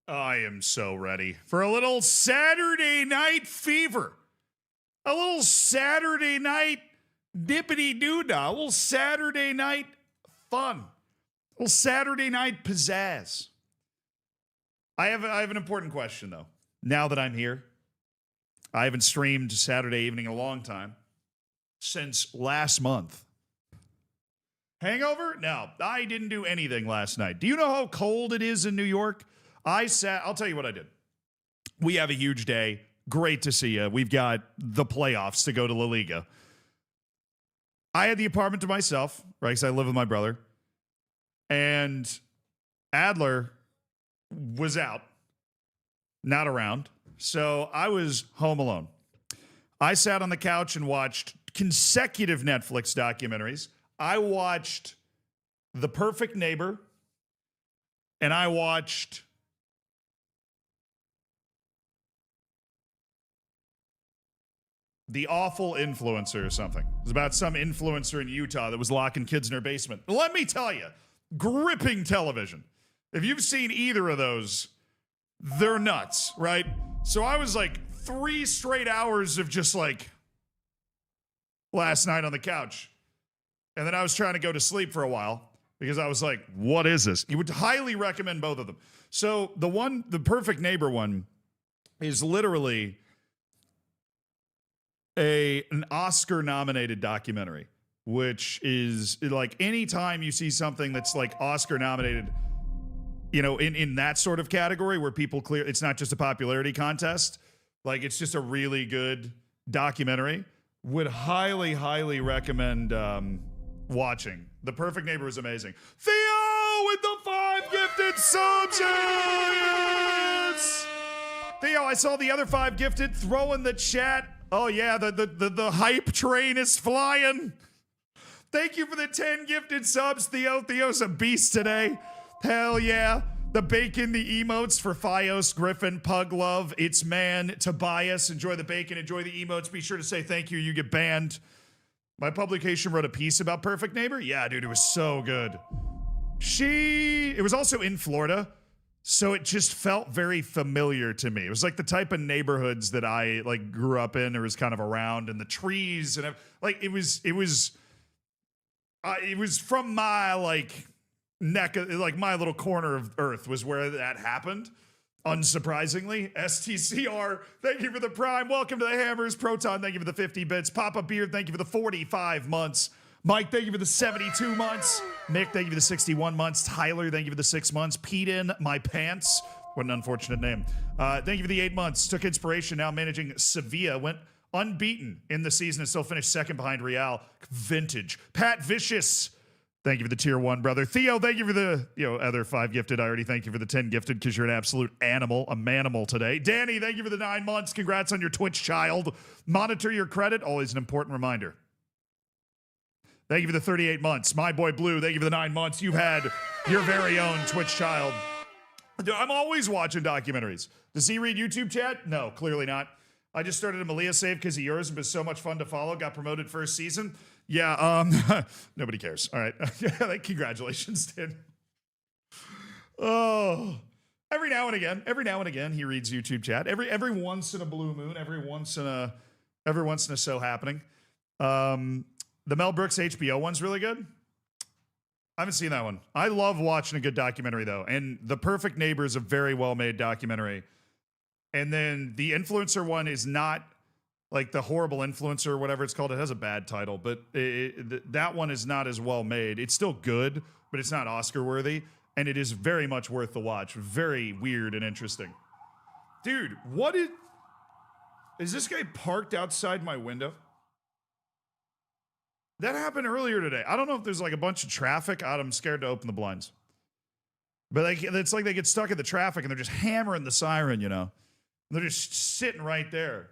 I am so ready for a little Saturday night fever. A little Saturday night dippity doo-dah. A little Saturday night fun. A little Saturday night pizzazz. I have an important question, though. Now that I'm here, I haven't streamed Saturday evening in a long time. Since last month. Hangover? No, I didn't do anything last night. Do you know how cold it is in New York? I'll tell you what I did. We have a huge day. Great to see you. We've got the playoffs to go to La Liga. I had the apartment to myself, right? Because I live with my brother. And Adler was out, not around. So I was home alone. I sat on the couch and watched consecutive Netflix documentaries. I watched The Perfect Neighbor, and I watched The Awful Influencer or something. It was about some influencer in Utah that was locking kids in her basement. Let me tell you, gripping television. If you've seen either of those, they're nuts, right? So I was like 3 straight hours of just like last night on the couch. And then I was trying to go to sleep for a while because I was like, what is this? You would highly recommend both of them. So the Perfect Neighbor one is literally an Oscar-nominated documentary, which is like anytime you see something that's like Oscar-nominated, you know, in that sort of category where people it's not just a popularity contest, like it's just a really good documentary. Would highly, highly recommend watching. The Perfect Neighbor is amazing. Theo with the 5 gifted subs. Yes! Theo, I saw the other 5 gifted throw in the chat. Oh yeah, the hype train is flying. Thank you for the 10 gifted subs, Theo. Theo's a beast today. Hell yeah. The bacon, the emotes for Fios, Griffin, Pug Love, It's Man, Tobias. Enjoy the bacon, enjoy the emotes. Be sure to say thank you, you get banned. My publication wrote a piece about Perfect Neighbor. Yeah, dude, it was so good. It was also in Florida, so it just felt very familiar to me. It was like the type of neighborhoods that I like grew up in or was kind of around, and the trees and like it was from my like neck, like my little corner of earth was where that happened. Unsurprisingly, STCR, thank you for the prime. Welcome to the Hammers. Proton, thank you for the 50 bits. Papa Beard, thank you for the 45 months. Mike, thank you for the 72 months. Mick, thank you for the 61 months. Tyler, thank you for the 6 months. Pete in my pants. What an unfortunate name. Thank you for the 8 months. Took inspiration, now managing Sevilla. Went unbeaten in the season and still finished second behind Real. Vintage. Pat Vicious, thank you for the tier 1, brother. Theo, thank you for the other 5 gifted. I already thank you for the 10 gifted because you're an absolute animal, a manimal today. Danny, thank you for the 9 months. Congrats on your Twitch child. Monitor your credit, always an important reminder. Thank you for the 38 months. My boy Blue, thank you for the 9 months. You've had your very own Twitch child. I'm always watching documentaries. Does he read YouTube chat? No, clearly not. I just started a Malia save because of yours and was so much fun to follow. Got promoted first season. Yeah, nobody cares. All right. Congratulations, Tim. Oh, every now and again, he reads YouTube chat. Every once in a blue moon, every once in a so happening. The Mel Brooks HBO one's really good. I haven't seen that one. I love watching a good documentary, though. And The Perfect Neighbor is a very well-made documentary. And then the influencer one is not like the horrible influencer or whatever it's called. It has a bad title, but that one is not as well made. It's still good, but it's not Oscar-worthy. And it is very much worth the watch. Very weird and interesting. Dude, is this guy parked outside my window? That happened earlier today. I don't know if there's like a bunch of traffic. I'm scared to open the blinds. But it's like they get stuck in the traffic and they're just hammering the siren, you know. And they're just sitting right there.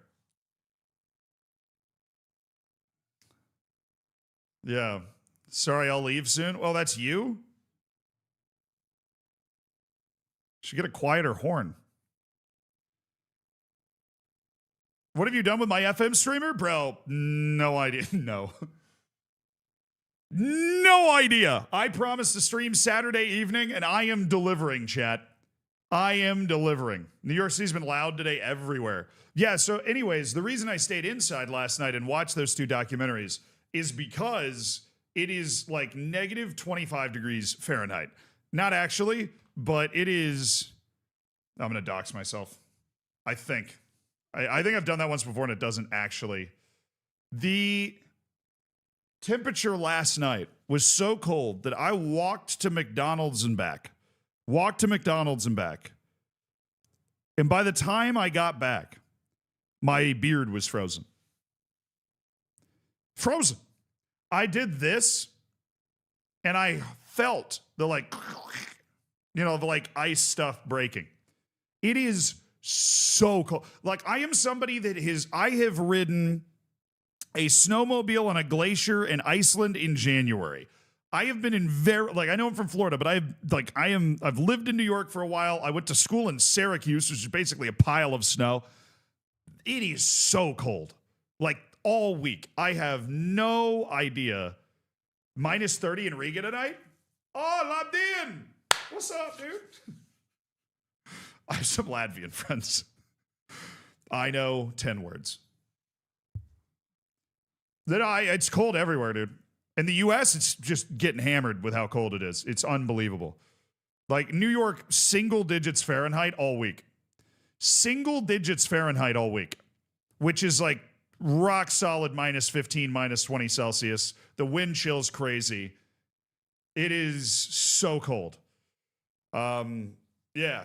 Yeah. Sorry, I'll leave soon. Well, that's you? Should get a quieter horn. What have you done with my FM streamer? Bro, no idea. No. No idea. I promised to stream Saturday evening, and I am delivering, chat. I am delivering. New York City's been loud today everywhere. Yeah, so anyways, the reason I stayed inside last night and watched those 2 documentaries is because it is like negative 25 degrees Fahrenheit. Not actually, but it is. I'm going to dox myself. I think. I think I've done that once before and it doesn't actually. The temperature last night was so cold that I walked to McDonald's and back. And by the time I got back, my beard was frozen. Frozen. I did this and I felt the the ice stuff breaking. It is so cold. Like I am somebody I have ridden a snowmobile on a glacier in Iceland in January. I have been in I know I'm from Florida, but I've lived in New York for a while. I went to school in Syracuse, which is basically a pile of snow. It is so cold. Like all week. I have no idea. Minus 30 in Riga tonight? Oh, Labdin! What's up, dude? I have some Latvian friends. I know 10 words. It's cold everywhere, dude. In the U.S., it's just getting hammered with how cold it is. It's unbelievable. Like New York, single digits Fahrenheit all week. Single digits Fahrenheit all week, which is like rock solid minus 15, minus 20 Celsius. The wind chill's crazy. It is so cold. Yeah.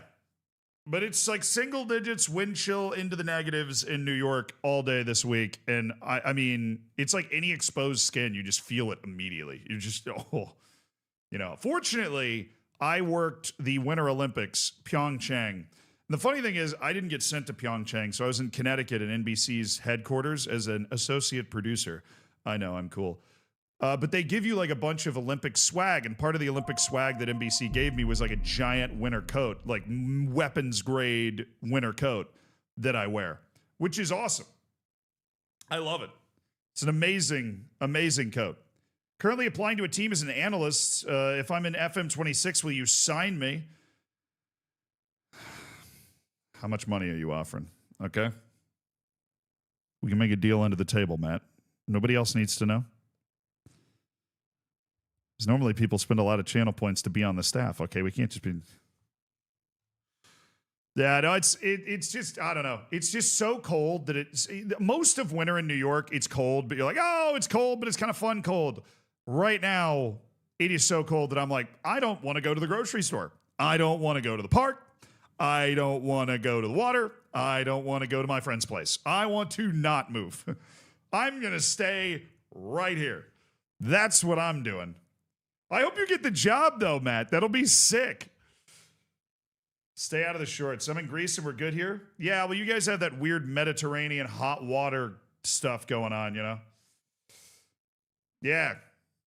But it's like single digits wind chill into the negatives in New York all day this week. And I mean, it's like any exposed skin, you just feel it immediately. You just, fortunately, I worked the Winter Olympics, Pyeongchang. And the funny thing is, I didn't get sent to Pyeongchang. So I was in Connecticut at NBC's headquarters as an associate producer. I know, I'm cool. But they give you like a bunch of Olympic swag, and part of the Olympic swag that NBC gave me was like a giant winter coat, like weapons grade winter coat that I wear, which is awesome. I love it. It's an amazing, amazing coat. Currently applying to a team as an analyst. If I'm in FM 26, will you sign me? How much money are you offering? Okay. We can make a deal under the table, Matt. Nobody else needs to know. Because normally people spend a lot of channel points to be on the staff. Okay, we can't just be. Yeah, no, it's just, I don't know. It's just so cold that most of winter in New York, it's cold, but you're like, oh, it's cold, but it's kind of fun cold. Right now, it is so cold that I'm like, I don't want to go to the grocery store. I don't want to go to the park. I don't want to go to the water. I don't want to go to my friend's place. I want to not move. I'm going to stay right here. That's what I'm doing. I hope you get the job, though, Matt. That'll be sick. Stay out of the shorts. I'm in Greece and we're good here. Yeah, well, you guys have that weird Mediterranean hot water stuff going on, you know? Yeah.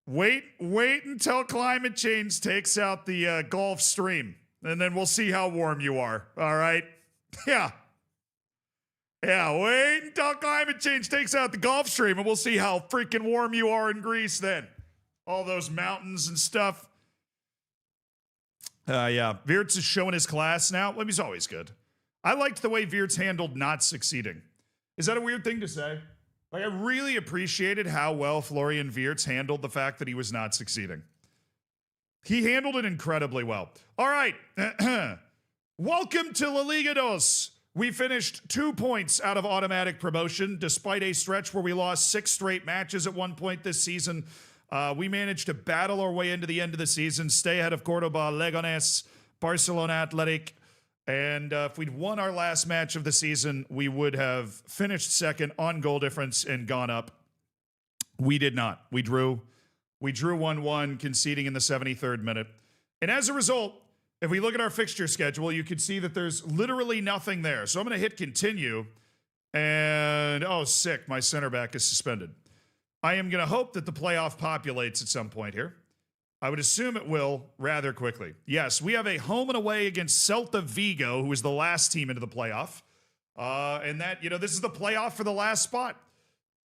Wait until climate change takes out the Gulf Stream, and then we'll see how warm you are, all right? Yeah. Yeah, wait until climate change takes out the Gulf Stream, and we'll see how freaking warm you are in Greece then. All those mountains and stuff. Yeah, Wirtz is showing his class now. Well, he's always good. I liked the way Wirtz handled not succeeding. Is that a weird thing to say? Like, I really appreciated how well Florian Wirtz handled the fact that he was not succeeding. He handled it incredibly well. All right. Welcome to La Liga Dos. We finished 2 points out of automatic promotion, despite a stretch where we lost 6 straight matches at one point this season. We managed to battle our way into the end of the season, stay ahead of Cordoba, Leganés, Barcelona Athletic, and if we'd won our last match of the season, we would have finished second on goal difference and gone up. We did not. We drew. We drew 1-1, conceding in the 73rd minute. And as a result, if we look at our fixture schedule, you can see that there's literally nothing there. So I'm going to hit continue, and oh, sick, my center back is suspended. I am going to hope that the playoff populates at some point here. I would assume it will rather quickly. Yes, we have a home and away against Celta Vigo, who is the last team into the playoff. And that, this is the playoff for the last spot.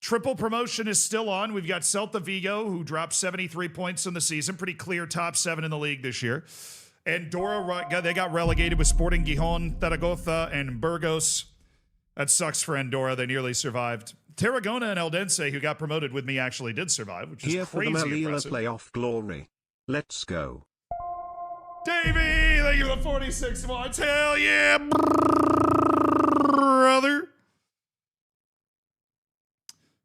Triple promotion is still on. We've got Celta Vigo, who dropped 73 points in the season. Pretty clear top 7 in the league this year. Andorra, they got relegated with Sporting Gijón, Zaragoza, and Burgos. That sucks for Andorra. They nearly survived. Tarragona and Eldense, who got promoted with me, actually did survive, which is Here crazy for the Melilla impressive. playoff glory. Let's go. Davey, thank you for the 46 months. Hell yeah, brother.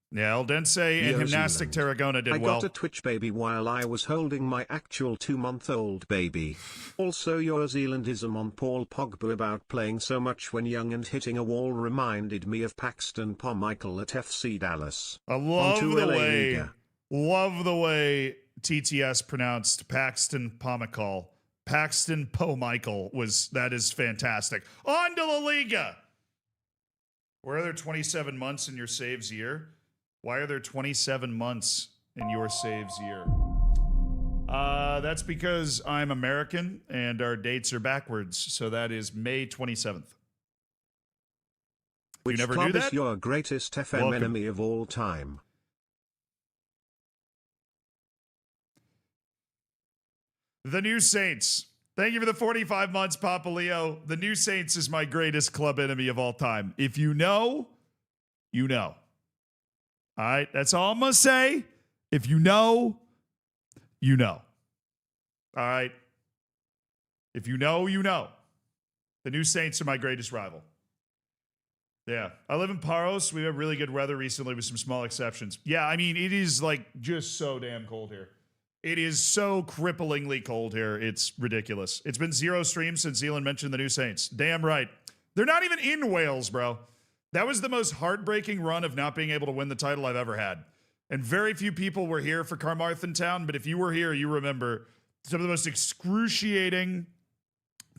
Yeah, Eldense and Gymnastic Tarragona did well. I got a Twitch baby while I was holding my actual 2-month-old baby. Also, your Zealandism on Paul Pogba about playing so much when young and hitting a wall reminded me of Paxton Pomichael at FC Dallas. I love the way TTS pronounced Paxton Pomichael. Paxton Pomichael that is fantastic. On to La Liga. Where are there 27 months in your saves year? Why are there 27 months in your saves year? That's because I'm American and our dates are backwards. So that is May 27th. Which you never club knew that? Is your greatest FM enemy of all time? The New Saints. Thank you for the 45 months, Papa Leo. The New Saints is my greatest club enemy of all time. If you know, you know. All right, that's all I'm going to say. If you know, you know. All right. If you know, you know. The New Saints are my greatest rival. Yeah. I live in Paros. We have really good weather recently with some small exceptions. Yeah, I mean, it is like just so damn cold here. It is so cripplingly cold here. It's ridiculous. It's been 0 streams since Zealand mentioned the New Saints. Damn right. They're not even in Wales, bro. That was the most heartbreaking run of not being able to win the title I've ever had. And very few people were here for Carmarthen Town, but if you were here, you remember some of the most excruciating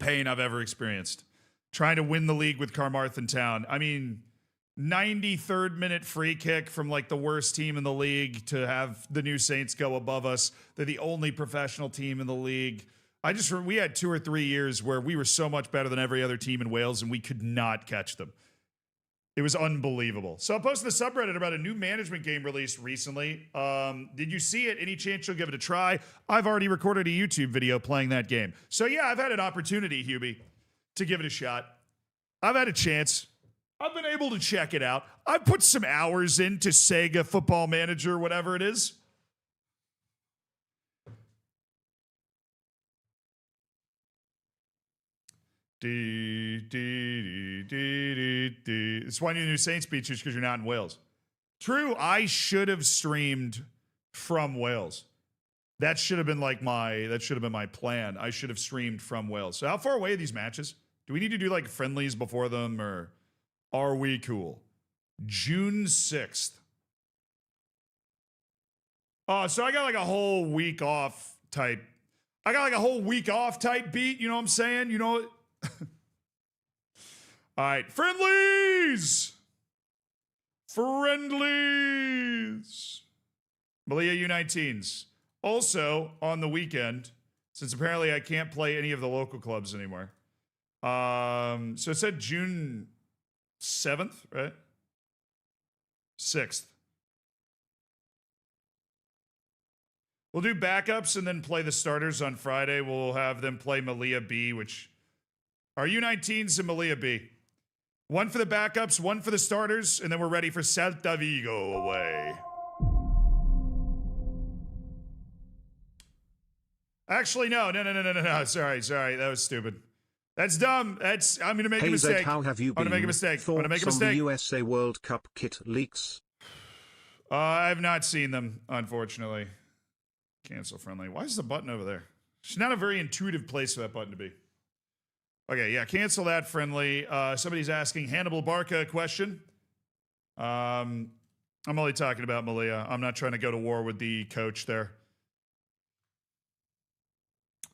pain I've ever experienced. Trying to win the league with Carmarthen Town. I mean, 93rd minute free kick from like the worst team in the league to have the New Saints go above us. They're the only professional team in the league. We had 2 or 3 years where we were so much better than every other team in Wales and we could not catch them. It was unbelievable. So I posted the subreddit about a new management game released recently. Did you see it? Any chance you'll give it a try? I've already recorded a YouTube video playing that game. So yeah, I've had an opportunity, Hubie, to give it a shot. I've had a chance. I've been able to check it out. I put some hours into Sega Football Manager, whatever it is. It's why you new Saints speeches because you're not in Wales. True, I should have streamed from Wales. That should have been my plan. I should have streamed from Wales. So how far away are these matches? Do we need to do like friendlies before them or are we cool? June 6th. Oh, so I got like a whole week off type. I got like a whole week off type beat. You know what I'm saying? You know. All right, friendlies. Malia U19s. Also on the weekend, since apparently I can't play any of the local clubs anymore. So it said June 7th, right? 6th. We'll do backups and then play the starters on Friday. We'll have them play Malia B, which are U19s and Malia B. One for the backups, one for the starters, and then we're ready for Celta Vigo away. Actually, no. Sorry. That was stupid. That's dumb. I'm going to make a mistake. Zed, how have you been? I'm going to make a mistake. I'm going to make a mistake. The USA World Cup kit leaks. I've not seen them, unfortunately. Cancel friendly. Why is the button over there? It's not a very intuitive place for that button to be. Okay, yeah, cancel that friendly. Somebody's asking Hannibal Barca a question. I'm only talking about Malia. I'm not trying to go to war with the coach there.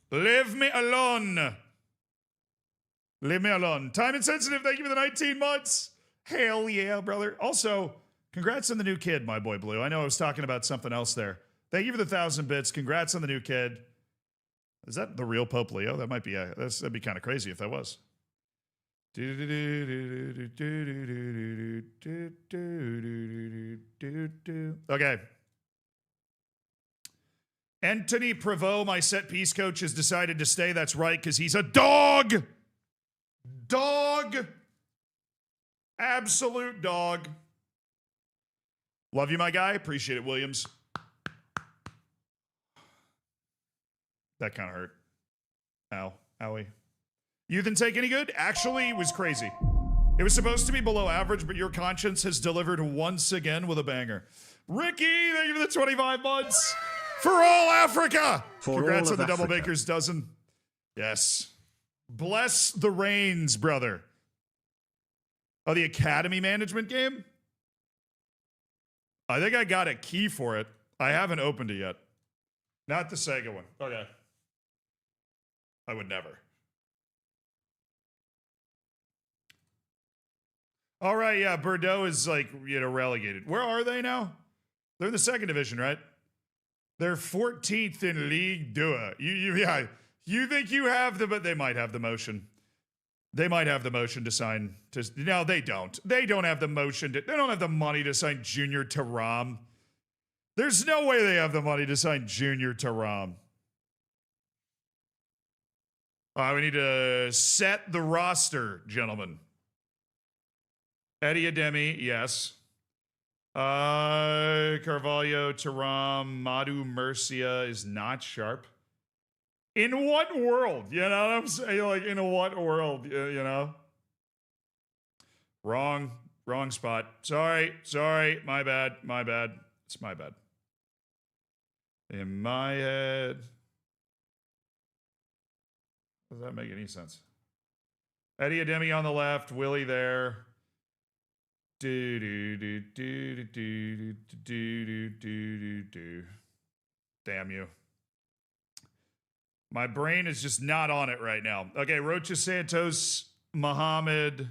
Leave me alone. Leave me alone. Time insensitive, thank you for the 19 months. Hell yeah, brother. Also, congrats on the new kid, my boy Blue. I know I was talking about something else there. Thank you for the 1,000 bits. Congrats on the new kid. Is that the real Pope Leo? That might be, that'd be kind of crazy if that was. Okay. Anthony Prevost, my set piece coach, has decided to stay. That's right, because he's a dog. Dog. Absolute dog. Love you, my guy. Appreciate it, Williams. That kind of hurt. Ow. Owie. Youth intake any good? Actually, it was crazy. It was supposed to be below average, but your conscience has delivered once again with a banger. Ricky, thank you for the 25 months. For all Africa. Congrats on the Double Baker's dozen. Yes. Bless the reins, brother. Oh, the Academy Management game? I think I got a key for it. I haven't opened it yet. Not the Sega one. Okay. I would never. All right, yeah, Bordeaux is like, relegated. Where are they now? They're in the second division, right? They're 14th in Ligue 2. You think you have but they might have the motion. They might have the motion to sign. No, they don't. They don't have the motion. They don't have the money to sign Junior Taram. There's no way they have the money to sign Junior Taram. We need to set the roster, gentlemen. Eddie Ademi, yes. Carvalho, Taram, Madhu Murcia is not sharp. In what world? You know what I'm saying? Like, in what world? You know? Wrong spot. Sorry. My bad. It's my bad. In my head. Does that make any sense? Eddie Ademi on the left, Willie there. Damn you. My brain is just not on it right now. Okay, Rocha Santos, Muhammad.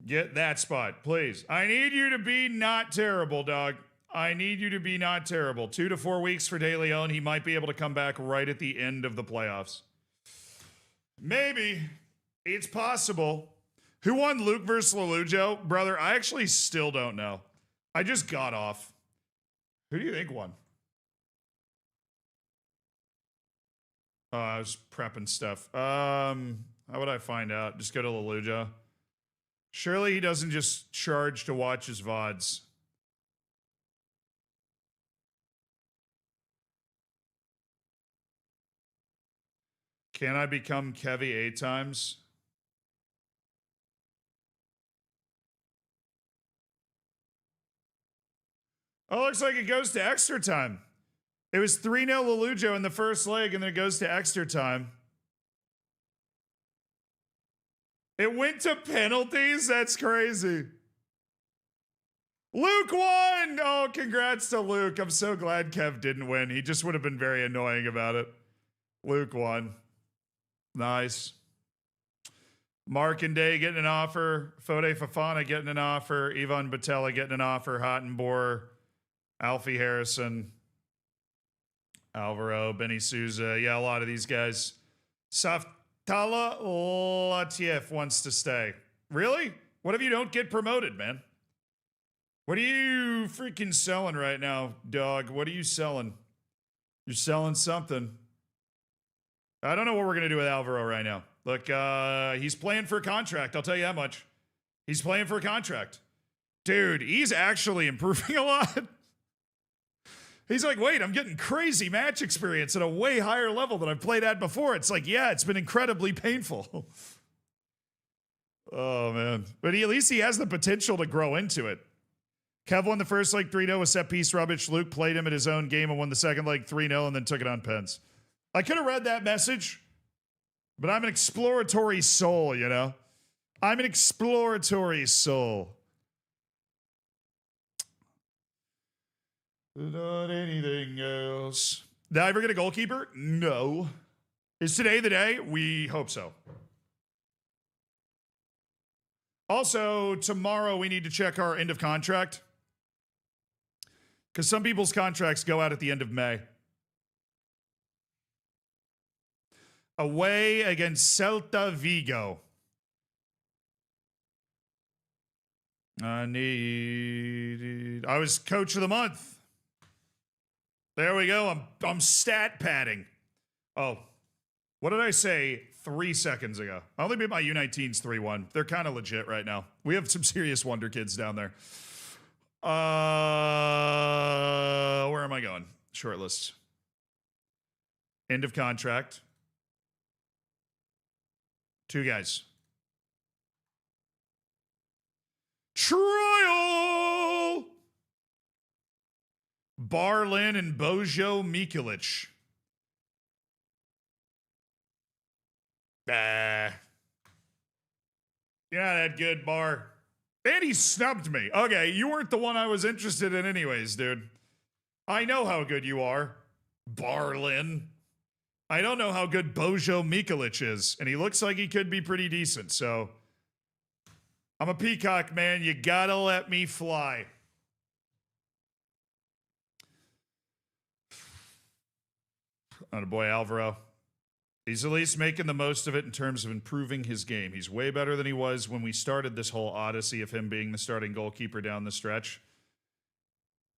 Get that spot, please. I need you to be not terrible, dog. I need you to be not terrible. 2 to 4 weeks for De Leon. He might be able to come back right at the end of the playoffs. Maybe. It's possible. Who won Luke versus Lelujo? Brother, I actually still don't know. I just got off. Who do you think won? Oh, I was prepping stuff. How would I find out? Just go to Lelujo. Surely he doesn't just charge to watch his VODs. Can I become Kevy 8 times? Oh, looks like it goes to extra time. It was 3-0 Lelujo in the first leg, and then it goes to extra time. It went to penalties? That's crazy. Luke won! Oh, congrats to Luke. I'm so glad Kev didn't win. He just would have been very annoying about it. Luke won. Nice. Markande getting an offer. Fode Fafana getting an offer. Ivan Batella getting an offer. Hottenbor. Alfie Harrison. Alvaro. Benny Souza. Yeah, a lot of these guys. Saftala Latiev wants to stay. Really? What if you don't get promoted, man? What are you freaking selling right now, dog? What are you selling? You're selling something. I don't know what we're going to do with Alvaro right now. Look, he's playing for a contract. I'll tell you that much. He's playing for a contract. Dude, he's actually improving a lot. He's like, wait, I'm getting crazy match experience at a way higher level than I've played at before. It's like, yeah, it's been incredibly painful. Oh, man. But at least he has the potential to grow into it. Kev won the first leg 3-0 with set piece rubbish. Luke played him at his own game and won the second leg 3-0 and then took it on pens. I could have read that message, but I'm an exploratory soul, you know? I'm an exploratory soul. Not anything else. Did I ever get a goalkeeper? No. Is today the day? We hope so. Also, tomorrow we need to check our end of contract. Because some people's contracts go out at the end of May. Away against Celta Vigo. I was coach of the month. There we go. I'm stat padding. Oh, what did I say 3 seconds ago? I only beat my U19s 3-1. They're kind of legit right now. We have some serious wonder kids down there. Where am I going? Shortlist. End of contract. 2 guys. Trial! Barlin and Bojo Mikulich. You're not that good, Bar. And he snubbed me. Okay, you weren't the one I was interested in anyways, dude. I know how good you are, Barlin. I don't know how good Bojo Mikulich is, and he looks like he could be pretty decent, so I'm a peacock, man. You gotta let me fly. Attaboy Alvaro. He's at least making the most of it in terms of improving his game. He's way better than he was when we started this whole odyssey of him being the starting goalkeeper down the stretch.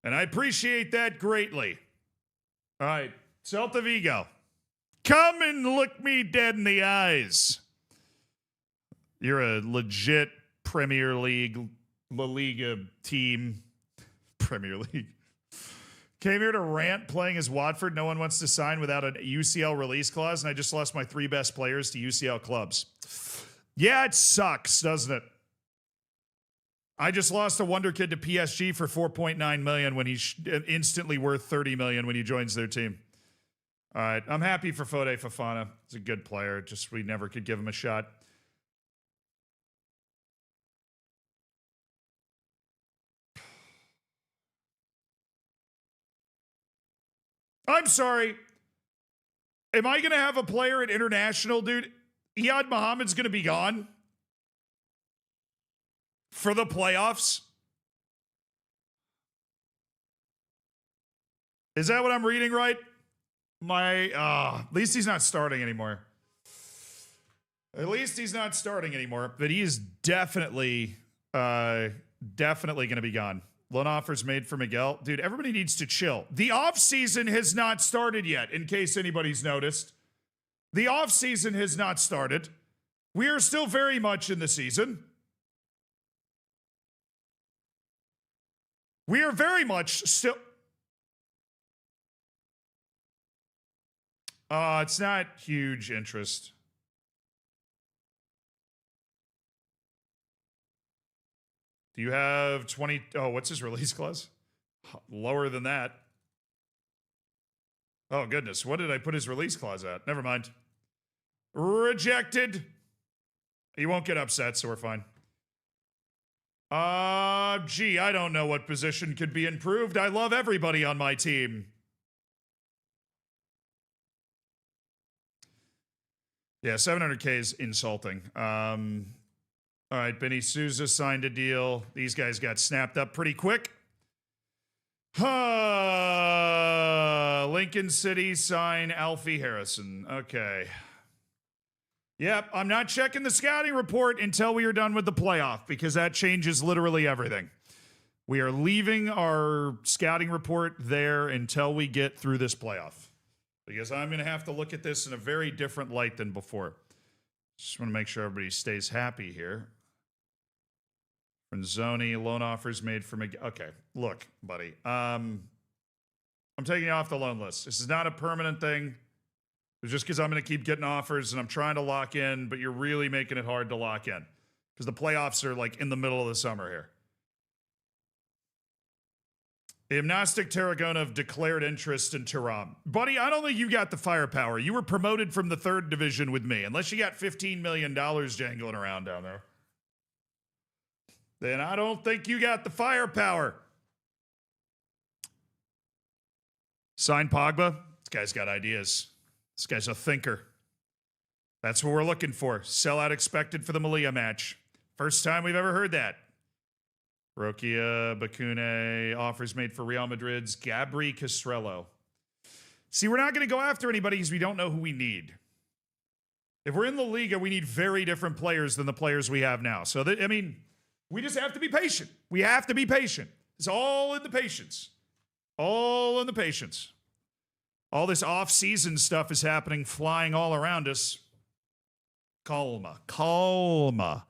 And I appreciate that greatly. All right, Celta Vigo. Come and look me dead in the eyes. You're a legit Premier League, La Liga team. Premier League. Came here to rant playing as Watford. No one wants to sign without a UCL release clause, and I just lost my 3 best players to UCL clubs. Yeah, it sucks, doesn't it? I just lost a wonder kid to PSG for 4.9 million when he's instantly worth 30 million when he joins their team. All right, I'm happy for Fode Fofana. He's a good player, just we never could give him a shot. I'm sorry. Am I going to have a player at international, dude? Iyad Muhammad's going to be gone for the playoffs? Is that what I'm reading right? At least he's not starting anymore. At least he's not starting anymore, but he is definitely going to be gone. Loan offers made for Miguel. Dude, everybody needs to chill. The offseason has not started yet, in case anybody's noticed. The offseason has not started. We are still very much in the season. We are very much still... it's not huge interest. Do you have 20? Oh, what's his release clause? Lower than that. Oh, goodness. What did I put his release clause at? Never mind. Rejected. He won't get upset, so we're fine. Gee, I don't know what position could be improved. I love everybody on my team. Yeah, 700K is insulting. All right, Benny Souza signed a deal. These guys got snapped up pretty quick. Lincoln City sign Alfie Harrison. Okay. Yep, I'm not checking the scouting report until we are done with the playoff because that changes literally everything. We are leaving our scouting report there until we get through this playoff because I'm going to have to look at this in a very different light than before. Just want to make sure everybody stays happy here. Franzoni, loan offers made for Miguel. Okay, look, buddy. I'm taking you off the loan list. This is not a permanent thing. It's just because I'm going to keep getting offers and I'm trying to lock in, but you're really making it hard to lock in because the playoffs are like in the middle of the summer here. The Gymnastic Tarragona have declared interest in Turam. Buddy, I don't think you got the firepower. You were promoted from the 3rd division with me. Unless you got $15 million jangling around down there. Then I don't think you got the firepower. Sign Pogba. This guy's got ideas. This guy's a thinker. That's what we're looking for. Sellout expected for the Malia match. First time we've ever heard that. Rokia, Bakune, offers made for Real Madrid's Gabri Castrello. See, we're not going to go after anybody because we don't know who we need. If we're in the Liga, we need very different players than the players we have now. So, I mean, We just have to be patient. We have to be patient. It's all in the patience. All in the patience. All this off-season stuff is happening, flying all around us. Calma. Calma.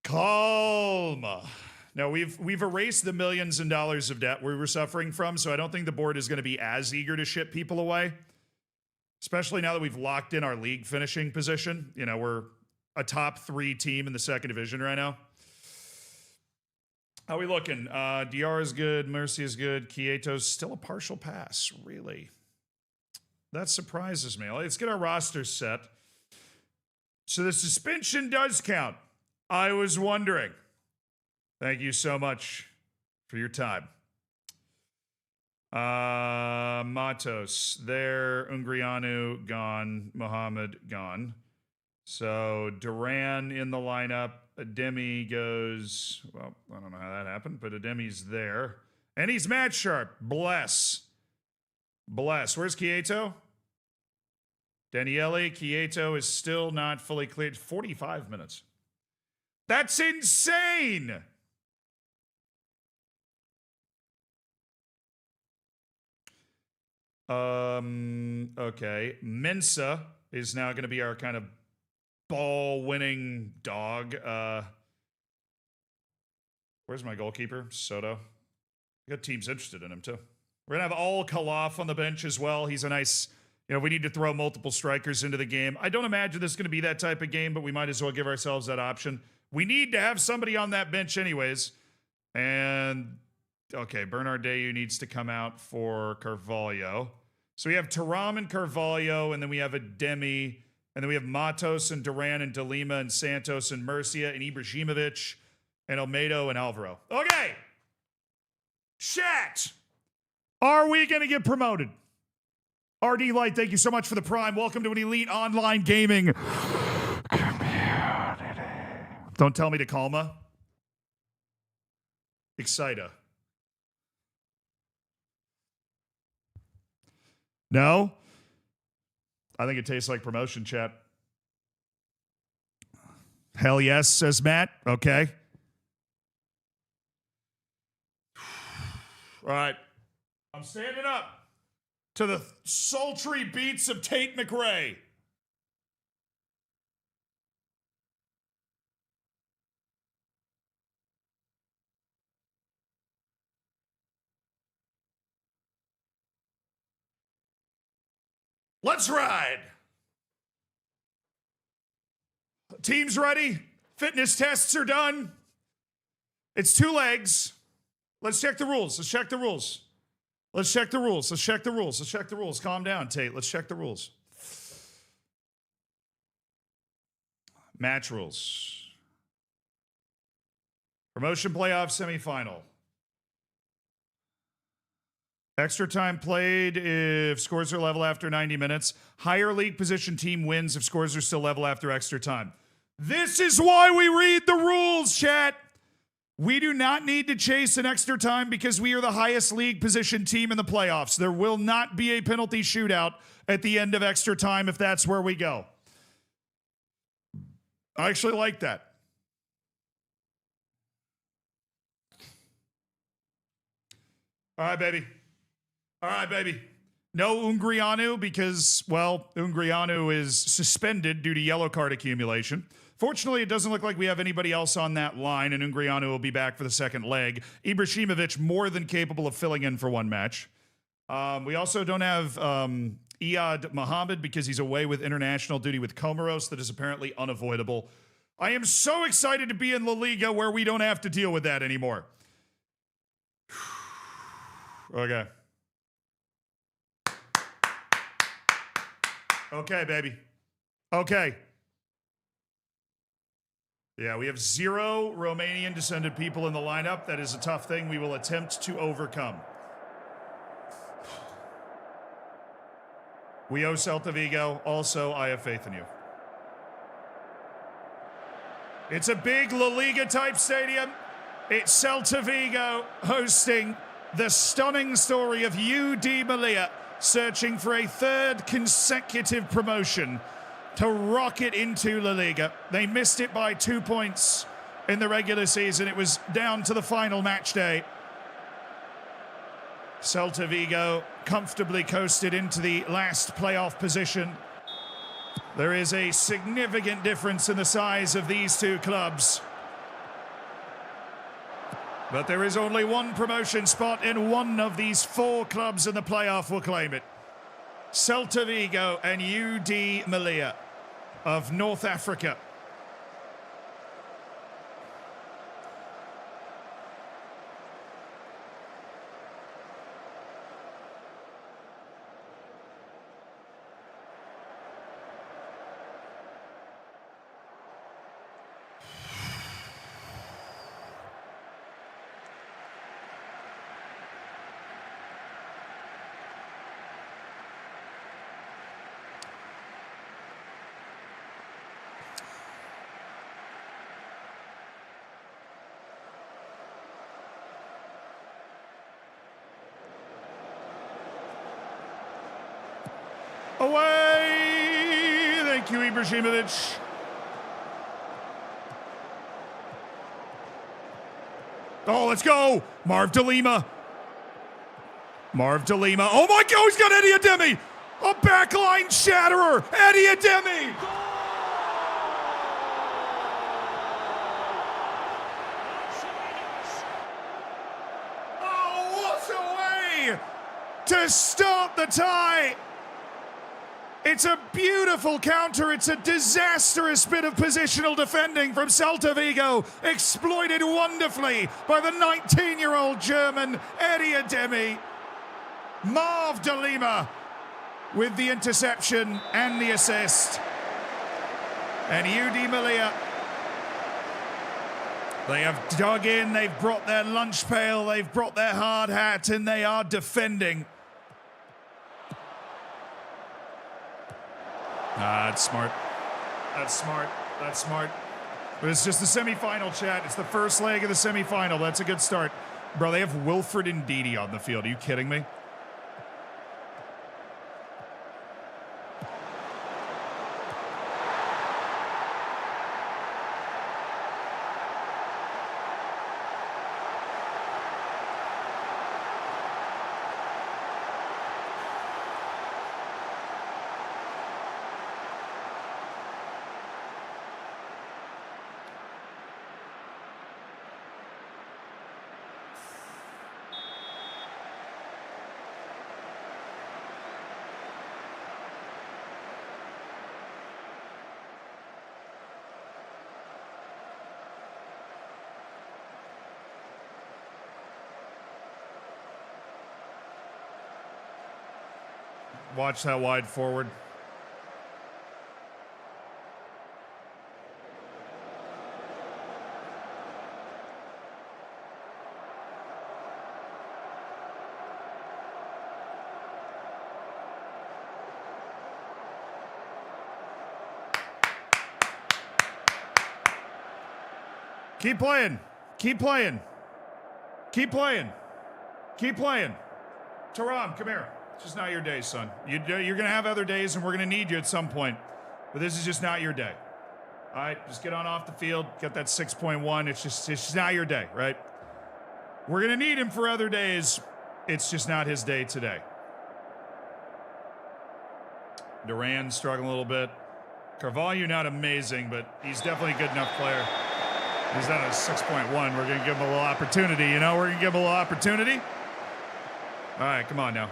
Calma. Now, we've erased the millions and dollars of debt we were suffering from, so I don't think the board is going to be as eager to ship people away, especially now that we've locked in our league finishing position. You know, we're a top 3 team in the second division right now. How are we looking? DR is good. Mercy is good. Kieto's still a partial pass. Really? That surprises me. Let's get our roster set. So the suspension does count. I was wondering. Thank you so much for your time. Matos there. Ungrianu gone. Mohammed gone. So Duran in the lineup. Ademi goes, well, I don't know how that happened, but Ademi's there. And he's match sharp. Bless. Bless. Where's Kieto? Daniele. Kieto is still not fully cleared. 45 minutes. That's insane. Okay. Mensa is now going to be our kind of ball-winning dog. Where's my goalkeeper? Soto. We got teams interested in him, too. We're going to have Al Khalaf on the bench as well. He's a nice, we need to throw multiple strikers into the game. I don't imagine this is going to be that type of game, but we might as well give ourselves that option. We need to have somebody on that bench anyways. And, okay, Bernard Dayu needs to come out for Carvalho. So we have Thuram and Carvalho, and then we have Ademi. And then we have Matos and Duran and Delima and Santos and Murcia and Ibrahimovic and Olmedo and Alvaro. Okay. Chat. Are we going to get promoted? RD Light, thank you so much for the prime. Welcome to an elite online gaming community. Don't tell me to calma. Excita. No? I think it tastes like promotion, chat. Hell yes, says Matt. Okay. All right. I'm standing up to the sultry beats of Tate McRae. Let's ride. Team's ready. Fitness tests are done. It's 2 legs. Let's check the rules. Let's check the rules. Let's check the rules. Let's check the rules. Let's check the rules. Calm down, Tate. Let's check the rules. Match rules. Promotion playoff semifinal. Extra time played if scores are level after 90 minutes. Higher league position team wins if scores are still level after extra time. This is why we read the rules, chat. We do not need to chase an extra time because we are the highest league position team in the playoffs. There will not be a penalty shootout at the end of extra time if that's where we go. I actually like that. All right, baby. All right, baby. No Ungrianu because, well, Ungrianu is suspended due to yellow card accumulation. Fortunately, it doesn't look like we have anybody else on that line, and Ungrianu will be back for the second leg. Ibrahimovic more than capable of filling in for one match. We also don't have Iyad Mohammed because he's away with international duty with Comoros. That is apparently unavoidable. I am so excited to be in La Liga where we don't have to deal with that anymore. Okay. Okay, baby. Okay. Yeah, we have 0 Romanian descended people in the lineup. That is a tough thing we will attempt to overcome. We owe Celta Vigo. Also, I have faith in you. It's a big La Liga type stadium. It's Celta Vigo hosting the stunning story of UD Melilla searching for a 3rd consecutive promotion to rocket into La Liga. They missed it by 2 points in the regular season. It was down to the final match day. Celta Vigo comfortably coasted into the last playoff position. There is a significant difference in the size of these two clubs. But there is only one promotion spot, and one of these four clubs in the playoff will claim it. Celta Vigo and UD Melilla of North Africa. Away! Thank you, Ibrahimovic. Oh, let's go! Marv de Lima. Marv de Lima. Oh my God, he's got Eddie Ademi! A backline shatterer! Eddie Ademi! Oh, what a way to start the tie! It's a beautiful counter. It's a disastrous bit of positional defending from Celta Vigo, exploited wonderfully by the 19-year-old German Eddie Ademi. Marv de Lima with the interception and the assist. And UD Melilla, they have dug in, they've brought their lunch pail, they've brought their hard hat, and they are defending. That's smart. That's smart. That's smart. But it's just the semifinal, chat. It's the first leg of the semifinal. That's a good start. Bro, they have Wilfred Ndidi on the field. Are you kidding me? Watch that wide forward. Keep playing. Keep playing. Keep playing. Keep playing. Taram, come here. It's just not your day, son. You're going to have other days, and we're going to need you at some point. But this is just not your day. All right, just get on off the field. Get that 6.1. It's just not your day, right? We're going to need him for other days. It's just not his day today. Duran struggling a little bit. Carvalho not amazing, but he's definitely a good enough player. He's at a 6.1. We're going to give him a little opportunity, you know? We're going to give him a little opportunity. All right, come on now.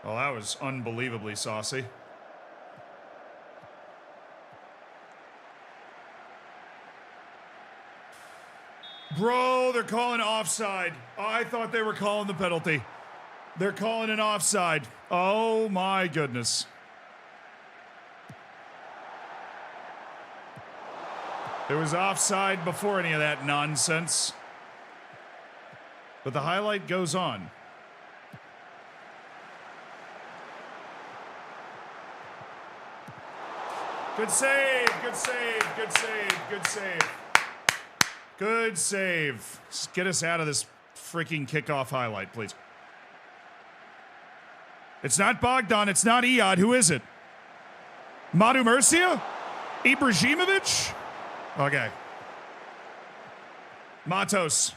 Well, that was unbelievably saucy. Bro, they're calling offside. I thought they were calling the penalty. They're calling an offside. Oh my goodness. It was offside before any of that nonsense. But the highlight goes on. Good save, good save, good save, good save. Good save. Just get us out of this freaking kickoff highlight, please. It's not Bogdan, it's not Iad. Who is it? Madu Murcia? Ibrahimovic? Okay. Matos.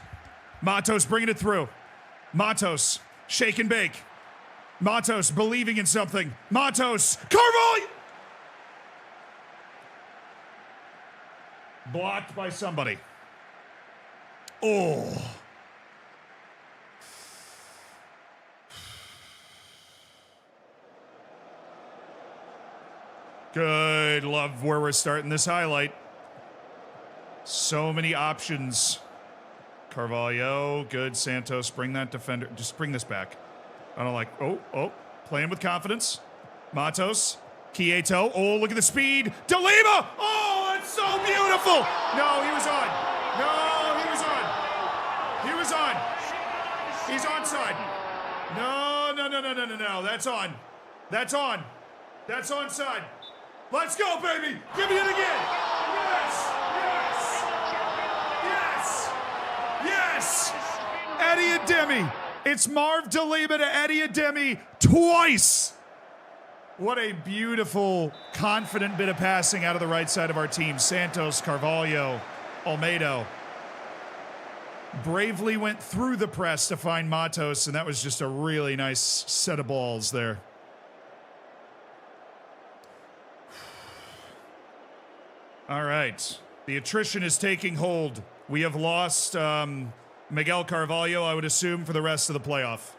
Matos bringing it through. Matos. Shake and bake. Matos believing in something. Matos. Carvalho! Blocked by somebody. Oh. Good. Love where we're starting this highlight. So many options. Carvalho. Good. Santos. Bring that defender. Just bring this back. I don't like. Oh. Playing with confidence. Matos. Quieto. Oh, look at the speed. De Lima. Oh, it's so beautiful. No, he was on. No, he was on. He was on. He's onside. No. That's on. That's on. That's onside. Let's go, baby. Give me it again. Yes. Eddie Ademi. It's Marv De Lima to Eddie Ademi twice. What a beautiful, confident bit of passing out of the right side of our team. Santos, Carvalho, Olmedo. Bravely went through the press to find Matos, and that was just a really nice set of balls there. All right. The attrition is taking hold. We have lost Miguel Carvalho, I would assume, for the rest of the playoff.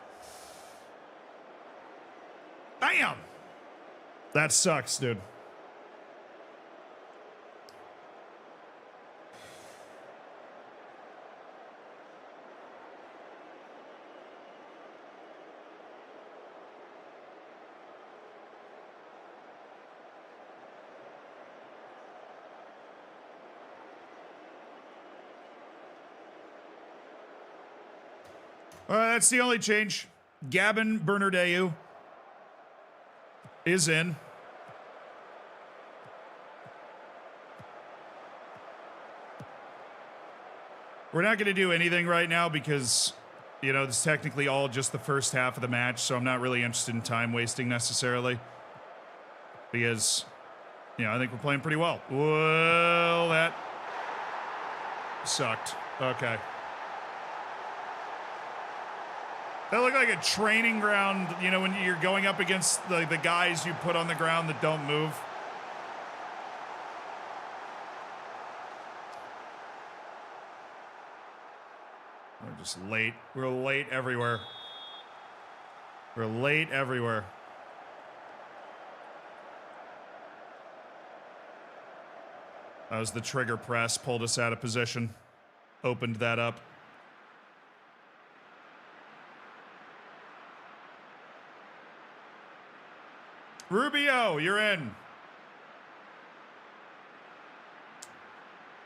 Bam! That sucks, dude. That's the only change. Gavin Bernardeu is in. We're not going to do anything right now because, you know, this is technically all just the first half of the match, so I'm not really interested in time wasting necessarily. Because, you know, I think we're playing pretty well. Well, that sucked. Okay. That looked like a training ground, you know, when you're going up against the guys you put on the ground that don't move. We're just late. We're late everywhere. We're late everywhere. That was the trigger press, pulled us out of position, opened that up. Rubio, you're in.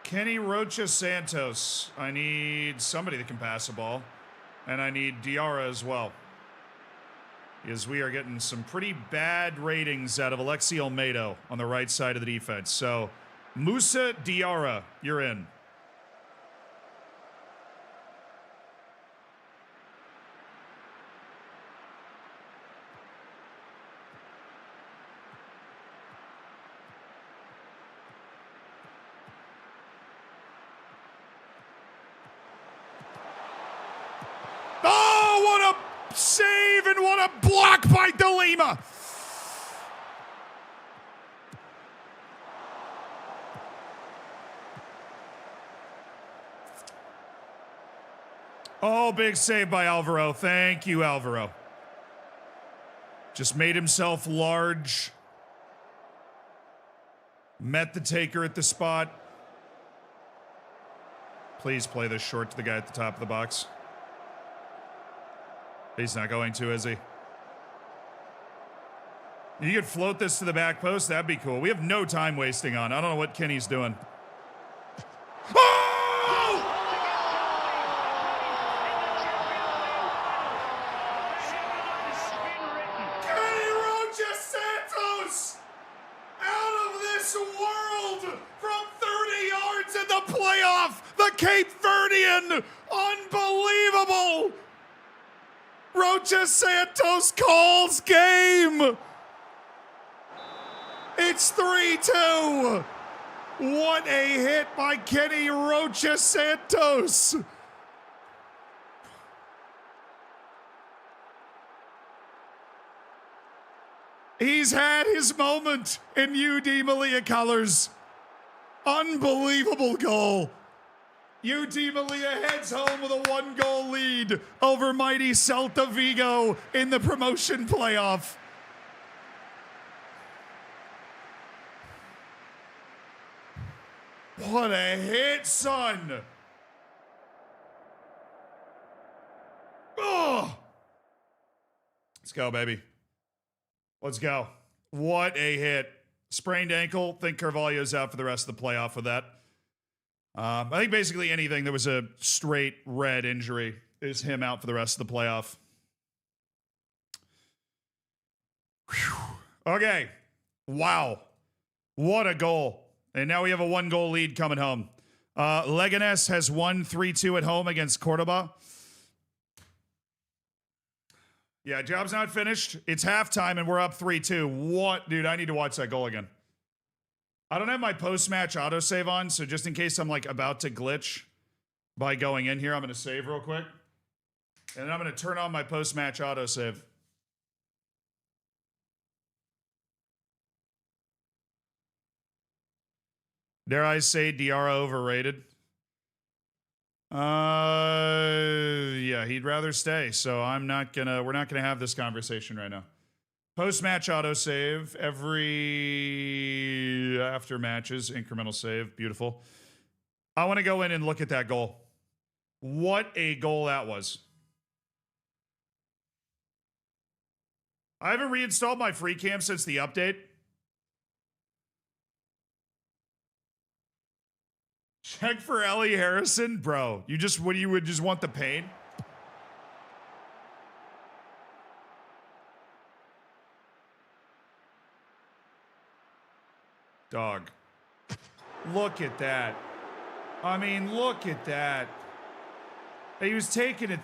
Kenny Rocha Santos. I need somebody that can pass a ball. And I need Diarra as well. Because we are getting some pretty bad ratings out of Alexi Olmedo on the right side of the defense. So, Musa Diarra, you're in. Save and what a block by De Lima. Oh, big save by Alvaro. Thank you, Alvaro. Just made himself large. Met the taker at the spot. Please play this short to the guy at the top of the box. He's not going to, is he? You could float this to the back post. That'd be cool. We have no time wasting on. I don't know what Kenny's doing. Oh! Kenny Rocha Santos out of this in the playoff. The Cape Verdean. Unbelievable. Rocha Santos calls game. It's 3-2. What a hit by Kenny Rocha Santos. He's had his moment in UD Malia colors. Unbelievable goal. UD Malia heads home with a 1-goal lead over mighty Celta Vigo in the promotion playoff. What a hit, son. Oh. Let's go, baby. Let's go. What a hit. Sprained ankle. Think Carvalho's out for the rest of the playoff with that. I think basically anything that was a straight red injury is him out for the rest of the playoff. Whew. Okay. Wow. What a goal. And now we have a 1-goal lead coming home. Leganés has won 3-2 at home against Cordoba. Yeah, job's not finished. It's halftime and we're up 3-2. What? Dude, I need to watch that goal again. I don't have my post-match autosave on, so just in case I'm like about to glitch by going in here, I'm going to save real quick. And then I'm going to turn on my post-match autosave. Dare I say Diarra overrated? Yeah, he'd rather stay, so we're not gonna have this conversation right now. Post-match autosave, every after matches, incremental save, beautiful. I want to go in and look at that goal. What a goal that was. I haven't reinstalled my free cam since the update. Check for Ellie Harrison? Bro, you would just want the pain? Dog. Look at that. I mean, look at that. He was taking a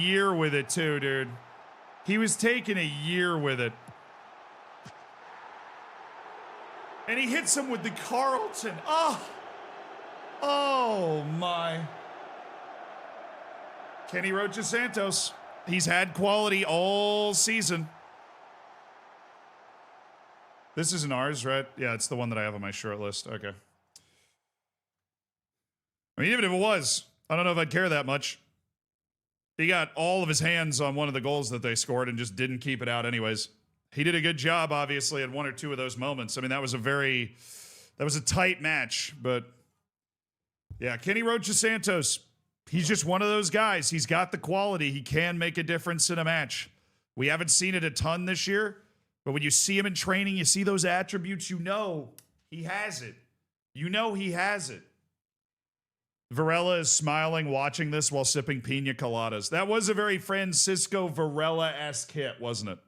year with it too, dude. He was taking a year with it. And he hits him with the Carlton. Oh my. Kenny Rocha Santos. He's had quality all season. This isn't ours, right? Yeah, it's the one that I have on my short list. Okay. I mean, even if it was, I don't know if I'd care that much. He got all of his hands on one of the goals that they scored and just didn't keep it out anyways. He did a good job, obviously, at one or two of those moments. I mean, that was a tight match, but yeah, Kenny Rocha Santos, he's just one of those guys. He's got the quality. He can make a difference in a match. We haven't seen it a ton this year, but when you see him in training, you see those attributes, you know he has it. You know he has it. Varela is smiling watching this while sipping pina coladas. That was a very Francisco Varela-esque hit, wasn't it?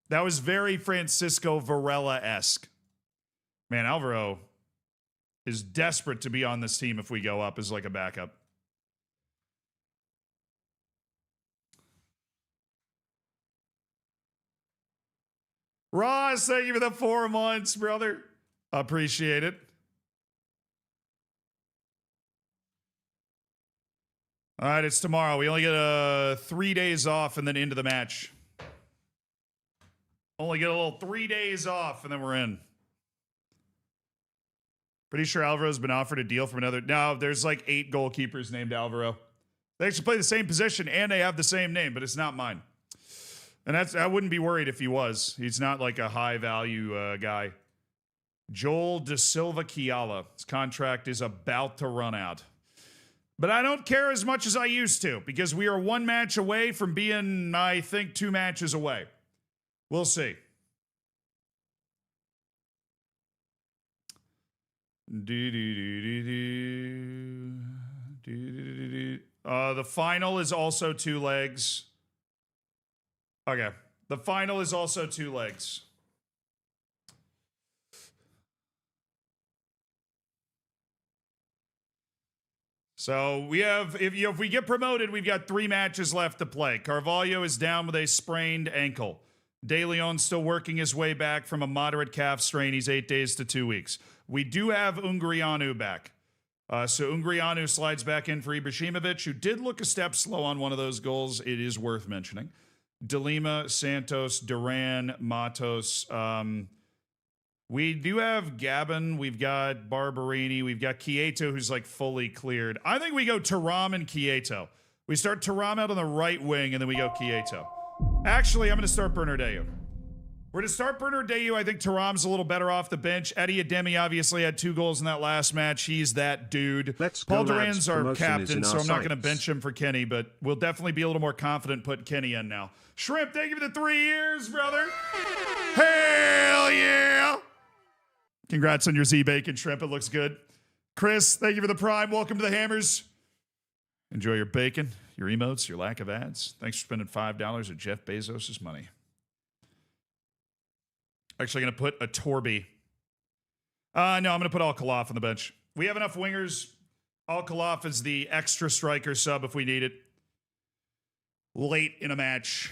That was very Francisco Varela-esque. Man, Alvaro is desperate to be on this team if we go up as like a backup. Ross, thank you for the 4 months, brother. Appreciate it. All right, it's tomorrow. We only get 3 days off and then into the match. Only get a little 3 days off and then we're in. Pretty sure Alvaro's been offered a deal from another. No, there's like 8 goalkeepers named Alvaro. They actually play the same position and they have the same name, but it's not mine. And I wouldn't be worried if he was. He's not like a high value guy. Joel De Silva Kiala. His contract is about to run out. But I don't care as much as I used to because we are 1 match away from being, I think, 2 matches away. We'll see. The final is also 2 legs. Okay. The final is also 2 legs. So we have, if we get promoted, we've got 3 matches left to play. Carvalho is down with a sprained ankle. De Leon's still working his way back from a moderate calf strain. He's 8 days to 2 weeks. We do have Ungrianu back. So Ungrianu slides back in for Ibrahimovic, who did look a step slow on one of those goals. It is worth mentioning. De Lima, Santos, Duran, Matos. We do have Gabin. We've got Barberini. We've got Quieto, who's like fully cleared. I think we go Thuram and Quieto. We start Thuram out on the right wing, and then we go Quieto. Actually, I'm going to start Bernardeu. We're going to start Bernardeu. I think Thuram's a little better off the bench. Eddie Ademi obviously had 2 goals in that last match. He's that dude. Paul Duran's our captain, so I'm not going to bench him for Kenny, but we'll definitely be a little more confident putting Kenny in now. Shrimp, thank you for the 3 years, brother. Hell yeah. Congrats on your Z-Bacon, Shrimp. It looks good. Chris, thank you for the prime. Welcome to the Hammers. Enjoy your bacon, your emotes, your lack of ads. Thanks for spending $5 of Jeff Bezos' money. Actually, going to put a Torby. No, I'm going to put Al-Khalaf on the bench. We have enough wingers. Al-Khalaf is the extra striker sub if we need it. Late in a match.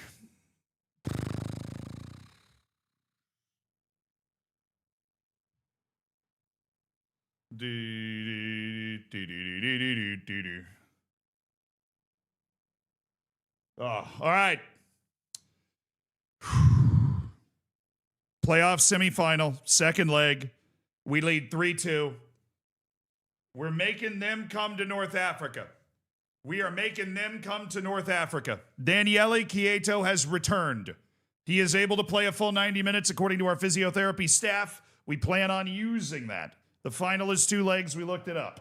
Oh, all right. Playoff semifinal, second leg. We lead 3-2. We're making them come to North Africa. We are making them come to North Africa. Daniele Quieto has returned. He is able to play a full 90 minutes according to our physiotherapy staff. We plan on using that. The final is 2 legs. We looked it up.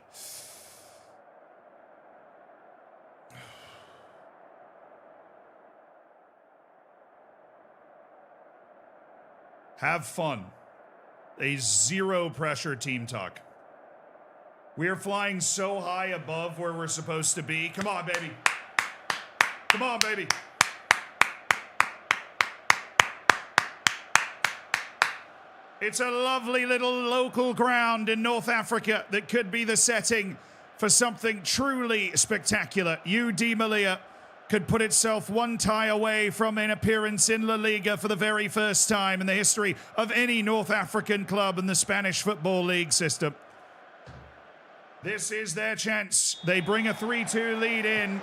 Have fun. A 0 pressure team talk. We are flying so high above where we're supposed to be. Come on, baby. Come on, baby. It's a lovely little local ground in North Africa that could be the setting for something truly spectacular. UD Malia could put itself 1 tie away from an appearance in La Liga for the very first time in the history of any North African club in the Spanish Football League system. This is their chance. They bring a 3-2 lead in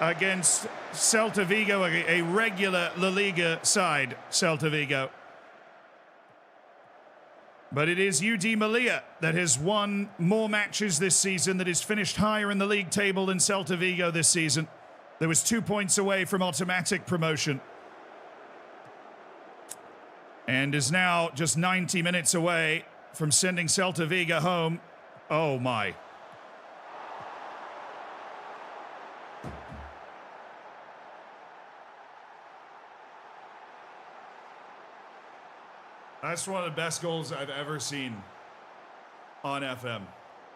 against Celta Vigo, a regular La Liga side, Celta Vigo. But it is UD Malia that has won more matches this season, that has finished higher in the league table than Celta Vigo this season. There was 2 points away from automatic promotion. And is now just 90 minutes away from sending Celta Vigo home. Oh my. That's one of the best goals I've ever seen on FM.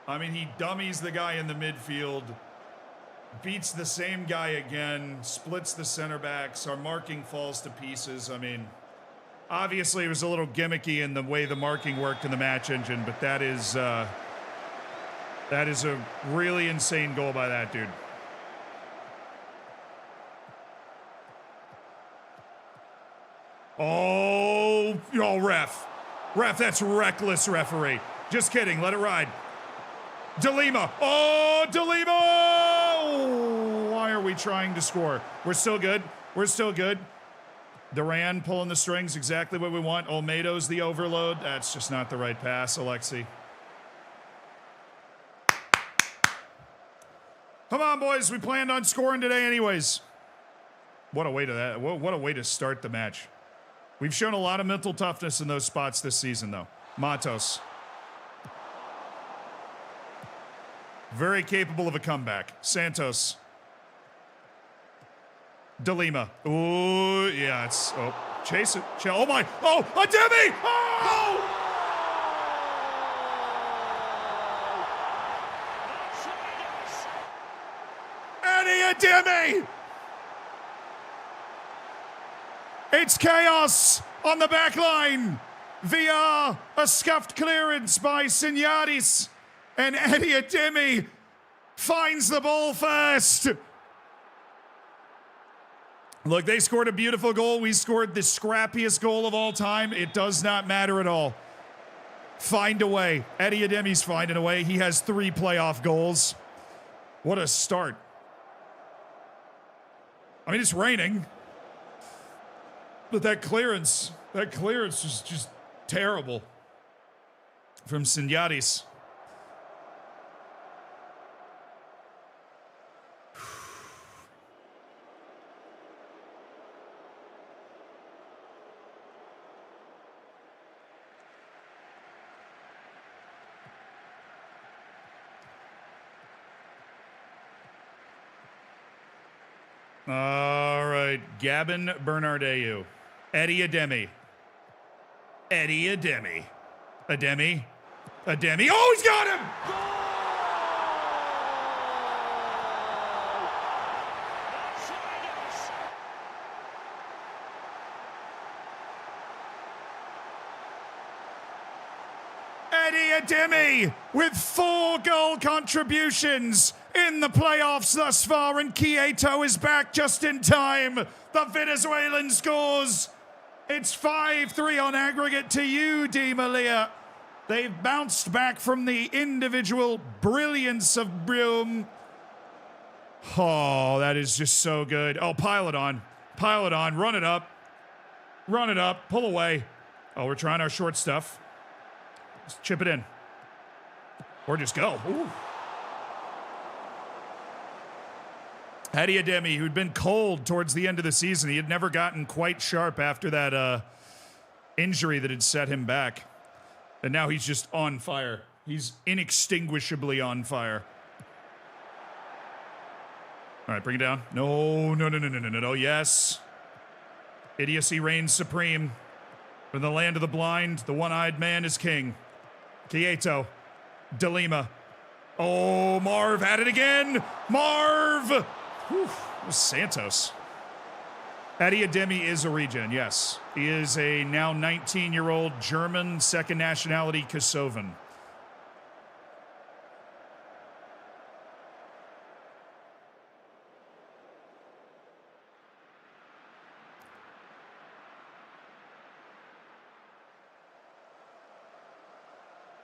I mean, he dummies the guy in the midfield, beats the same guy again, splits the center backs, our marking falls to pieces. I mean, obviously it was a little gimmicky in the way the marking worked in the match engine, but that is a really insane goal by that dude. Oh, ref. Ref, that's reckless, referee. Just kidding, let it ride. De Lima. Oh, De Lima! Oh, why are we trying to score? We're still good. We're still good. Duran pulling the strings, exactly what we want. Olmedo's the overload. That's just not the right pass, Alexi. Come on, boys. We planned on scoring today anyways. What a way to start the match. We've shown a lot of mental toughness in those spots this season, though. Matos. Very capable of a comeback. Santos. De Lima. Ooh, yeah, it's... Oh, chase it. Oh, my... Oh, Ademi! Oh! Eddie Ademi! It's chaos on the back line via a scuffed clearance by Signaris. And Eddie Ademi finds the ball first. Look, they scored a beautiful goal. We scored the scrappiest goal of all time. It does not matter at all. Find a way. Eddie Ademi's finding a way. He has 3 playoff goals. What a start. I mean, it's raining. But that clearance was just terrible from Sinyatis. All right, Gavin Bernardeu. Eddie Ademi. Eddie Ademi. Ademi. Ademi. Oh, he's got him! Eddie Ademi with 4 goal contributions in the playoffs thus far, and Quieto is back just in time. The Venezuelan scores. It's 5-3 on aggregate to you, Di Maria. They've bounced back from the individual brilliance of Broom. Oh, that is just so good. Oh, pile it on. Pile it on. Run it up. Run it up. Pull away. Oh, we're trying our short stuff. Just chip it in. Or just go. Ooh. Eddie Ademi, who'd been cold towards the end of the season. He had never gotten quite sharp after that injury that had set him back. And now he's just on fire. He's inextinguishably on fire. All right, bring it down. No. Yes. Idiocy reigns supreme. From the land of the blind, the one-eyed man is king. Quieto. De Lima. Oh, Marv had it again. Marv! Whew, it was Santos. Eddie Ademi is a regen, yes. He is a now 19-year-old German, second nationality Kosovan.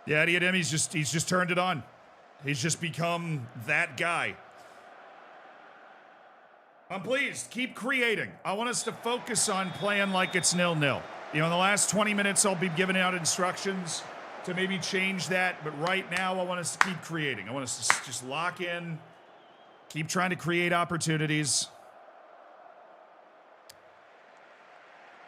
Yeah, Eddie Ademi's he's just turned it on. He's just become that guy. I'm pleased. Keep creating. I want us to focus on playing like it's 0-0. You know, in the last 20 minutes, I'll be giving out instructions to maybe change that. But right now, I want us to keep creating. I want us to just lock in, keep trying to create opportunities.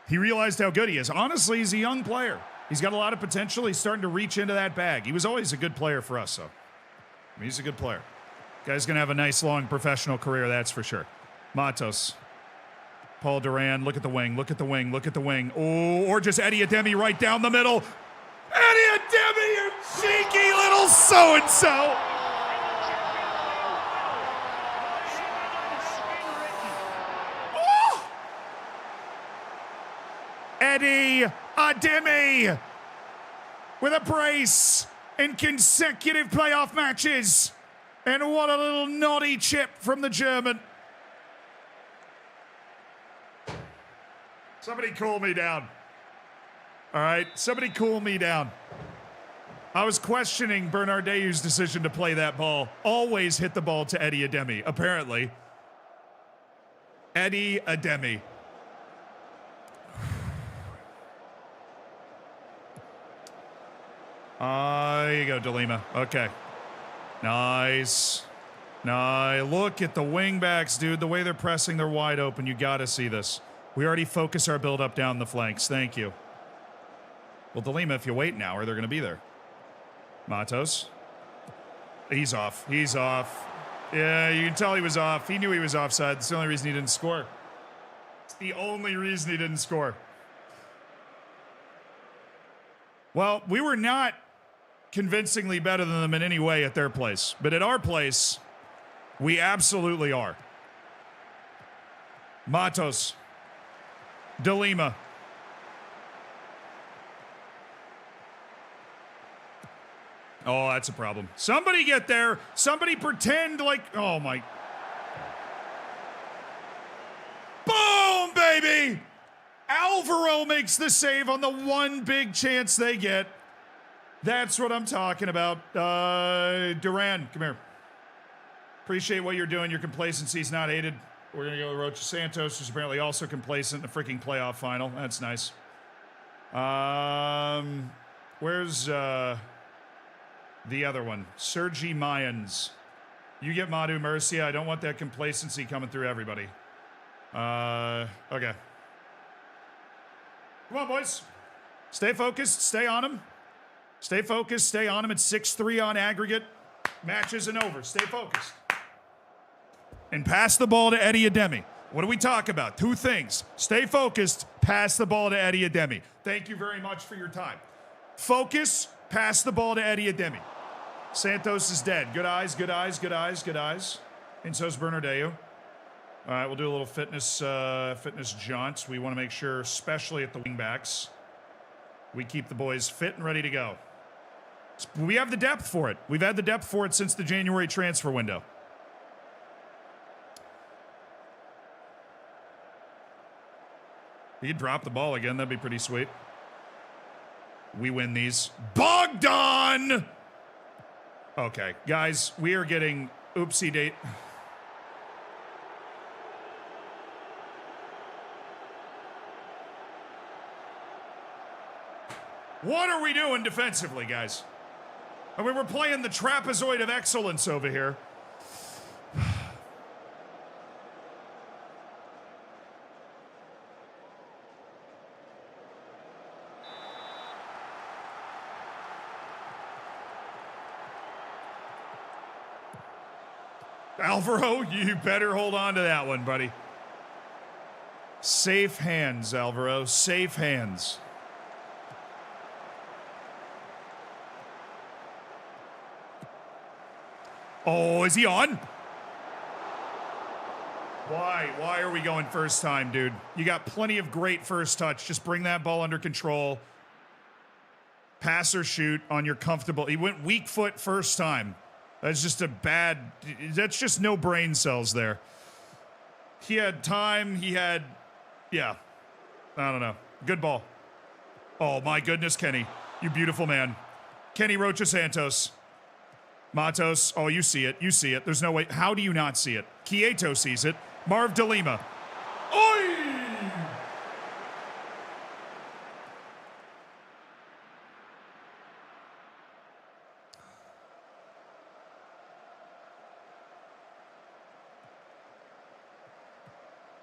He realized how good he is. Honestly, he's a young player. He's got a lot of potential. He's starting to reach into that bag. He was always a good player for us, though. I mean, he's a good player. Guy's going to have a nice, long professional career, that's for sure. Matos. Paul Duran, look at the wing, look at the wing, look at the wing. Oh, or just Eddie Ademi right down the middle. Eddie Ademi, you cheeky little so-and-so. Oh! Eddie Ademi with a brace in consecutive playoff matches. And what a little naughty chip from the German. Somebody cool me down. All right, somebody cool me down. I was questioning Bernardeu's decision to play that ball. Always hit the ball to Eddie Ademi, apparently. Eddie Ademi. There you go, De Lima. Okay. Nice. Nice. Look at the wingbacks, dude. The way they're pressing, they're wide open. You got to see this. We already focus our build-up down the flanks. Thank you. Well, De Lima, if you wait now, are they going to be there? Matos. He's off. He's off. Yeah, you can tell he was off. He knew he was offside. That's the only reason he didn't score. It's the only reason he didn't score. Well, we were not convincingly better than them in any way at their place. But at our place, we absolutely are. Matos. De Lima. Oh, that's a problem. Somebody get there. Somebody pretend like, oh my. Boom, baby. Alvaro makes the save on the one big chance they get. That's what I'm talking about. Duran, come here. Appreciate what you're doing. Your complacency's not aided. We're going to go with Rocha Santos, who's apparently also complacent in the freaking playoff final. That's nice. Where's the other one? Sergi Mayans. You get Madu Murcia. I don't want that complacency coming through everybody. Okay. Come on, boys. Stay focused. Stay on him. Stay focused. Stay on him. It's 6-3 on aggregate. Match isn't over. Stay focused. And pass the ball to Eddie Ademi. What do we talk about? Two things. Stay focused. Pass the ball to Eddie Ademi. Thank you very much for your time. Focus. Pass the ball to Eddie Ademi. Santos is dead. Good eyes, good eyes, good eyes, good eyes. And so's Bernardeu. All right, we'll do a little fitness jaunts. We want to make sure, especially at the wingbacks, we keep the boys fit and ready to go. We have the depth for it. We've had the depth for it since the January transfer window. He'd drop the ball again. That'd be pretty sweet. We win these. Bogdan! Okay, guys, we are getting oopsie date. What are we doing defensively, guys? I mean, we're playing the trapezoid of excellence over here. Alvaro, you better hold on to that one, buddy. Safe hands, Alvaro. Safe hands. Oh, is he on? Why? Why are we going first time, dude? You got plenty of great first touch. Just bring that ball under control. Pass or shoot on your comfortable. He went weak foot first time. That's just a bad, that's just no brain cells there. He had time, he had, yeah, I don't know. Good ball. Oh my goodness, Kenny. You beautiful man. Kenny Rocha Santos. Matos, oh, you see it, you see it. There's no way, how do you not see it? Quieto sees it. Marv de Lima. Oi!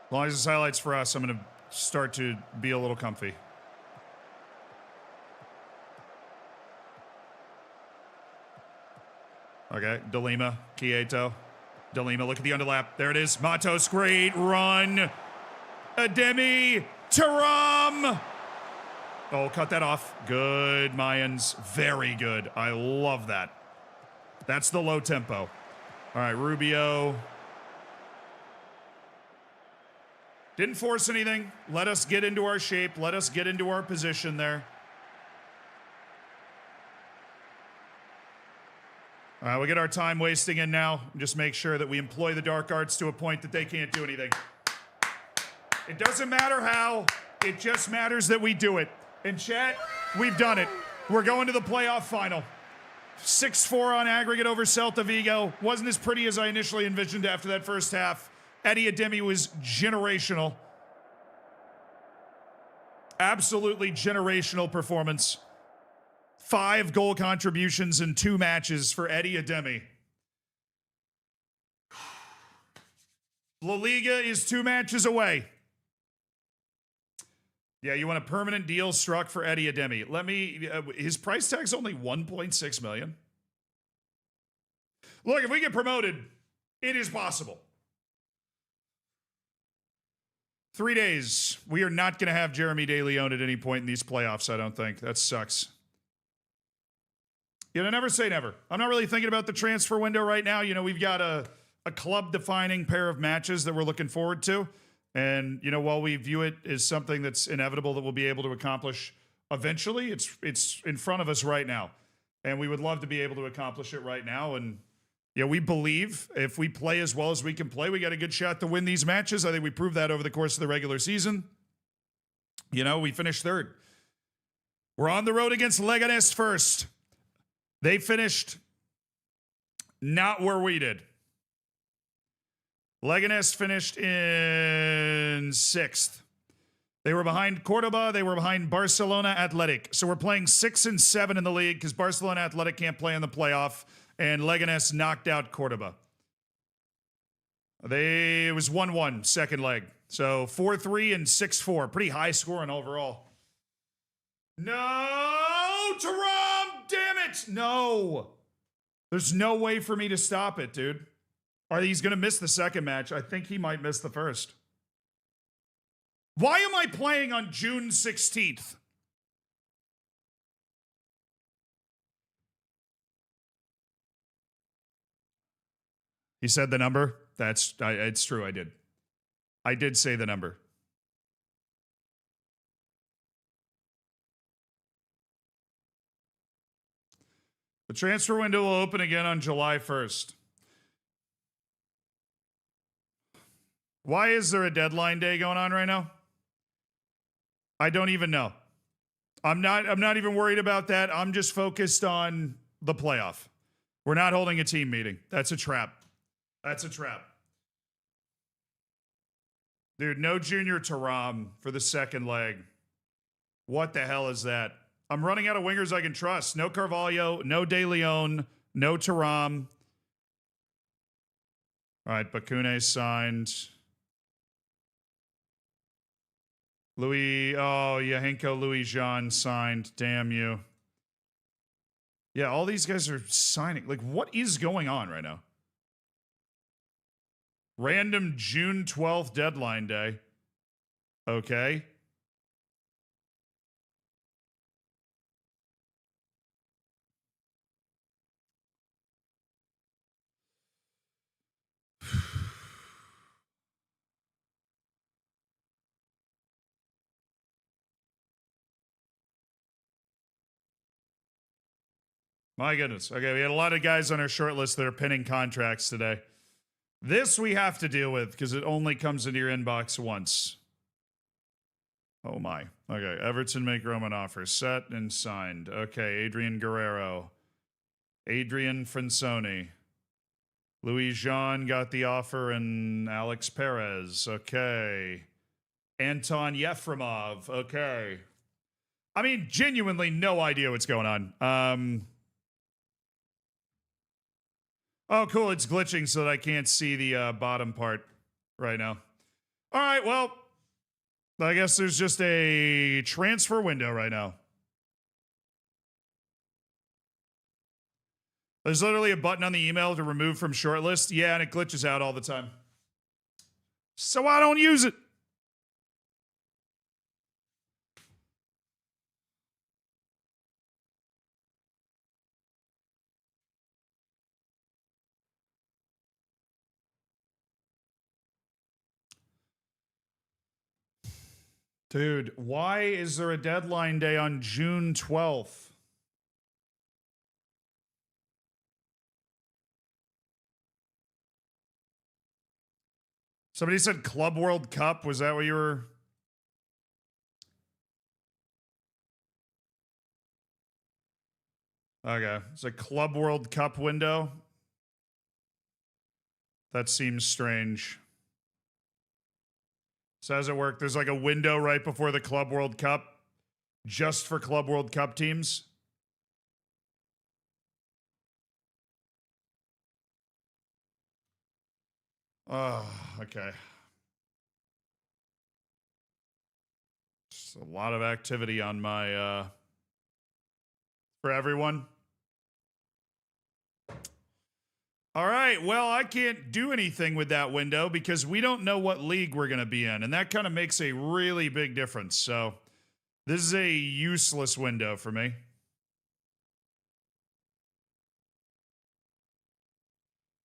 As long as it's highlights for us, I'm going to start to be a little comfy. Okay, De Lima, Quieto. De Lima, look at the underlap. There it is. Matos, great run. Ademi, Taram. Oh, cut that off. Good, Mayans. Very good. I love that. That's the low tempo. All right, Rubio. Didn't force anything. Let us get into our shape. Let us get into our position there. All right, we get our time wasting in now. Just make sure that we employ the dark arts to a point that they can't do anything. It doesn't matter how. It just matters that we do it. In chat, we've done it. We're going to the playoff final. 6-4 on aggregate over Celta Vigo. Wasn't as pretty as I initially envisioned after that first half. Eddie Ademi was generational. Absolutely generational performance. 5 goal contributions in 2 matches for Eddie Ademi. La Liga is 2 matches away. Yeah, you want a permanent deal struck for Eddie Ademi. Let me, his price tag's only 1.6 million. Look, if we get promoted, it is possible. 3 days. We are not going to have Jeremy De Leon at any point in these playoffs, I don't think. That sucks. You know, never say never. I'm not really thinking about the transfer window right now. You know, we've got a club-defining pair of matches that we're looking forward to. And, you know, while we view it as something that's inevitable that we'll be able to accomplish eventually, it's in front of us right now. And we would love to be able to accomplish it right now. And yeah, we believe if we play as well as we can play, we got a good shot to win these matches. I think we proved that over the course of the regular season. You know, we finished third. We're on the road against Leganes first. They finished not where we did. Leganes finished in 6th. They were behind Cordoba. They were behind Barcelona Athletic. So we're playing 6 and 7 in the league because Barcelona Athletic can't play in the playoff, and Leganes knocked out Cordoba. It was 1-1, second leg. So 4-3 and 6-4. Pretty high scoring overall. No, Taram, damn it. No. There's no way for me to stop it, dude. He's going to miss the second match. I think he might miss the first. Why am I playing on June 16th? He said the number. It's true. I did say the number. The transfer window will open again on July 1st. Why is there a deadline day going on right now? I don't even know. I'm not even worried about that. I'm just focused on the playoff. We're not holding a team meeting. That's a trap. That's a trap. Dude, no Junior Taram for the second leg. What the hell is that? I'm running out of wingers I can trust. No Carvalho, no De Leon, no Taram. All right, Bakune signed. Henko Louis Jean signed. Damn you. Yeah, all these guys are signing. Like, what is going on right now? Random June 12th deadline day. Okay. My goodness. Okay, we had a lot of guys on our short list that are pinning contracts today. This we have to deal with because it only comes into your inbox once. Oh my. Okay, Everton make Roman offer. Set and signed. Okay, Adrian Guerrero. Adrian Fransoni. Louis Jean got the offer and Alex Perez. Okay. Anton Yefremov. Okay. I mean, genuinely no idea what's going on. Oh, cool. It's glitching so that I can't see the bottom part right now. All right, well, I guess there's just a transfer window right now. There's literally a button on the email to remove from shortlist. Yeah, and it glitches out all the time. So I don't use it. Dude, why is there a deadline day on June 12th? Somebody said Club World Cup. Was that what you were? Okay. It's a Club World Cup window. That seems strange. So how does it work? There's like a window right before the Club World Cup just for Club World Cup teams. Oh, okay. Just a lot of activity on my, for everyone. All right, well, I can't do anything with that window because we don't know what league we're going to be in, and that kind of makes a really big difference. So this is a useless window for me.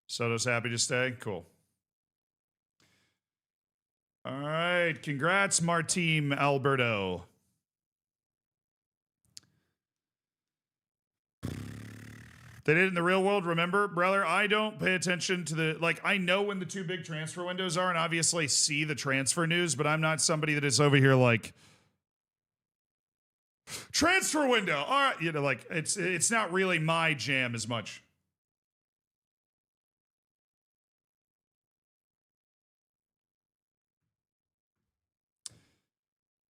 Soto's happy to stay? Cool. All right, congrats, Martim Alberto. They did it in the real world, remember, brother? I don't pay attention to the, like, I know when the two big transfer windows are and obviously see the transfer news, but I'm not somebody that is over here like, transfer window. All right, you know, like, it's not really my jam as much.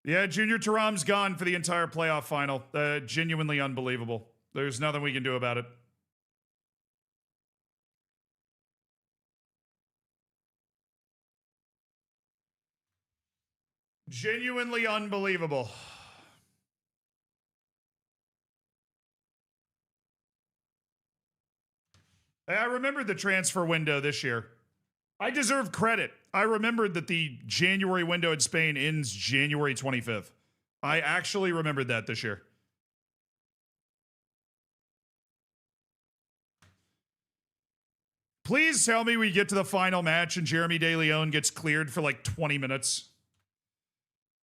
Yeah, Junior Taram's gone for the entire playoff final. Genuinely unbelievable. There's nothing we can do about it. Genuinely unbelievable. I remembered the transfer window this year. I deserve credit. I remembered that the January window in Spain ends January 25th. I actually remembered that this year. Please tell me we get to the final match and Jeremy De Leon gets cleared for like 20 minutes.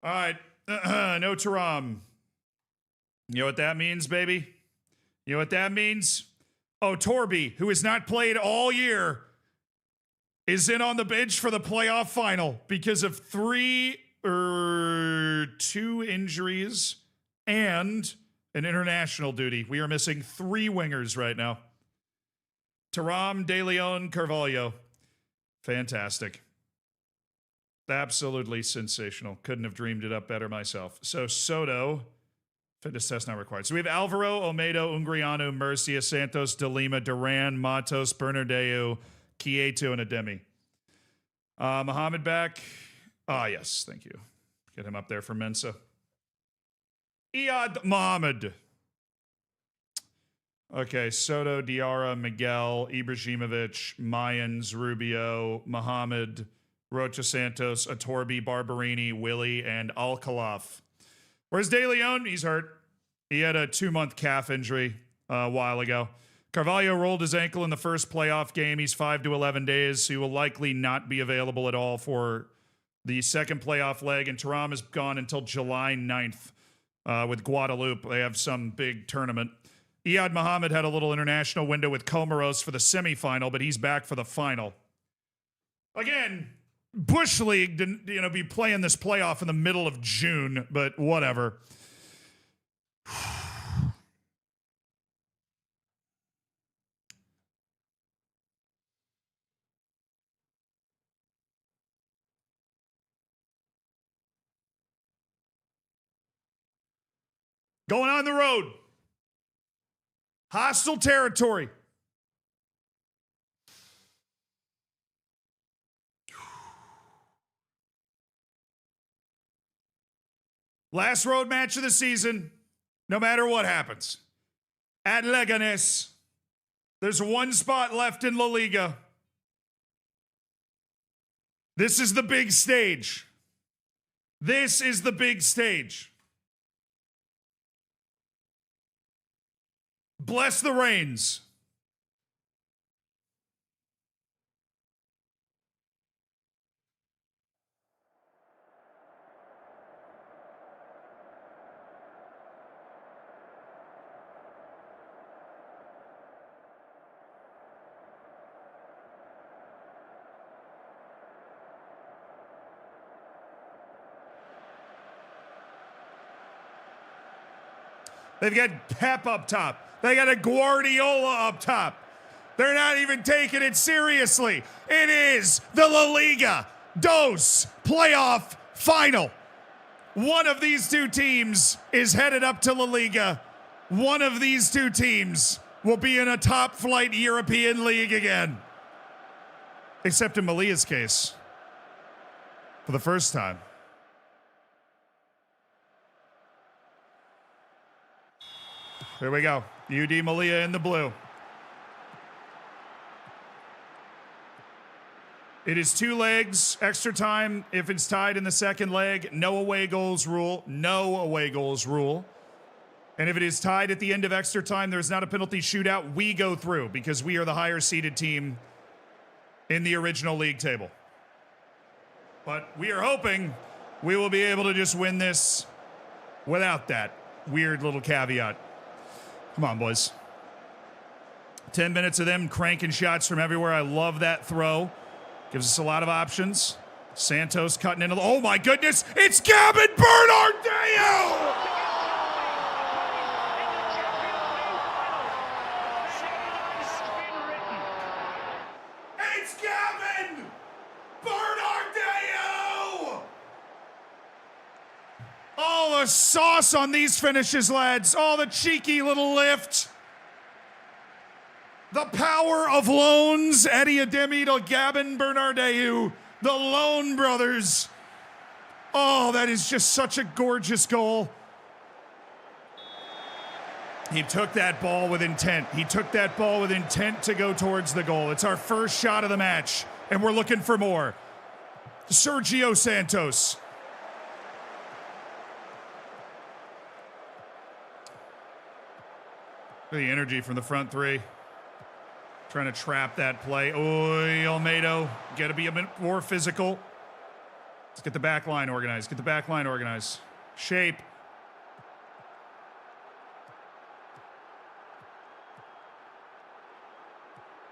All right. No Taram. You know what that means, baby? You know what that means? Oh, Torby, who has not played all year, is in on the bench for the playoff final because of 2 injuries and an international duty. We are missing 3 wingers right now. Taram, De Leon, Carvalho. Fantastic. Absolutely sensational. Couldn't have dreamed it up better myself. So Soto, fitness test not required. So we have Alvaro, Olmedo, Ungriano, Murcia, Santos, De Lima, Duran, Matos, Bernardeu, Quieto, and Ademi. Mohamed back. Yes, thank you. Get him up there for Mensa. Iyad Mohamed. Okay, Soto, Diarra, Miguel, Ibrahimovic, Mayans, Rubio, Mohamed, Rocha Santos, Atorbi, Barberini, Willie, and Alcalaf. Where's De Leon? He's hurt. He had a 2-month calf injury a while ago. Carvalho rolled his ankle in the first playoff game. He's 5 to 11 days. He will likely not be available at all for the second playoff leg. And Taram is gone until July 9th with Guadalupe. They have some big tournament. Iyad Mohamed had a little international window with Comoros for the semifinal, but he's back for the final. Again, Bush League didn't, be playing this playoff in the middle of June, but whatever. Going on the road. Hostile territory. Last road match of the season, no matter what happens. At Leganés. There's 1 spot left in La Liga. This is the big stage. This is the big stage. Bless the rains. They've got Pep up top. They got a Guardiola up top. They're not even taking it seriously. It is the La Liga Dos playoff final. One of these 2 teams is headed up to La Liga. One of these 2 teams will be in a top flight European league again. Except in Malia's case. For the first time. Here we go. UD Malia in the blue. It is 2 legs, extra time. If it's tied in the second leg, no away goals rule. No away goals rule. And if it is tied at the end of extra time, there's not a penalty shootout. We go through because we are the higher seeded team in the original league table. But we are hoping we will be able to just win this without that weird little caveat. Come on, boys. 10 minutes of them cranking shots from everywhere. I love that throw. Gives us a lot of options. Santos cutting into the... Oh, my goodness. It's Gavin Bernardeu! It's Gavin Bernardeu! All the sauce on these finishes, lads. All the cheeky little lift. The power of loans. Eddie Ademi to Gavin Bernardeu. The Loan Brothers. Oh, that is just such a gorgeous goal. He took that ball with intent. He took that ball with intent to go towards the goal. It's our first shot of the match, and we're looking for more. Sergio Santos. Look at the energy from the front three. Trying to trap that play. Oy, Almeida. Got to be a bit more physical. Let's get the back line organized. Get the back line organized. Shape.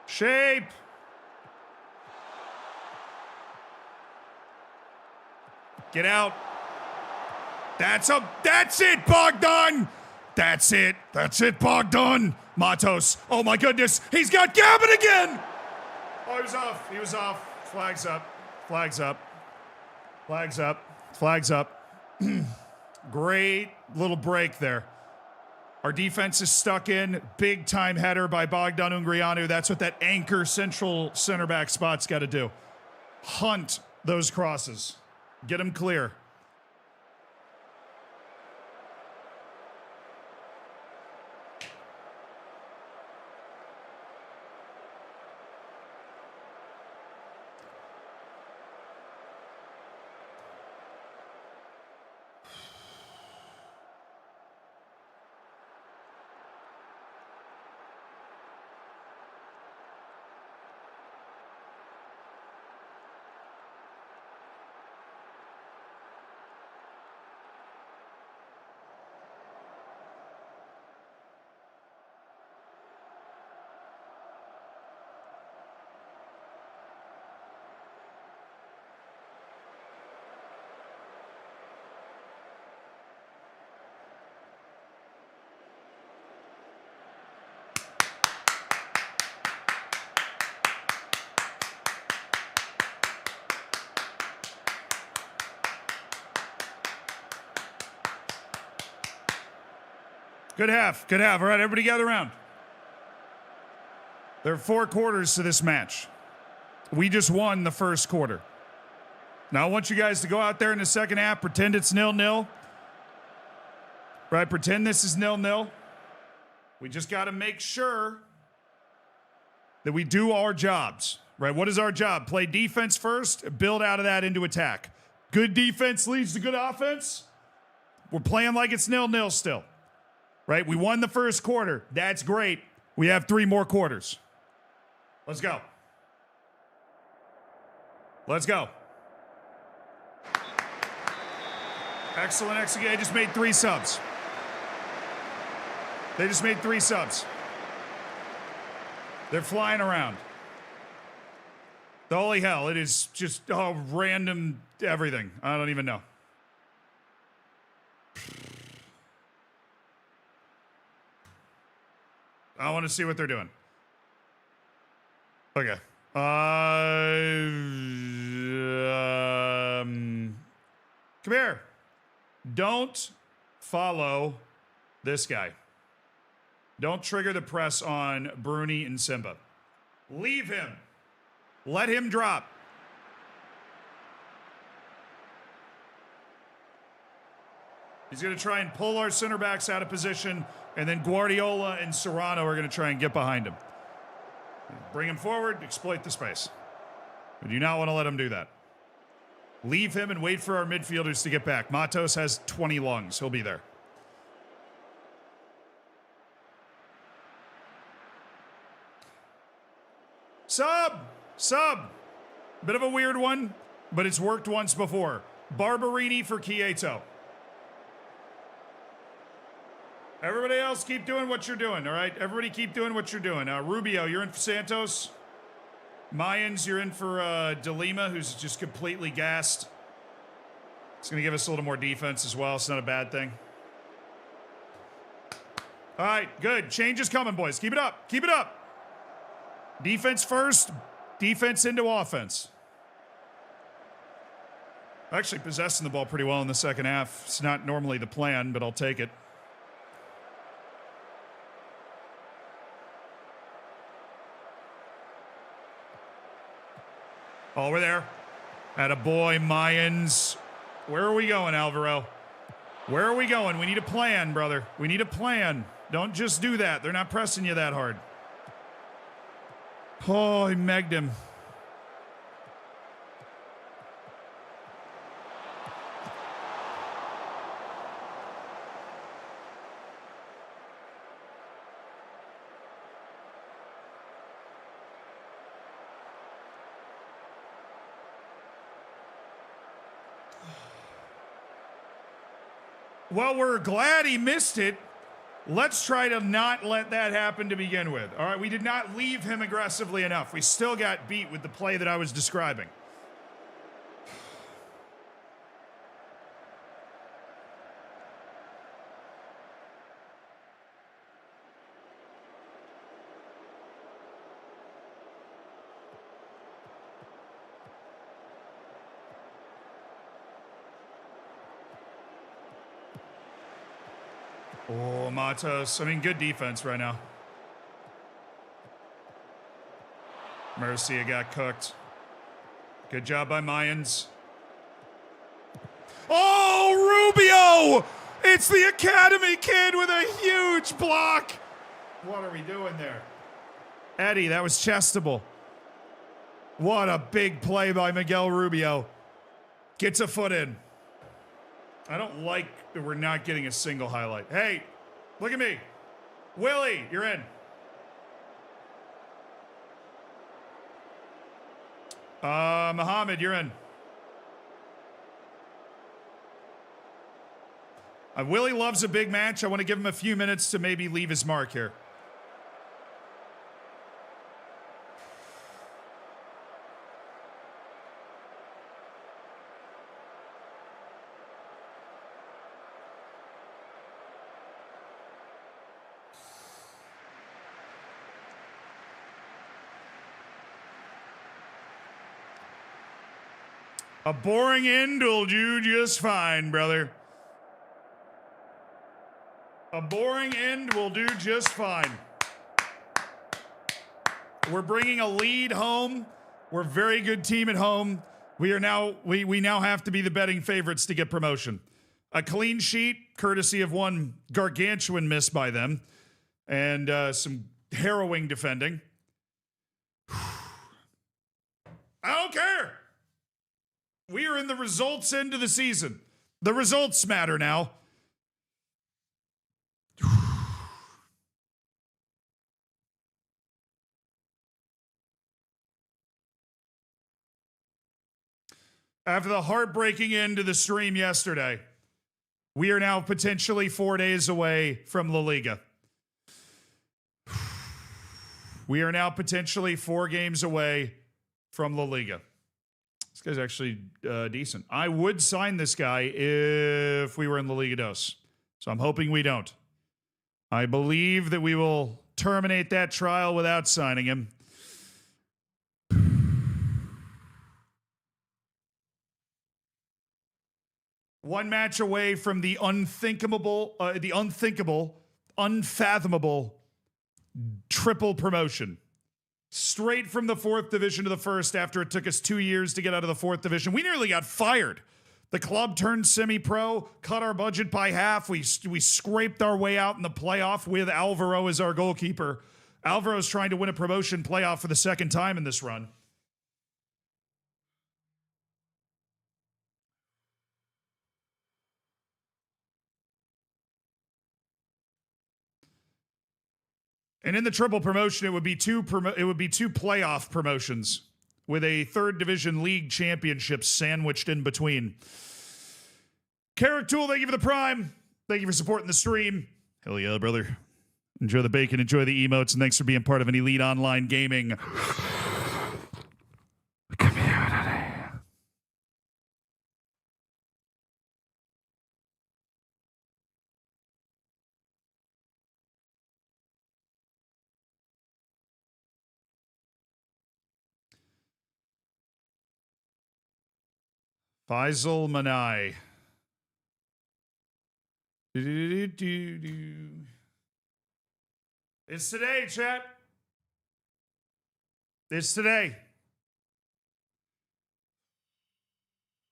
Shape. Get out. That's it, Bogdan. That's it. That's it, Bogdan. Matos. Oh my goodness. He's got Gavin again. Oh, he was off. He was off. Flags up. Flags up. Flags up. Flags up. Great little break there. Our defense is stuck in. Big time header by Bogdan Ungrianu. That's what that anchor central center back spot's got to do. Hunt those crosses. Get them clear. Good half. Good half. All right, everybody gather around. There are 4 quarters to this match. We just won the first quarter. Now I want you guys to go out there in the second half, pretend it's 0-0. Right? Pretend this is 0-0. We just got to make sure that we do our jobs. Right? What is our job? Play defense first, build out of that into attack. Good defense leads to good offense. We're playing like it's 0-0 still. Right? We won the first quarter. That's great. We have 3 more quarters. Let's go. Let's go. Excellent execution. They just made 3 subs. They just made 3 subs. They're flying around. The holy hell. It is just random everything. I don't even know. I want to see what they're doing. Okay. Come here. Don't follow this guy. Don't trigger the press on Bruni and Simba. Leave him. Let him drop. He's going to try and pull our center backs out of position, and then Guardiola and Serrano are going to try and get behind him. Bring him forward, exploit the space. We do not want to let him do that. Leave him and wait for our midfielders to get back. Matos has 20 lungs. He'll be there. Sub! Bit of a weird one, but it's worked once before. Barberini for Chieto. Everybody else keep doing what you're doing, all right? Everybody keep doing what you're doing. Rubio, you're in for Santos. Mayans, you're in for De Lima, who's just completely gassed. It's going to give us a little more defense as well. It's not a bad thing. All right, good. Change is coming, boys. Keep it up. Keep it up. Defense first. Defense into offense. Actually possessing the ball pretty well in the second half. It's not normally the plan, but I'll take it. Oh, we're there. Attaboy, Mayans. Where are we going, Alvaro? Where are we going? We need a plan, brother. We need a plan. Don't just do that. They're not pressing you that hard. Oh, he megged him. Well, we're glad he missed it. Let's try to not let that happen to begin with. All right, we did not leave him aggressively enough. We still got beat with the play that I was describing. Oh, Matos. I mean, good defense right now. Murcia got cooked. Good job by Mayans. Oh, Rubio! It's the Academy kid with a huge block. What are we doing there? Eddie, that was chestable. What a big play by Miguel Rubio. Gets a foot in. I don't like that we're not getting a single highlight. Hey, look at me. Willie, you're in. Muhammad, you're in. Willie loves a big match. I want to give him a few minutes to maybe leave his mark here. A boring end will do just fine, brother. A boring end will do just fine. We're bringing a lead home. We're a very good team at home. We now have to be the betting favorites to get promotion. A clean sheet, courtesy of one gargantuan miss by them, and some harrowing defending. I don't care. We are in the results end of the season. The results matter now. After the heartbreaking end of the stream yesterday, we are now potentially 4 days away from La Liga. We are now potentially 4 games away from La Liga. This guy's actually decent. I would sign this guy if we were in La Liga Dos. So I'm hoping we don't. I believe that we will terminate that trial without signing him. One match away from the unthinkable, unfathomable triple promotion. Straight from the 4th division to the 1st after it took us 2 years to get out of the 4th division. We nearly got fired. The club turned semi-pro, cut our budget by half. We scraped our way out in the playoff with Alvaro as our goalkeeper. Alvaro's trying to win a promotion playoff for the 2nd time in this run. And in the triple promotion, it would be two playoff promotions with a 3rd division league championship sandwiched in between. Carrick Tool, thank you for the prime. Thank you for supporting the stream. Hell yeah, brother. Enjoy the bacon, enjoy the emotes, and thanks for being part of an elite online gaming community. Faisal Manai. It's today, chat. It's today.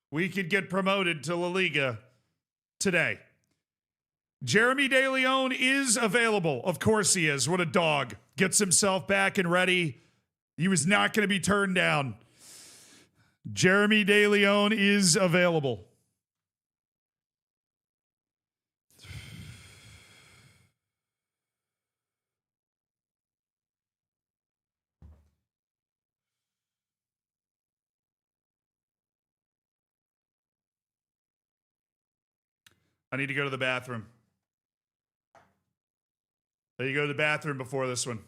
We could get promoted to La Liga today. Jeremy De Leon is available. Of course he is. What a dog. Gets himself back and ready. He was not going to be turned down. Jeremy De Leon is available. I need to go to the bathroom. I need to go to the bathroom before this one.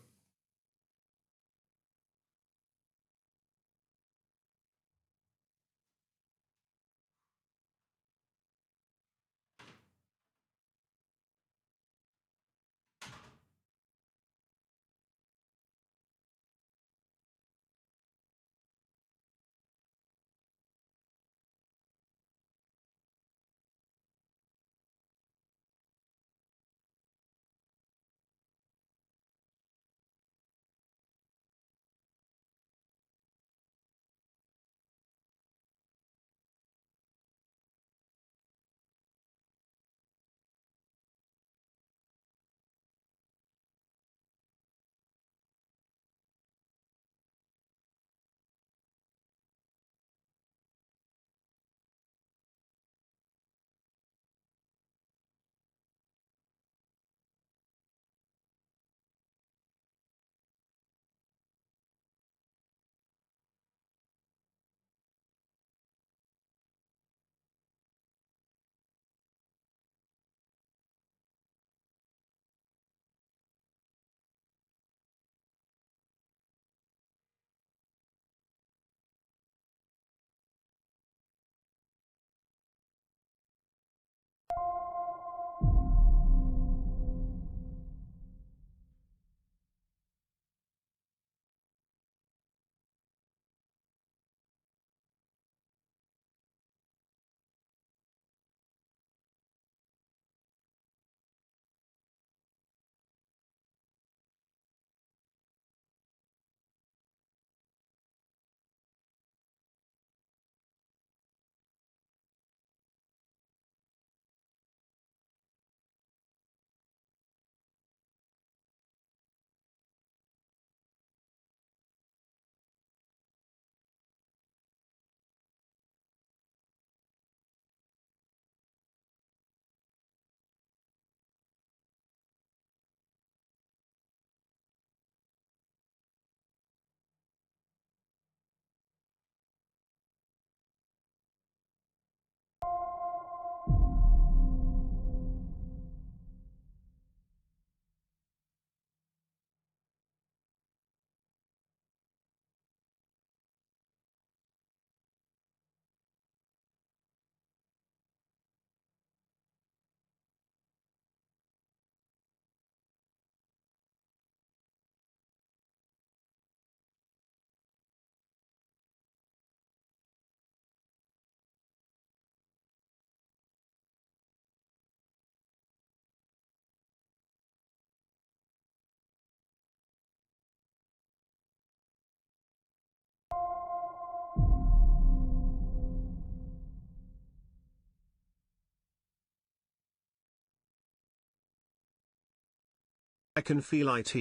I can feel it.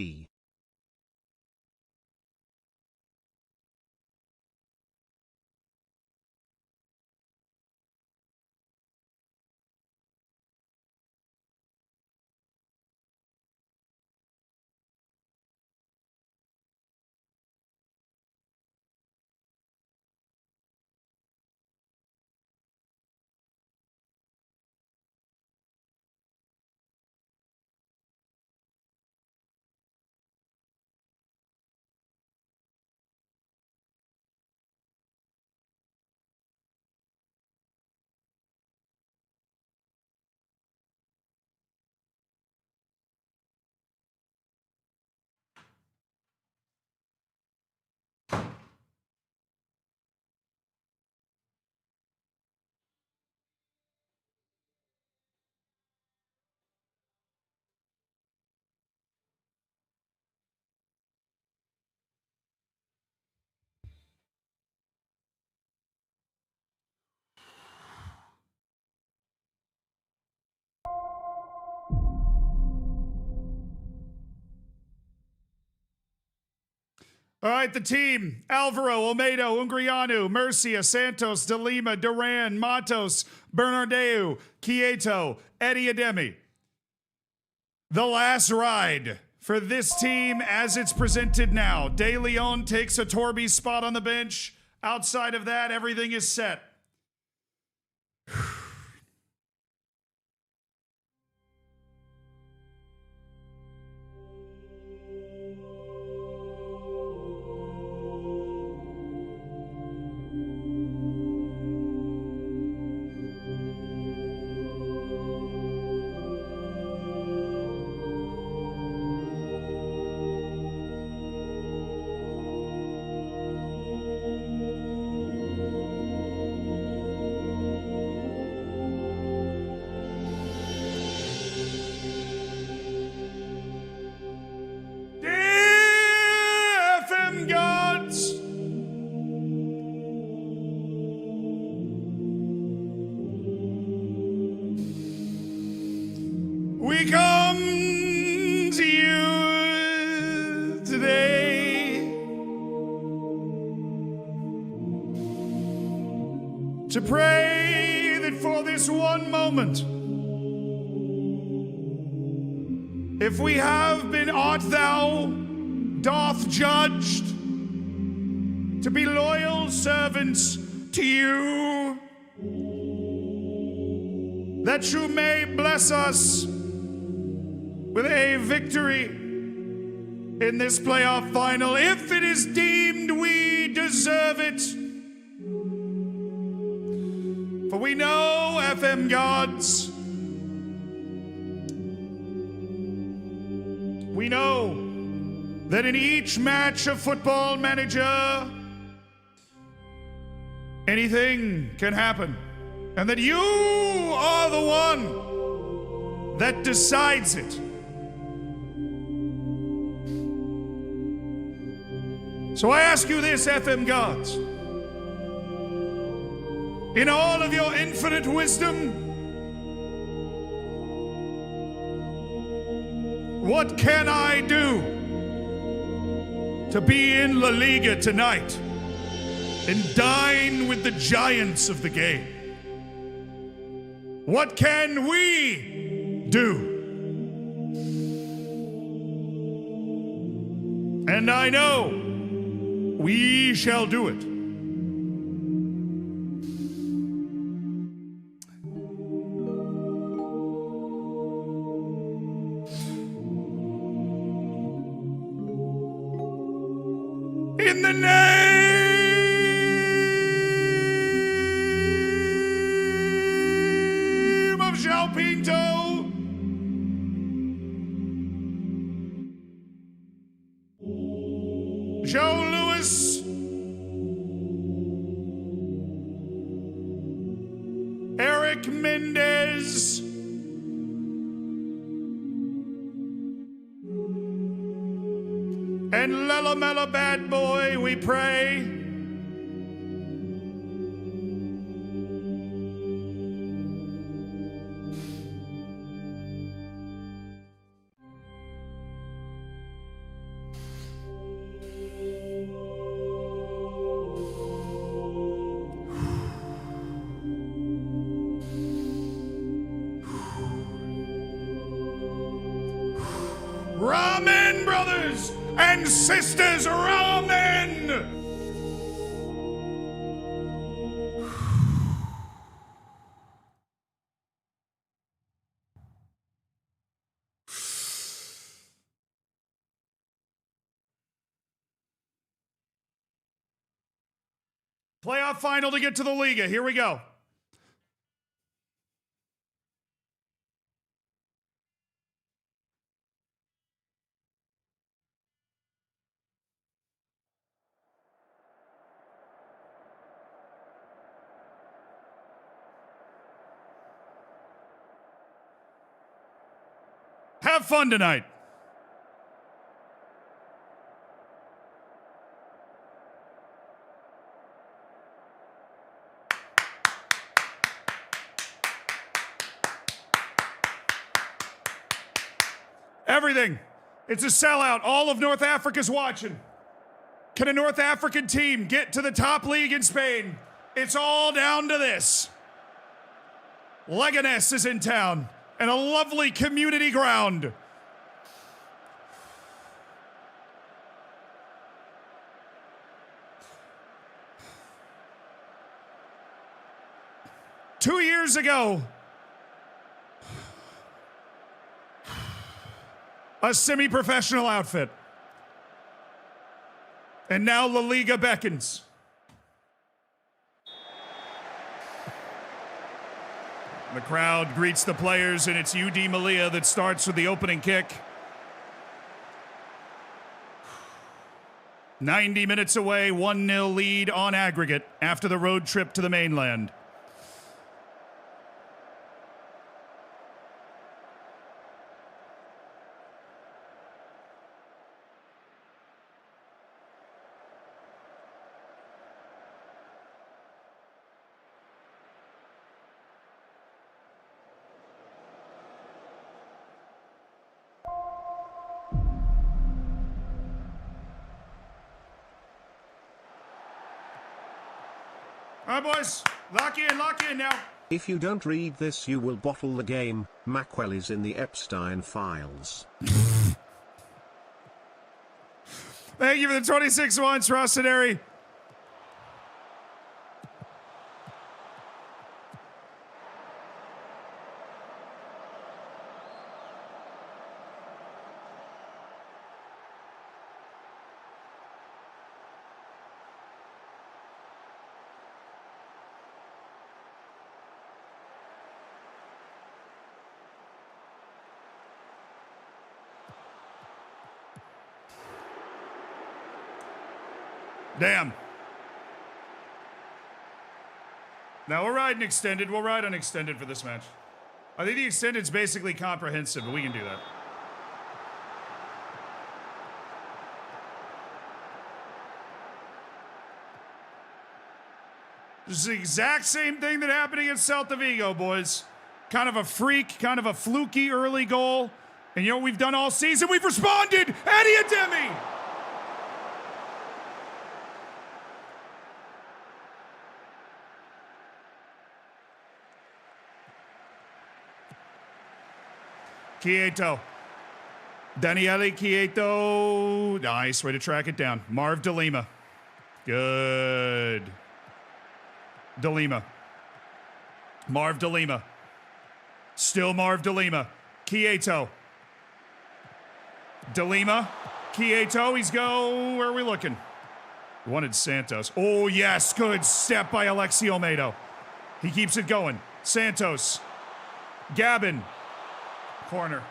All right, the team: Alvaro, Olmedo, Ungrianu, Murcia, Santos, De Lima, Duran, Matos, Bernardeu, Quieto, Eddie Ademi. The last ride for this team as it's presented now. De Leon takes a Torby spot on the bench. Outside of that, everything is set. FM gods, we come to you today to pray that for this one moment, if we have been art thou doth judged to be loyal servants to you, that you may bless us with a victory in this playoff final, if it is deemed we deserve it. For we know, FM gods, we know that in each match of Football Manager, anything can happen, and that you are the one that decides it. So I ask you this, FM gods, in all of your infinite wisdom, what can I do to be in La Liga tonight and dine with the giants of the game? What can we do? And I know we shall do it. In the name of João Pinto, Joe Lewis, Eric Mendez, and Lelamela Bad Boy, we pray. Ramen, brothers and sisters, ramen! Playoff final to get to the Liga. Here we go. Have fun tonight. Everything. It's a sellout. All of North Africa's watching. Can a North African team get to the top league in Spain? It's all down to this. Leganés is in town, and a lovely community ground. Two years ago, a semi-professional outfit. And now La Liga beckons. The crowd greets the players, and it's UD Malia that starts with the opening kick. 90 minutes away, 1-0 lead on aggregate after the road trip to the mainland. All right, boys, lock in now. If you don't read this, you will bottle the game. Macwell is in the Epstein files. Thank you for the 26 months, Rossoneri. Damn. Now we're riding extended. We'll ride on extended for this match. I think the extended's basically comprehensive, but we can do that. This is the exact same thing that happened against Celta Vigo, boys. Kind of a freak, kind of a fluky early goal. And you know what we've done all season? We've responded! Eddie Ademi! Quieto. Daniele Quieto. Nice way to track it down. Marv De Lima. Good. De Lima. Marv De Lima. Still Marv De Lima. Quieto. De Lima. Quieto. He's go. Where are we looking? We wanted Santos. Oh, yes. Good step by Alexi Olmedo. He keeps it going. Santos. Gabin. Corner.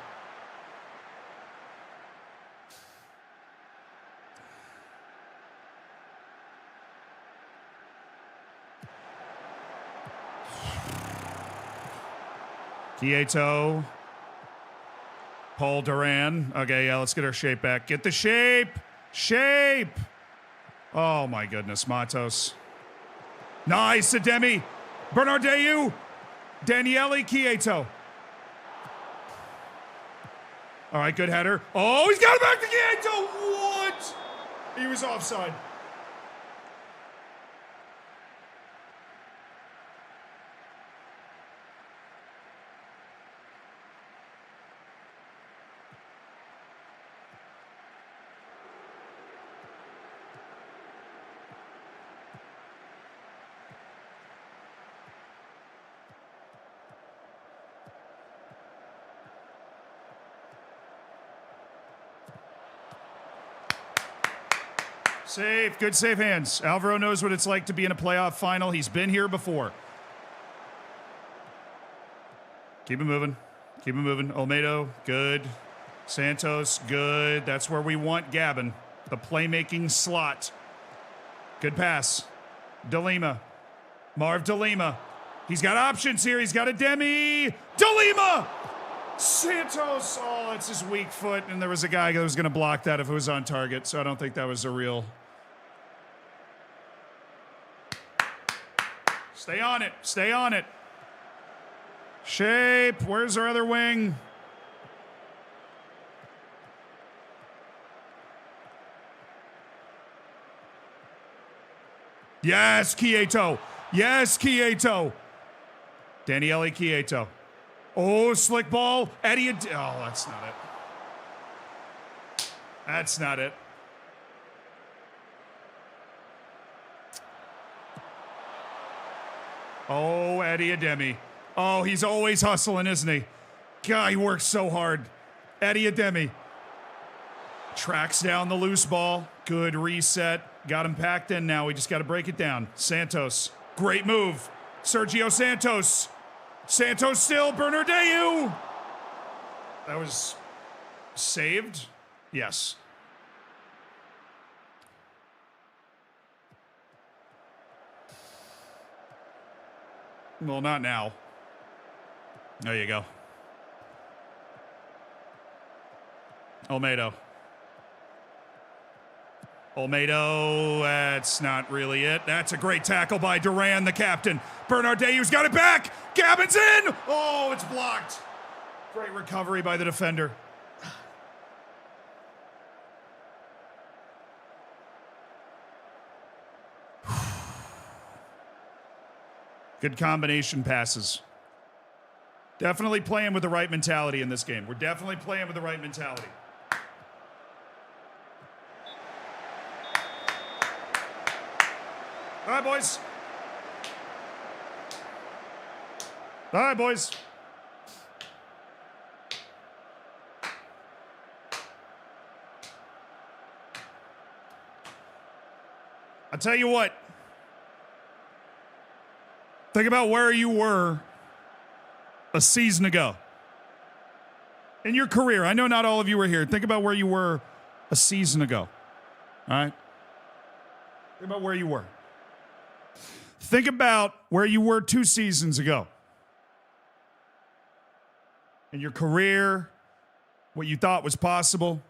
Quieto. Paul Duran. Okay, yeah, let's get our shape back. Get the shape. Shape. Oh, my goodness. Matos. Nice. Ademi. Bernardeu. Daniele Quieto. All right, good header. Oh, he's got it back to Quieto. What? He was offside. Save. Good save hands. Alvaro knows what it's like to be in a playoff final. He's been here before. Keep it moving. Keep it moving. Olmedo, good. Santos, good. That's where we want Gabin. The playmaking slot. Good pass. De Lima. Marv De Lima. He's got options here. He's got a Demi. De Lima! Santos. Oh, that's his weak foot. And there was a guy that was going to block that if it was on target. So I don't think that was a real... Stay on it. Stay on it. Shape. Where's our other wing? Yes, Quieto. Yes, Quieto. Daniele Quieto. Oh, slick ball. Eddie. Oh, that's not it. That's not it. Oh, Eddie Ademi. Oh, he's always hustling, isn't he? God, he works so hard. Eddie Ademi. Tracks down the loose ball. Good reset. Got him packed in now. We just got to break it down. Santos. Great move. Sergio Santos. Santos still. Bernardeu. That was saved. Yes. Well, not now. There you go. Olmedo. That's not really it. That's a great tackle by Duran, the captain. Bernardeu's got it back. Gabin's in. Oh, it's blocked. Great recovery by the defender. Good combination passes. Definitely playing with the right mentality in this game. We're definitely playing with the right mentality. All right, boys. All right, boys. I'll tell you what. Think about where you were a season ago. In your career, I know not all of you were here. Think about where you were a season ago. All right? Think about where you were. Think about where you were 2 seasons ago. In your career, what you thought was possible.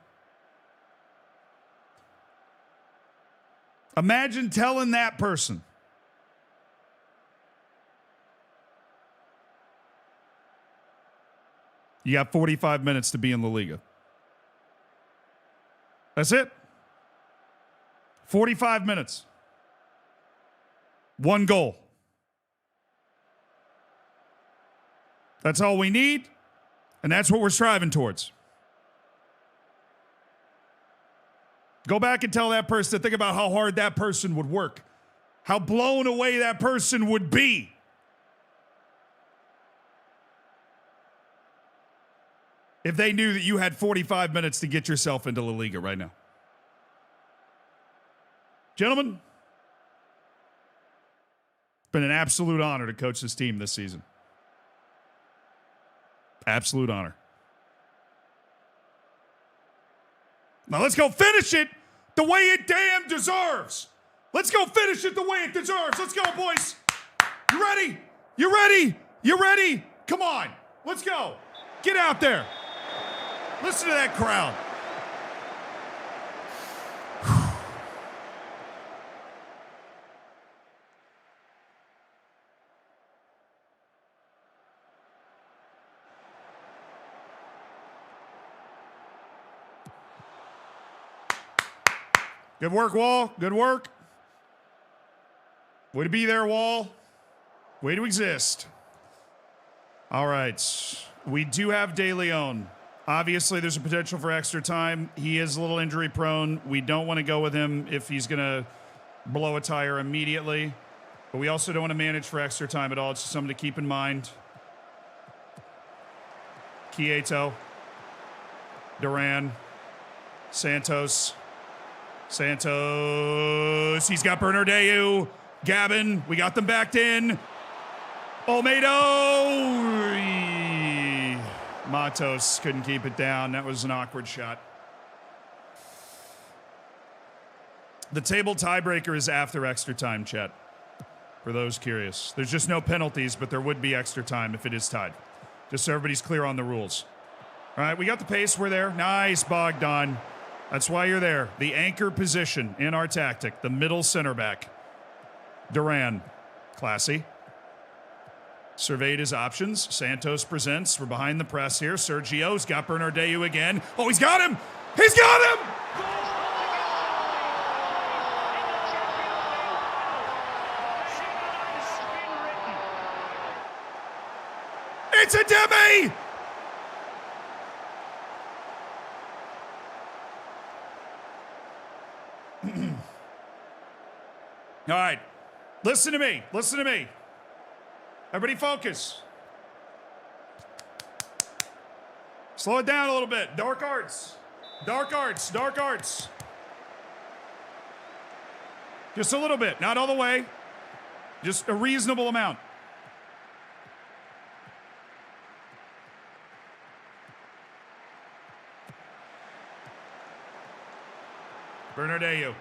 Imagine telling that person, you got 45 minutes to be in La Liga. That's it. 45 minutes. 1 goal. That's all we need, and that's what we're striving towards. Go back and tell that person to think about how hard that person would work, how blown away that person would be. If they knew that you had 45 minutes to get yourself into La Liga right now. Gentlemen, it's been an absolute honor to coach this team this season. Absolute honor. Now let's go finish it the way it damn deserves. Let's go finish it the way it deserves. Let's go, boys. You ready? You ready? You ready? Come on. Let's go. Get out there. Listen to that crowd. Good work, Wall. Good work. Way to be there, Wall. Way to exist. All right. We do have De Leon. Obviously, there's a potential for extra time. He is a little injury prone. We don't want to go with him if he's going to blow a tire immediately. But we also don't want to manage for extra time at all. It's just something to keep in mind. Quieto. Duran. Santos. Santos. He's got Bernardeu. Gabin. We got them backed in. Olmedo. Matos couldn't keep it down. That was an awkward shot. The table tiebreaker is after extra time, chat. For those curious. There's just no penalties, but there would be extra time if it is tied. Just so everybody's clear on the rules. All right, we got the pace. We're there. Nice, Bogdan. That's why you're there. The anchor position in our tactic. The middle center back. Duran. Classy. Surveyed his options. Santos presents. We're behind the press here. Sergio's got Bernardeu again. Oh, he's got him! He's got him! it's a Demi! All right, listen to me. Listen to me. Everybody focus. Slow it down a little bit. Dark arts. Dark arts. Dark arts. Just a little bit. Not all the way. Just a reasonable amount. Bernardeu.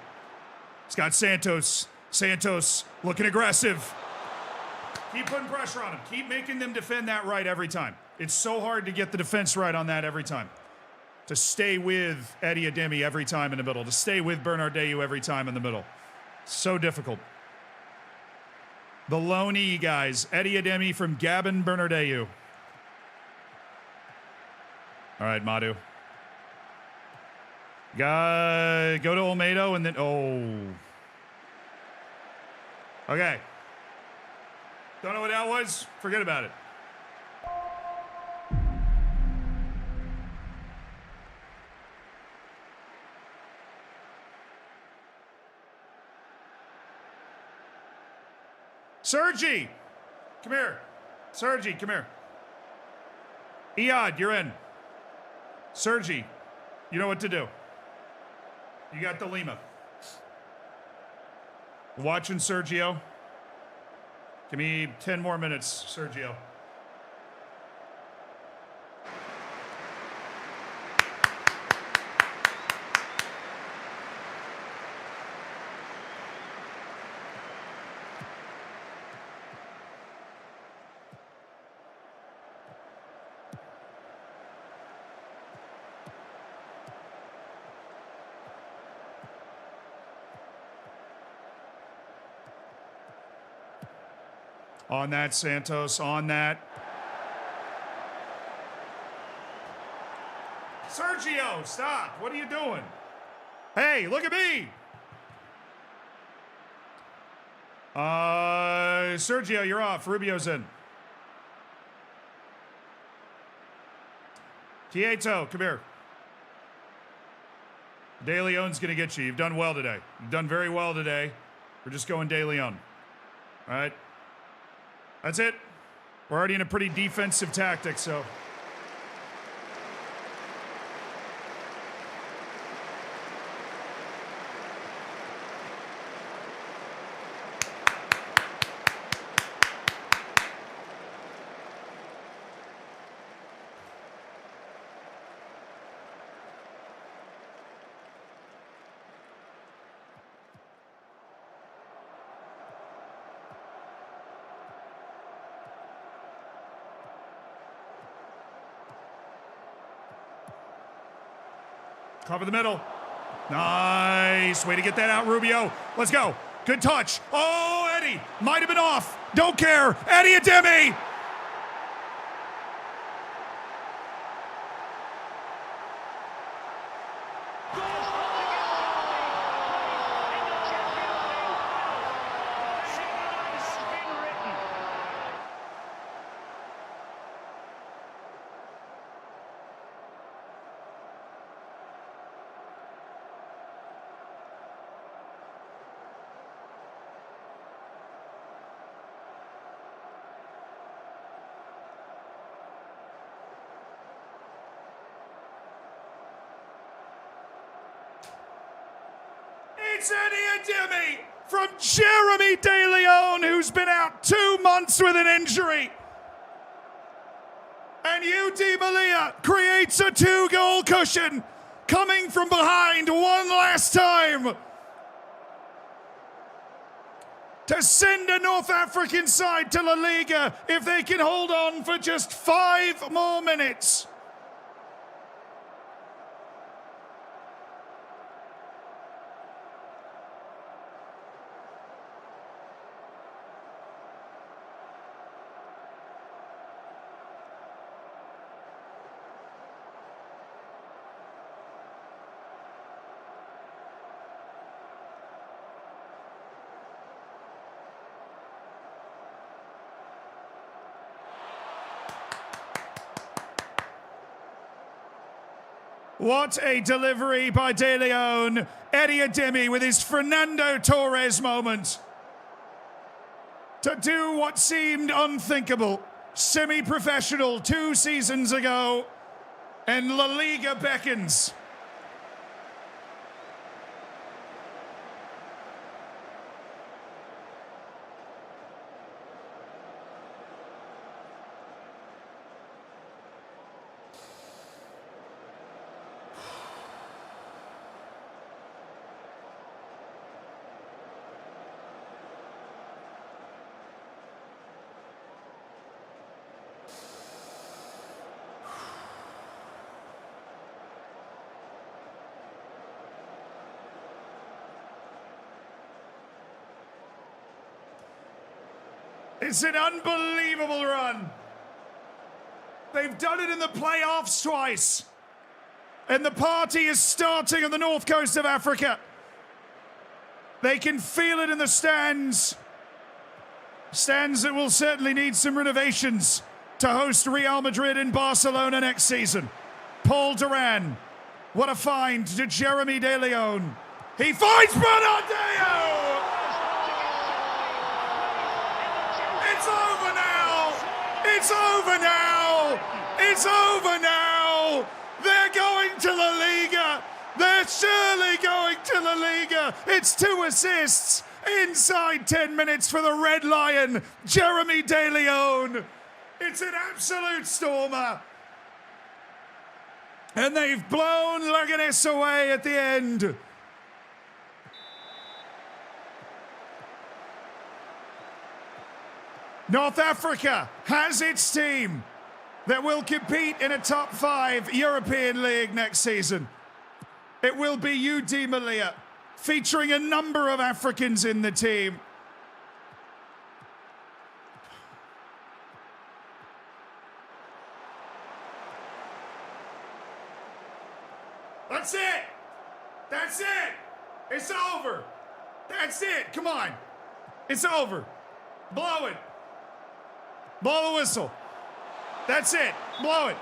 It's got Santos. Santos looking aggressive. Keep putting pressure on him. Keep making them defend that right every time. It's so hard to get the defense right on that every time. To stay with Eddie Ademi every time in the middle. To stay with Bernardeu every time in the middle. So difficult. The loanee guys. Eddie Ademi from Gabon Bernardeu. All right, Madu. Go to Olmedo and then... Oh. Okay. Don't know what that was? Forget about it. Sergi! Come here. Sergi, come here. Iyad, you're in. Sergi, you know what to do. You got the Lima. Watching Sergio. Give me 10 more minutes, Sergio. On that, Santos, on that. Sergio, stop. What are you doing? Hey, look at me. Sergio, you're off. Rubio's in. Quieto, come here. De Leon's going to get you. You've done well today. You've done very well today. We're just going De Leon. All right? That's it. We're already in a pretty defensive tactic, so. Cover the middle. Nice. Way to get that out, Rubio. Let's go. Good touch. Oh, Eddie. Might have been off. Don't care. Eddie Ademi. It's Eddie Ademi from Jeremy De Leon, who's been out 2 months with an injury. And UD Malia creates a 2-goal cushion, coming from behind one last time to send a North African side to La Liga if they can hold on for just 5 more minutes. What a delivery by De Leon. Eddie Ademi with his Fernando Torres moment. To do what seemed unthinkable. Semi-professional 2 seasons ago. And La Liga beckons. It's an unbelievable run. They've done it in the playoffs twice. And the party is starting on the north coast of Africa. They can feel it in the stands. Stands that will certainly need some renovations to host Real Madrid and Barcelona next season. Paul Duran. What a find to Jeremy De Leon. He finds Bernardeo! It's over now! It's over now! It's over now! They're going to La Liga! They're surely going to La Liga! It's 2 assists inside 10 minutes for the Red Lion, Jeremy De Leon. It's an absolute stormer. And they've blown Leganes away at the end. North Africa has its team that will compete in a top 5 European League next season. It will be UD Malia, featuring a number of Africans in the team. That's it. That's it. It's over. That's it. Come on. It's over. Blow it. Blow the whistle. That's it. Blow it.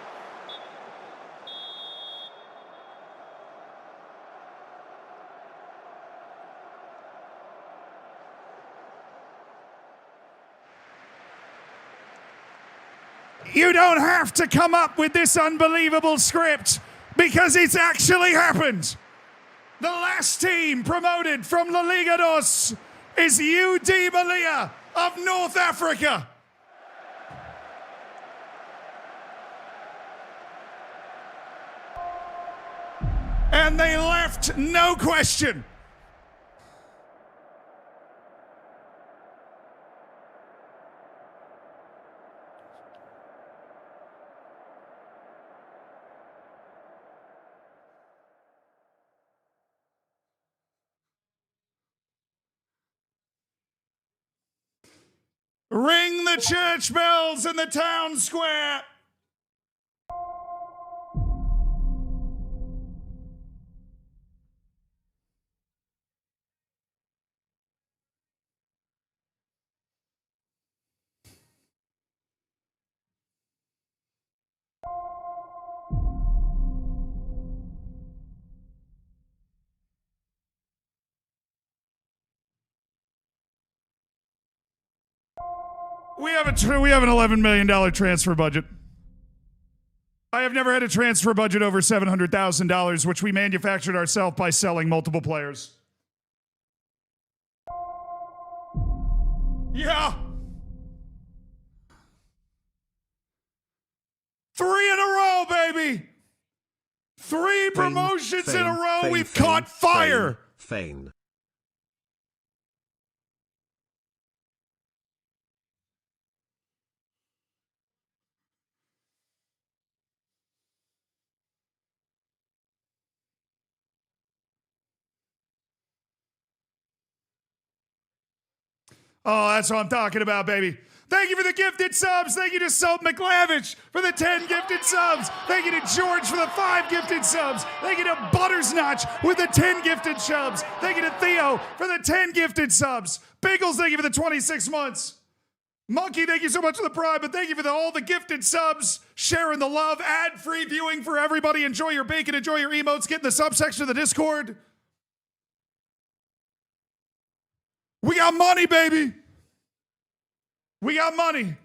You don't have to come up with this unbelievable script because it's actually happened. The last team promoted from La Liga Dos is UD Malia of North Africa. And they left no question. Ring the church bells in the town square. We have an $11 million transfer budget. I have never had a transfer budget over $700,000, which we manufactured ourselves by selling multiple players. Yeah. 3 in a row, baby. 3 promotions in a row. We've caught fire. Fane. Oh, that's what I'm talking about, baby. Thank you for the gifted subs. Thank you to Soap McLavish for the 10 gifted subs. Thank you to George for the 5 gifted subs. Thank you to Buttersnotch with the 10 gifted subs. Thank you to Theo for the 10 gifted subs. Bagels, thank you for the 26 months. Monkey, thank you so much for the prime, but thank you for all the gifted subs, sharing the love, ad-free viewing for everybody. Enjoy your bacon, enjoy your emotes, get in the subsection of the Discord. We got money, baby. We got money.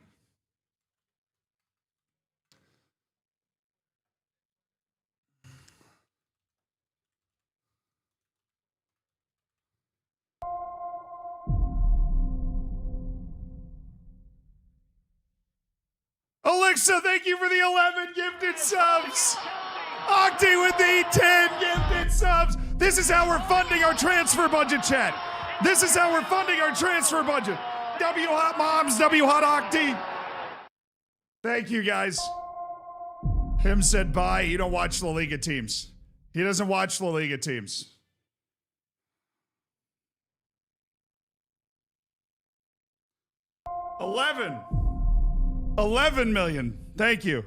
Alexa, thank you for the 11 gifted subs. Octi with the 10 gifted subs. This is how we're funding our transfer budget, chat. This is how we're funding our transfer budget. W Hot Moms, W Hot Octi. Thank you, guys. Him said bye. You don't watch La Liga teams. He doesn't watch La Liga teams. $11 million. Thank you.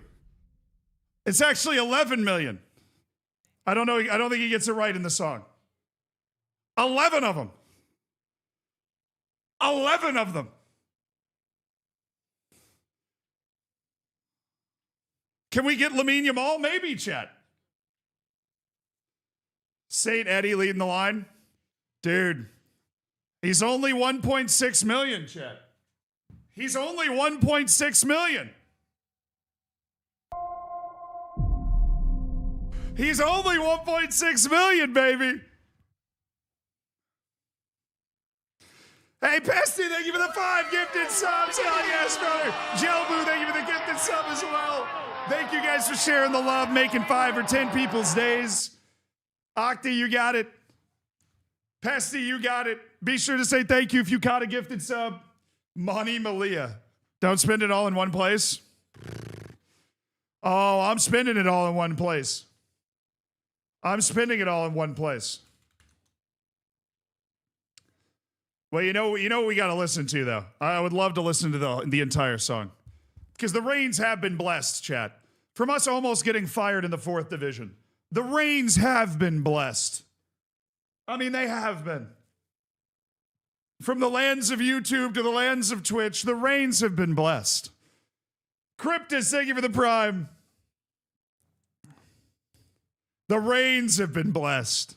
It's actually 11 million. I don't know. I don't think he gets it right in the song. 11 of them. 11 of them. Can we get Lamine Yamal? Maybe, chat. St. Eddie leading the line. Dude, he's only 1.6 million, chat. He's only 1.6 million. He's only 1.6 million, baby. Hey, Pesty, thank you for the 5 gifted subs. Hell yes, brother. Jelboo, thank you for the gifted sub as well. Thank you guys for sharing the love, making 5 or 10 people's days. Octi, you got it. Pesty, you got it. Be sure to say thank you if you caught a gifted sub. Money Malia. Don't spend it all in one place. Oh, I'm spending it all in one place. I'm spending it all in one place. Well, you know what we got to listen to, though? I would love to listen to the entire song. Because the Reigns have been blessed, chat. From us almost getting fired in the 4th division. The Reigns have been blessed. I mean, they have been. From the lands of YouTube to the lands of Twitch, the Reigns have been blessed. Cryptus, thank you for the prime. The Reigns have been blessed.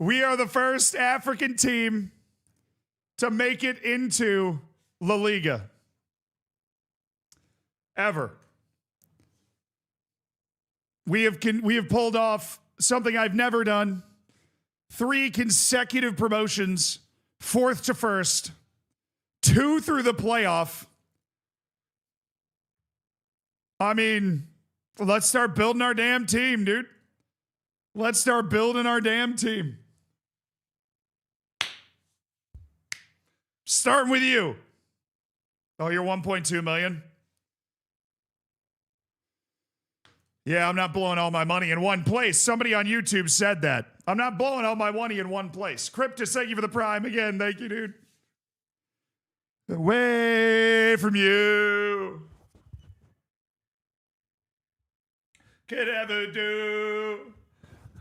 We are the first African team to make it into La Liga. Ever. We have pulled off something I've never done. 3 consecutive promotions, 4th to 1st, 2 through the playoff. I mean, let's start building our damn team, dude. Let's start building our damn team. Starting with you. Oh, you're 1.2 million? Yeah, I'm not blowing all my money in one place. Somebody on YouTube said that. I'm not blowing all my money in one place. Cryptus, thank you for the prime again. Thank you, dude. Away from you. Could ever do.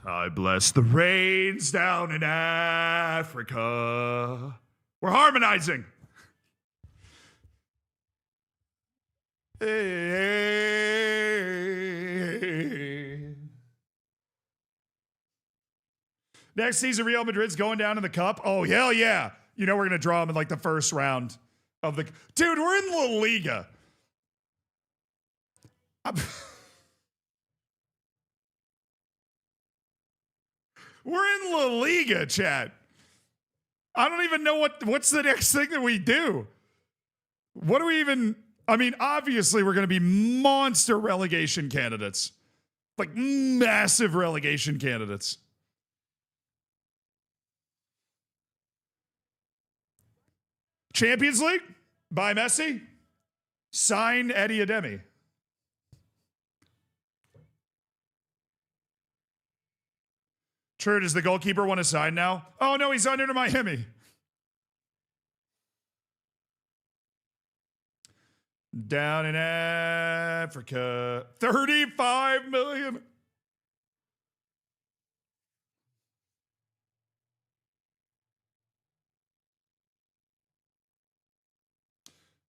I bless the rains down in Africa. We're harmonizing. Hey. Next season, Real Madrid's going down in the cup. Oh, hell yeah. You know we're going to draw them in like the first round of the... Dude, we're in La Liga. We're in La Liga, chat. I don't even know what's the next thing that we do. What do we even... I mean, obviously, we're going to be monster relegation candidates. Like, massive relegation candidates. Champions League? By Messi? Sign Eddie Ademi. True, does the goalkeeper want to sign now? Oh, no, he's under Miami. Down in Africa, 35 million.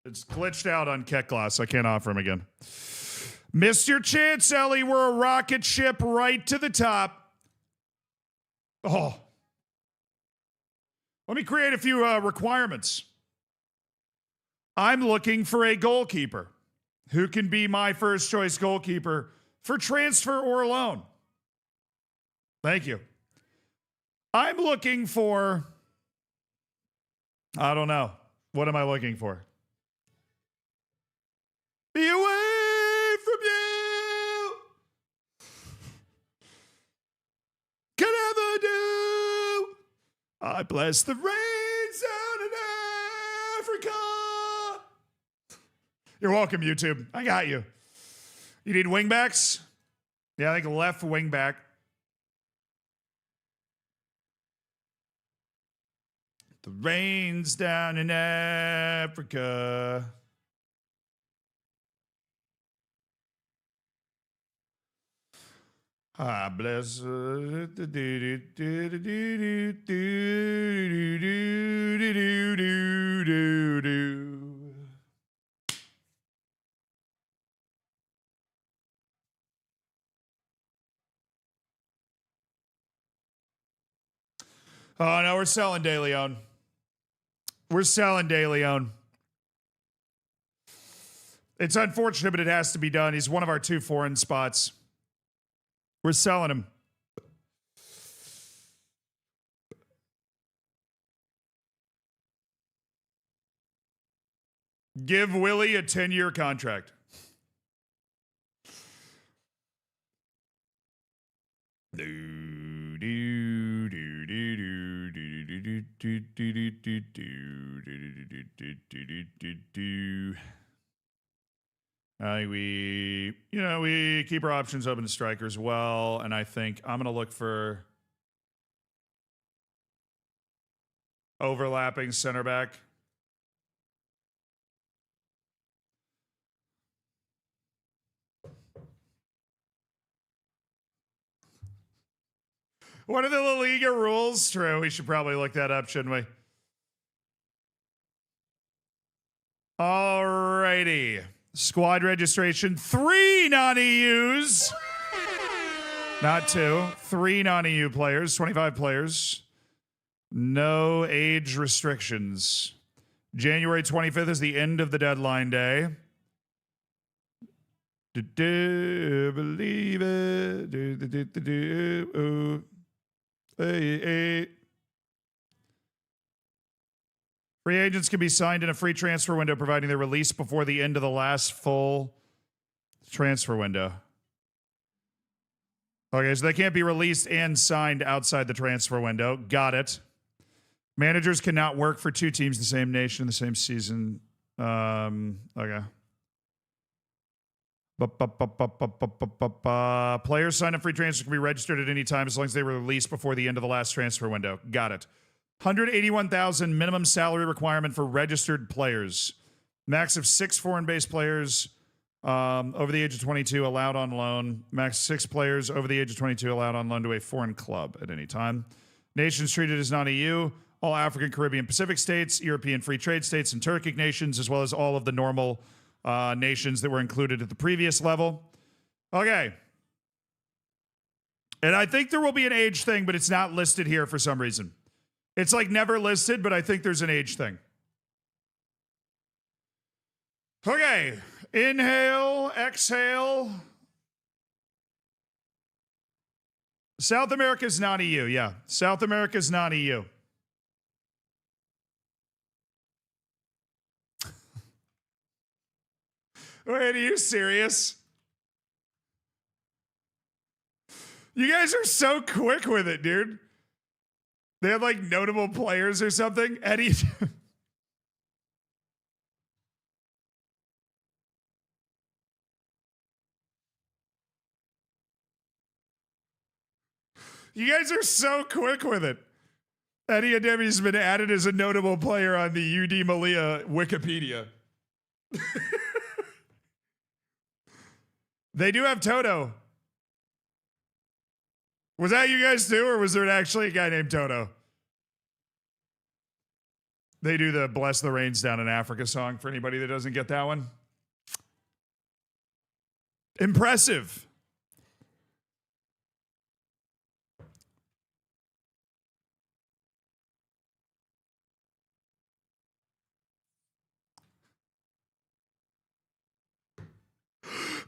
It's glitched out on Keck Glass. I can't offer him again. Missed your chance, Ellie. We're a rocket ship right to the top. Oh. Let me create a few requirements. I'm looking for a goalkeeper. Who can be my first choice goalkeeper for transfer or loan? Thank you. I'm looking for, I don't know. What am I looking for? Be away from you. Can ever do. I bless the rains down in Africa. You're welcome, YouTube. I got you. You need wingbacks? Yeah, I think left wingback. The rains down in Africa. Ah, bless. Oh, no, we're selling De Leon. We're selling De Leon. It's unfortunate, but it has to be done. He's one of our 2 foreign spots. We're selling him. Give Willie a 10-year contract. We keep our options open to strikers well, and I think I'm going to look for overlapping center back. What are the La Liga rules? True, we should probably look that up, shouldn't we? Alrighty. Squad registration, 3 non-EUs. Not 2. 3 non-EU players, 25 players. No age restrictions. January 25th is the end of the deadline day. Believe it. Hey. Free agents can be signed in a free transfer window, providing they're released before the end of the last full transfer window. Okay, so they can't be released and signed outside the transfer window. Got it. Managers cannot work for 2 teams in the same nation in the same season. Okay. Players signed up free transfer can be registered at any time as long as they were released before the end of the last transfer window. Got it. 181,000 minimum salary requirement for registered players. Max of 6 foreign-based players over the age of 22 allowed on loan. Max 6 players over the age of 22 allowed on loan to a foreign club at any time. Nations treated as non-EU. All African, Caribbean, Pacific states, European free trade states, and Turkic nations, as well as all of the normal nations that were included at the previous level. Okay. And I think there will be an age thing, but it's not listed here for some reason. It's like never listed, but I think there's an age thing. Okay. Inhale, exhale. South America's non-EU, yeah. South America's non-EU. Wait, are you serious? You guys are so quick with it, dude. They have like notable players or something. Eddie. You guys are so quick with it. Eddie Ademi's been added as a notable player on the UD Malia Wikipedia. They do have Toto. Was that you guys too, or was there actually a guy named Toto? They do the Bless the Rains Down in Africa song for anybody that doesn't get that one. Impressive.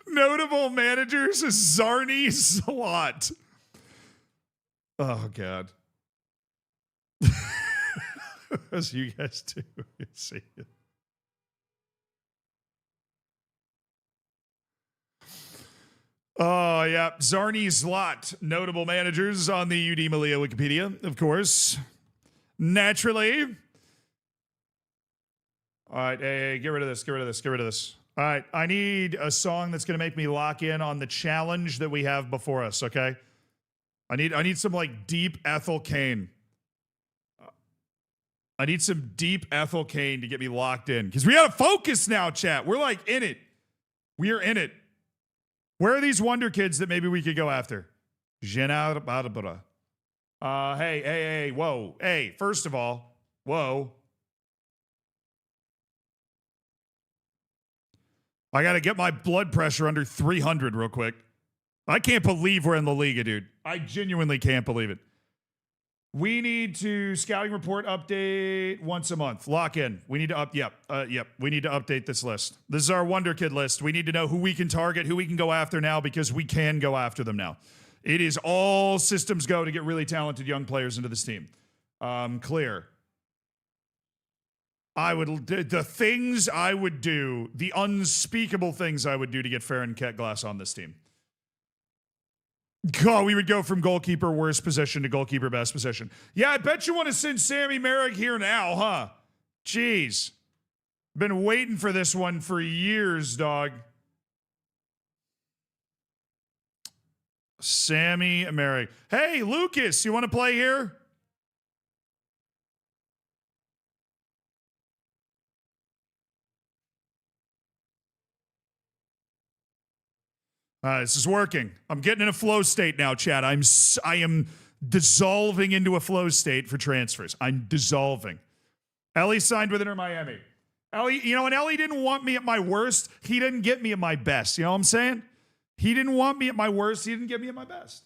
Notable managers Zarni Slot. Oh, God. As you guys do. You see it. Oh, yeah. Zarni Slot. Notable managers on the UD Malia Wikipedia, of course. Naturally. All right. Hey, get rid of this. Get rid of this. Get rid of this. All right. I need a song that's going to make me lock in on the challenge that we have before us, okay? I need some like deep Ethel Kane. I need some deep Ethel Kane to get me locked in. Because we got to focus now, chat. We're like in it. We are in it. Where are these wonder kids that maybe we could go after? Hey, whoa. Hey, first of all, whoa. I got to get my blood pressure under 300 real quick. I can't believe we're in the Liga, dude. I genuinely can't believe it. We need to scouting report update once a month. Lock in. We need to we need to update this list. This is our Wonder Kid list. We need to know who we can target, who we can go after now, because we can go after them now. It is all systems go to get really talented young players into this team. Clear. The things I would do, the unspeakable things I would do to get Farron Ketglass on this team. God, we would go from goalkeeper worst position to goalkeeper best position. Yeah, I bet you want to send Sammy Merrick here now, huh? Jeez. Been waiting for this one for years, dog. Sammy Merrick. Hey, Lucas, you want to play here? This is working. I'm getting in a flow state now, Chad. I am dissolving into a flow state for transfers. I'm dissolving. Ellie signed with Inter Miami. Ellie, and Ellie didn't want me at my worst. He didn't get me at my best. You know what I'm saying? He didn't want me at my worst. He didn't get me at my best.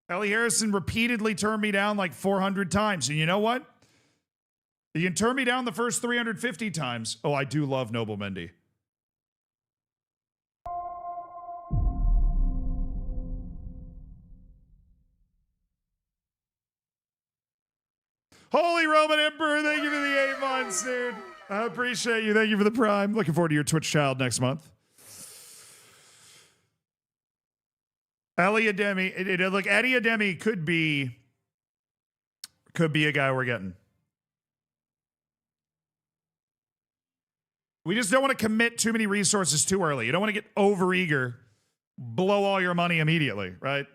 Ellie Harrison repeatedly turned me down like 400 times. And you know what? You can turn me down the first 350 times. Oh, I do love Noble Mendy. Holy Roman Emperor, thank you for the 8 months, dude. I appreciate you. Thank you for the prime. Looking forward to your Twitch child next month. Eddie Ademi. Look, Eddie Ademi could be a guy we're getting. We just don't want to commit too many resources too early. You don't want to get overeager, blow all your money immediately, right?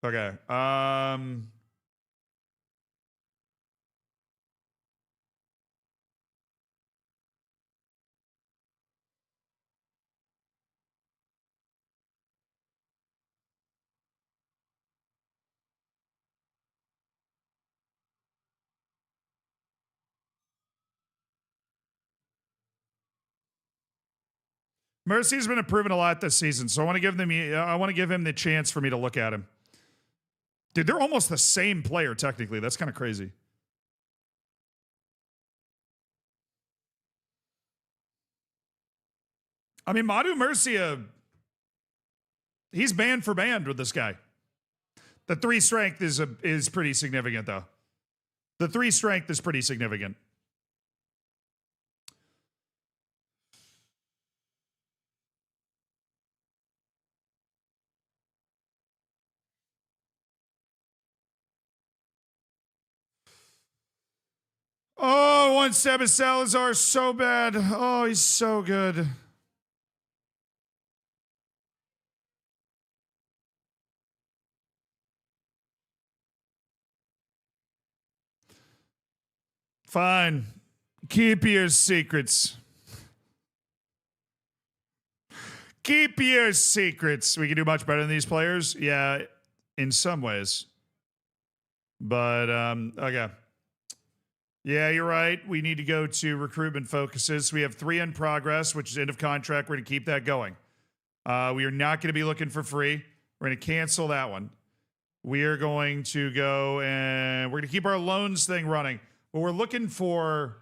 Okay. Mercy's been improving a lot this season, so I want to give him the chance for me to look at him. Dude, they're almost the same player, technically. That's kind of crazy. I mean, Madu Murcia, he's band for band with this guy. The 3 strength is pretty significant, though. The 3 strength is pretty significant. Oh, one Seba Salazar, so bad. Oh, he's so good. Fine. Keep your secrets. Keep your secrets. We can do much better than these players. Yeah, in some ways. But, okay. Yeah, you're right. We need to go to recruitment focuses. We have 3 in progress, which is end of contract. We're going to keep that going. We are not going to be looking for free. We're going to cancel that one. We are going to go and we're going to keep our loans thing running. But we're looking for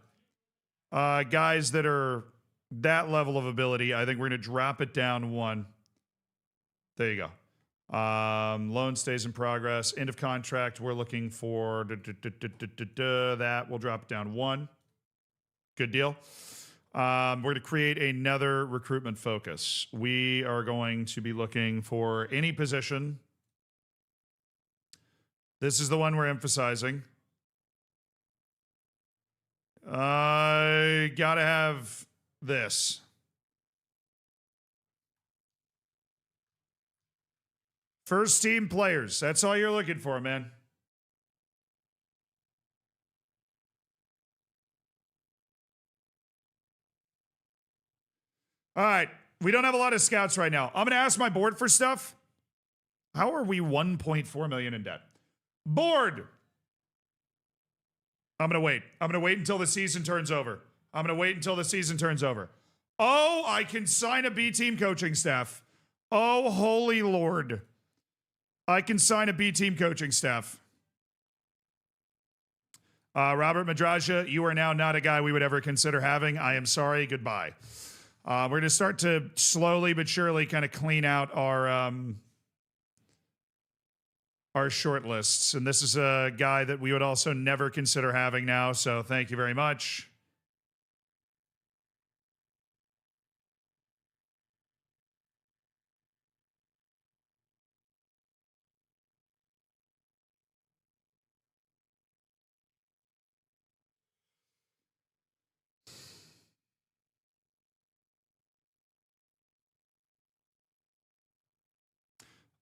guys that are that level of ability. I think we're going to drop it down 1. There you go. Loan stays in progress. End of contract. We're looking for that. We'll drop it down 1. Good deal. We're going to create another recruitment focus. We are going to be looking for any position. This is the one we're emphasizing. I gotta have this. First team players. That's all you're looking for, man. All right. We don't have a lot of scouts right now. I'm going to ask my board for stuff. How are we 1.4 million in debt? Board. I'm going to wait. I'm going to wait until the season turns over. I'm going to wait until the season turns over. Oh, I can sign a B team coaching staff. Oh, holy Lord. I can sign a B team coaching staff. Robert Madraja, you are now not a guy we would ever consider having. I am sorry. Goodbye. We're going to start to slowly but surely kind of clean out our short lists. And this is a guy that we would also never consider having now. So thank you very much.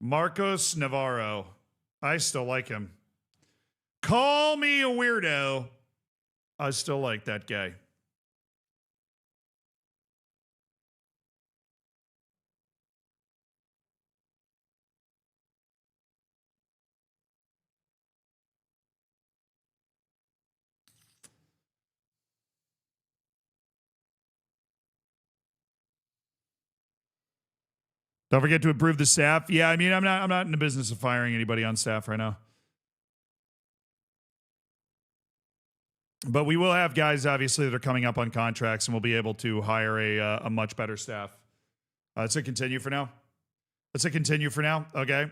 Marcos Navarro. I still like him. Call me a weirdo. I still like that guy. Don't forget to improve the staff. Yeah, I mean, I'm not in the business of firing anybody on staff right now. But we will have guys, obviously, that are coming up on contracts, and we'll be able to hire a much better staff. Let's continue for now. Okay.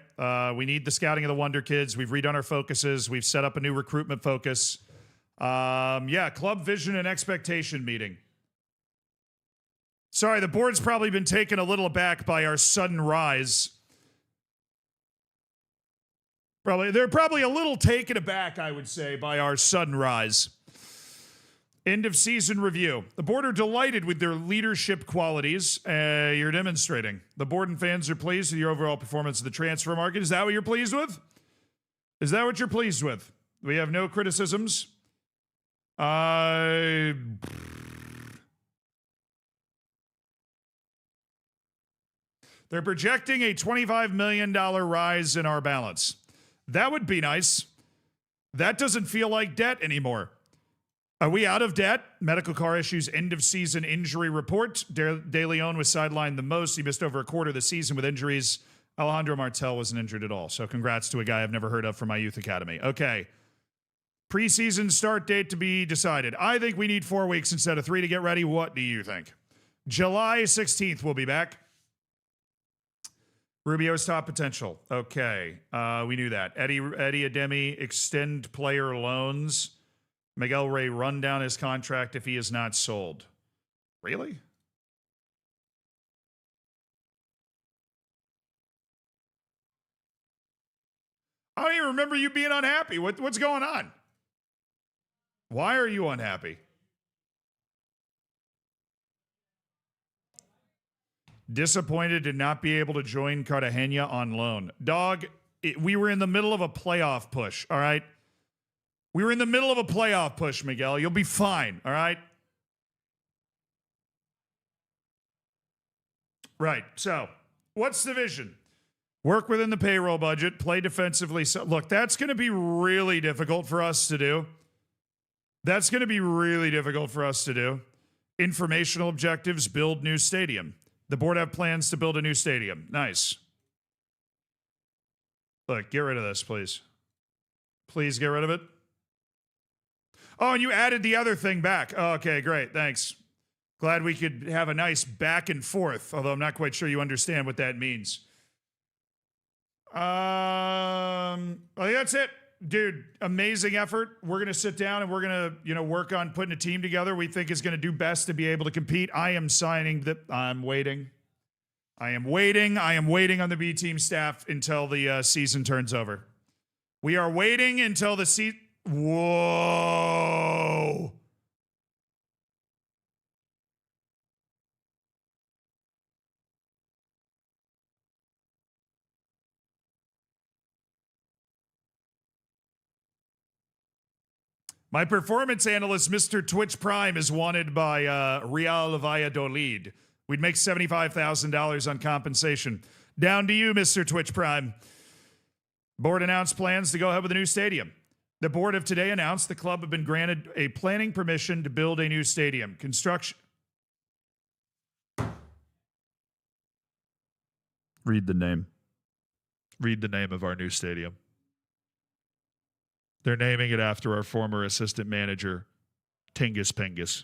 We need the scouting of the Wonder Kids. We've redone our focuses. We've set up a new recruitment focus. Yeah, club vision and expectation meeting. Sorry, the board's probably been taken a little aback by our sudden rise. They're probably a little taken aback, I would say, by our sudden rise. End of season review. The board are delighted with their leadership qualities you're demonstrating. The board and fans are pleased with your overall performance of the transfer market. Is that what you're pleased with? Is that what you're pleased with? We have no criticisms. They're projecting a $25 million rise in our balance. That would be nice. That doesn't feel like debt anymore. Are we out of debt? Medical car issues, end of season injury report. De Leon was sidelined the most. He missed over a quarter of the season with injuries. Alejandro Martel wasn't injured at all. So congrats to a guy I've never heard of from my youth academy. Okay. Preseason start date to be decided. I think we need 4 weeks instead of 3 to get ready. What do you think? July 16th, we'll be back. Rubio's top potential. Okay. We knew that. Eddie Ademi, extend player loans. Miguel Ray, run down his contract if he is not sold. Really? I don't even remember you being unhappy. What's going on? Why are you unhappy? Disappointed to not be able to join Cartagena on loan. Dog, we were in the middle of a playoff push, all right? We were in the middle of a playoff push, Miguel. You'll be fine, all right? Right. So, what's the vision? Work within the payroll budget, play defensively. So, look, that's going to be really difficult for us to do. That's going to be really difficult for us to do. Informational objectives, build new stadium. The board have plans to build a new stadium. Nice. Look, get rid of this, please. Please get rid of it. Oh, and you added the other thing back. Oh, okay, great. Thanks. Glad we could have a nice back and forth, although I'm not quite sure you understand what that means. I think that's it. Dude, amazing effort. We're going to sit down and we're going to, work on putting a team together we think is going to do best to be able to compete. I am waiting. I am waiting on the B team staff until the season turns over. We are waiting until the season. Whoa. My performance analyst, Mr. Twitch Prime, is wanted by Real Valladolid. We'd make $75,000 on compensation. Down to you, Mr. Twitch Prime. Board announced plans to go ahead with a new stadium. The board have today announced the club have been granted a planning permission to build a new stadium. Construction. Read the name. Read the name of our new stadium. They're naming it after our former assistant manager, Tingus Pingus.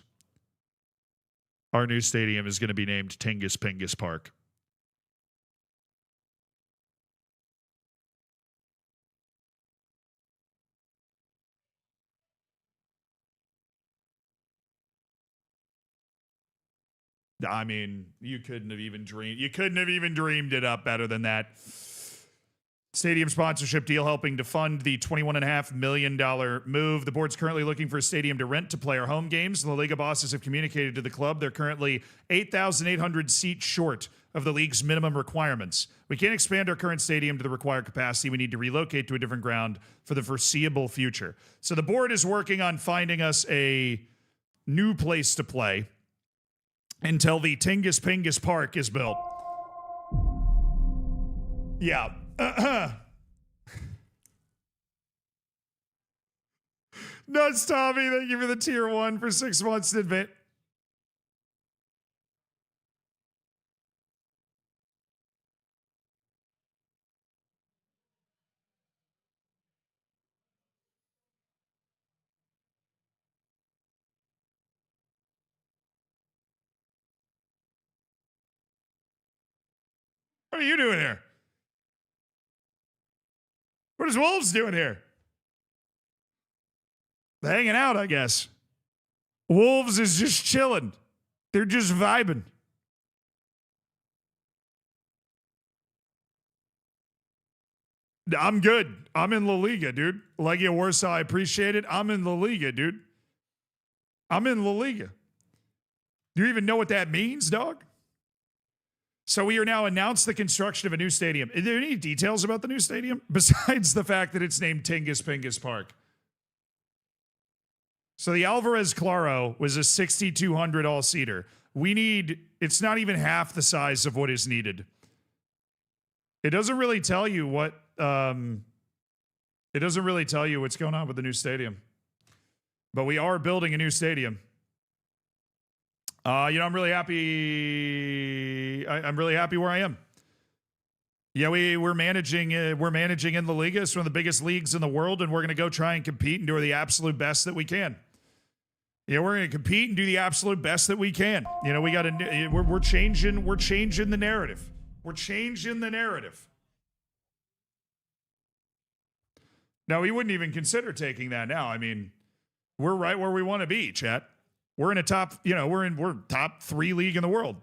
Our new stadium is going to be named Tingus Pingus Park. I mean, you couldn't have even dreamed it up better than that. Stadium sponsorship deal helping to fund the $21.5 million move. The board's currently looking for a stadium to rent to play our home games. The Liga bosses have communicated to the club they're currently 8,800 seats short of the league's minimum requirements. We can't expand our current stadium to the required capacity. We need to relocate to a different ground for the foreseeable future. So the board is working on finding us a new place to play until the Tingus Pingus Park is built. Yeah. Nuts, Tommy. Thank you for the tier 1 for 6 months in advance. What are you doing here? What is Wolves doing here? Hanging out, I guess. Wolves is just chilling. They're just vibing. I'm good. I'm in La Liga, dude. Legia Warsaw, I appreciate it. I'm in La Liga, dude. I'm in La Liga. Do you even know what that means, dog? So we are now announced the construction of a new stadium. Are there any details about the new stadium besides the fact that it's named Tingus Pingus Park? So the Alvarez Claro was a 6,200 all-seater. It's not even half the size of what is needed. It doesn't really tell you what's going on with the new stadium. But we are building a new stadium. I'm really happy. I'm really happy where I am. Yeah, we're managing in the Liga. It's one of the biggest leagues in the world, and we're going to go try and compete and do the absolute best that we can. Yeah, we're going to compete and do the absolute best that we can. We're changing the narrative. We're changing the narrative. Now, we wouldn't even consider taking that now. I mean, we're right where we want to be, chat. We're in a top, we're top 3 league in the world.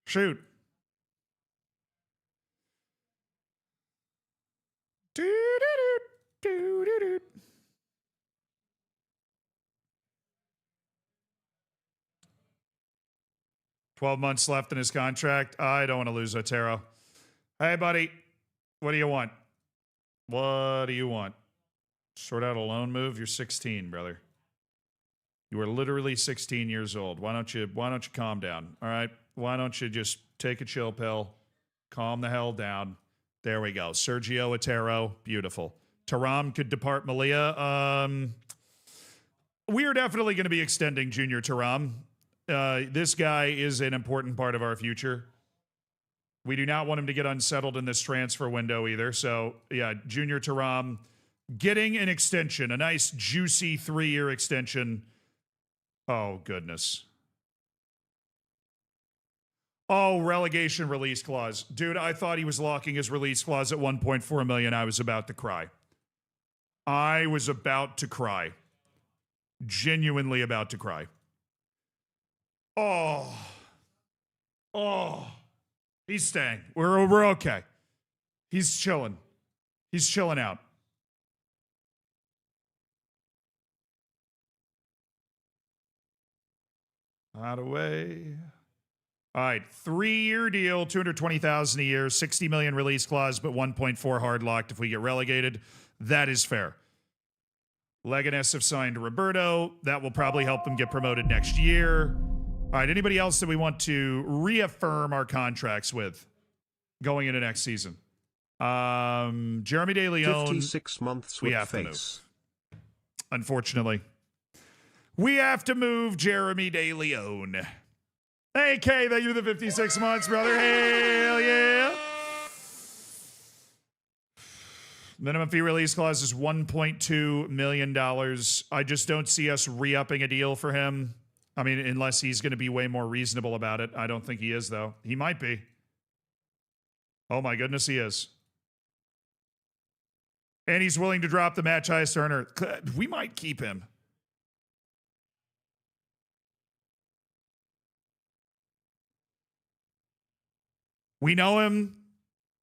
Shoot. Do-do-do, 12 months left in his contract. I don't want to lose Otero. Hey, buddy. What do you want? What do you want? Sort out a loan move? You're 16, brother. You are literally 16 years old. Why don't you calm down? All right. Why don't you just take a chill pill, calm the hell down? There we go. Sergio Otero, beautiful. Taram could depart Malia. We are definitely going to be extending Junior Taram. This guy is an important part of our future. We do not want him to get unsettled in this transfer window either. So, yeah, Junior Taram getting an extension, a nice, juicy 3-year extension. Oh, goodness. Oh, relegation release clause. Dude, I thought he was locking his release clause at $1.4 million. I was about to cry. I was about to cry. Genuinely about to cry. Oh. He's staying. We're okay. He's chilling. He's chilling out. Out of way. All right, 3-year deal, $220,000 a year, $60 million release clause, but 1.4 hard locked if we get relegated. That is fair. Leganes have signed Roberto. That will probably help them get promoted next year. All right, anybody else that we want to reaffirm our contracts with going into next season? Jeremy De Leon. 56 months with face. Unfortunately. We have to move Jeremy De Leon. Hey, Kay, thank you for the 56 months, brother. Hell yeah. Minimum fee release clause is $1.2 million. I just don't see us re-upping a deal for him. I mean, unless he's going to be way more reasonable about it. I don't think he is, though. He might be. Oh, my goodness, he is. And he's willing to drop the match highest earner. We might keep him. We know him.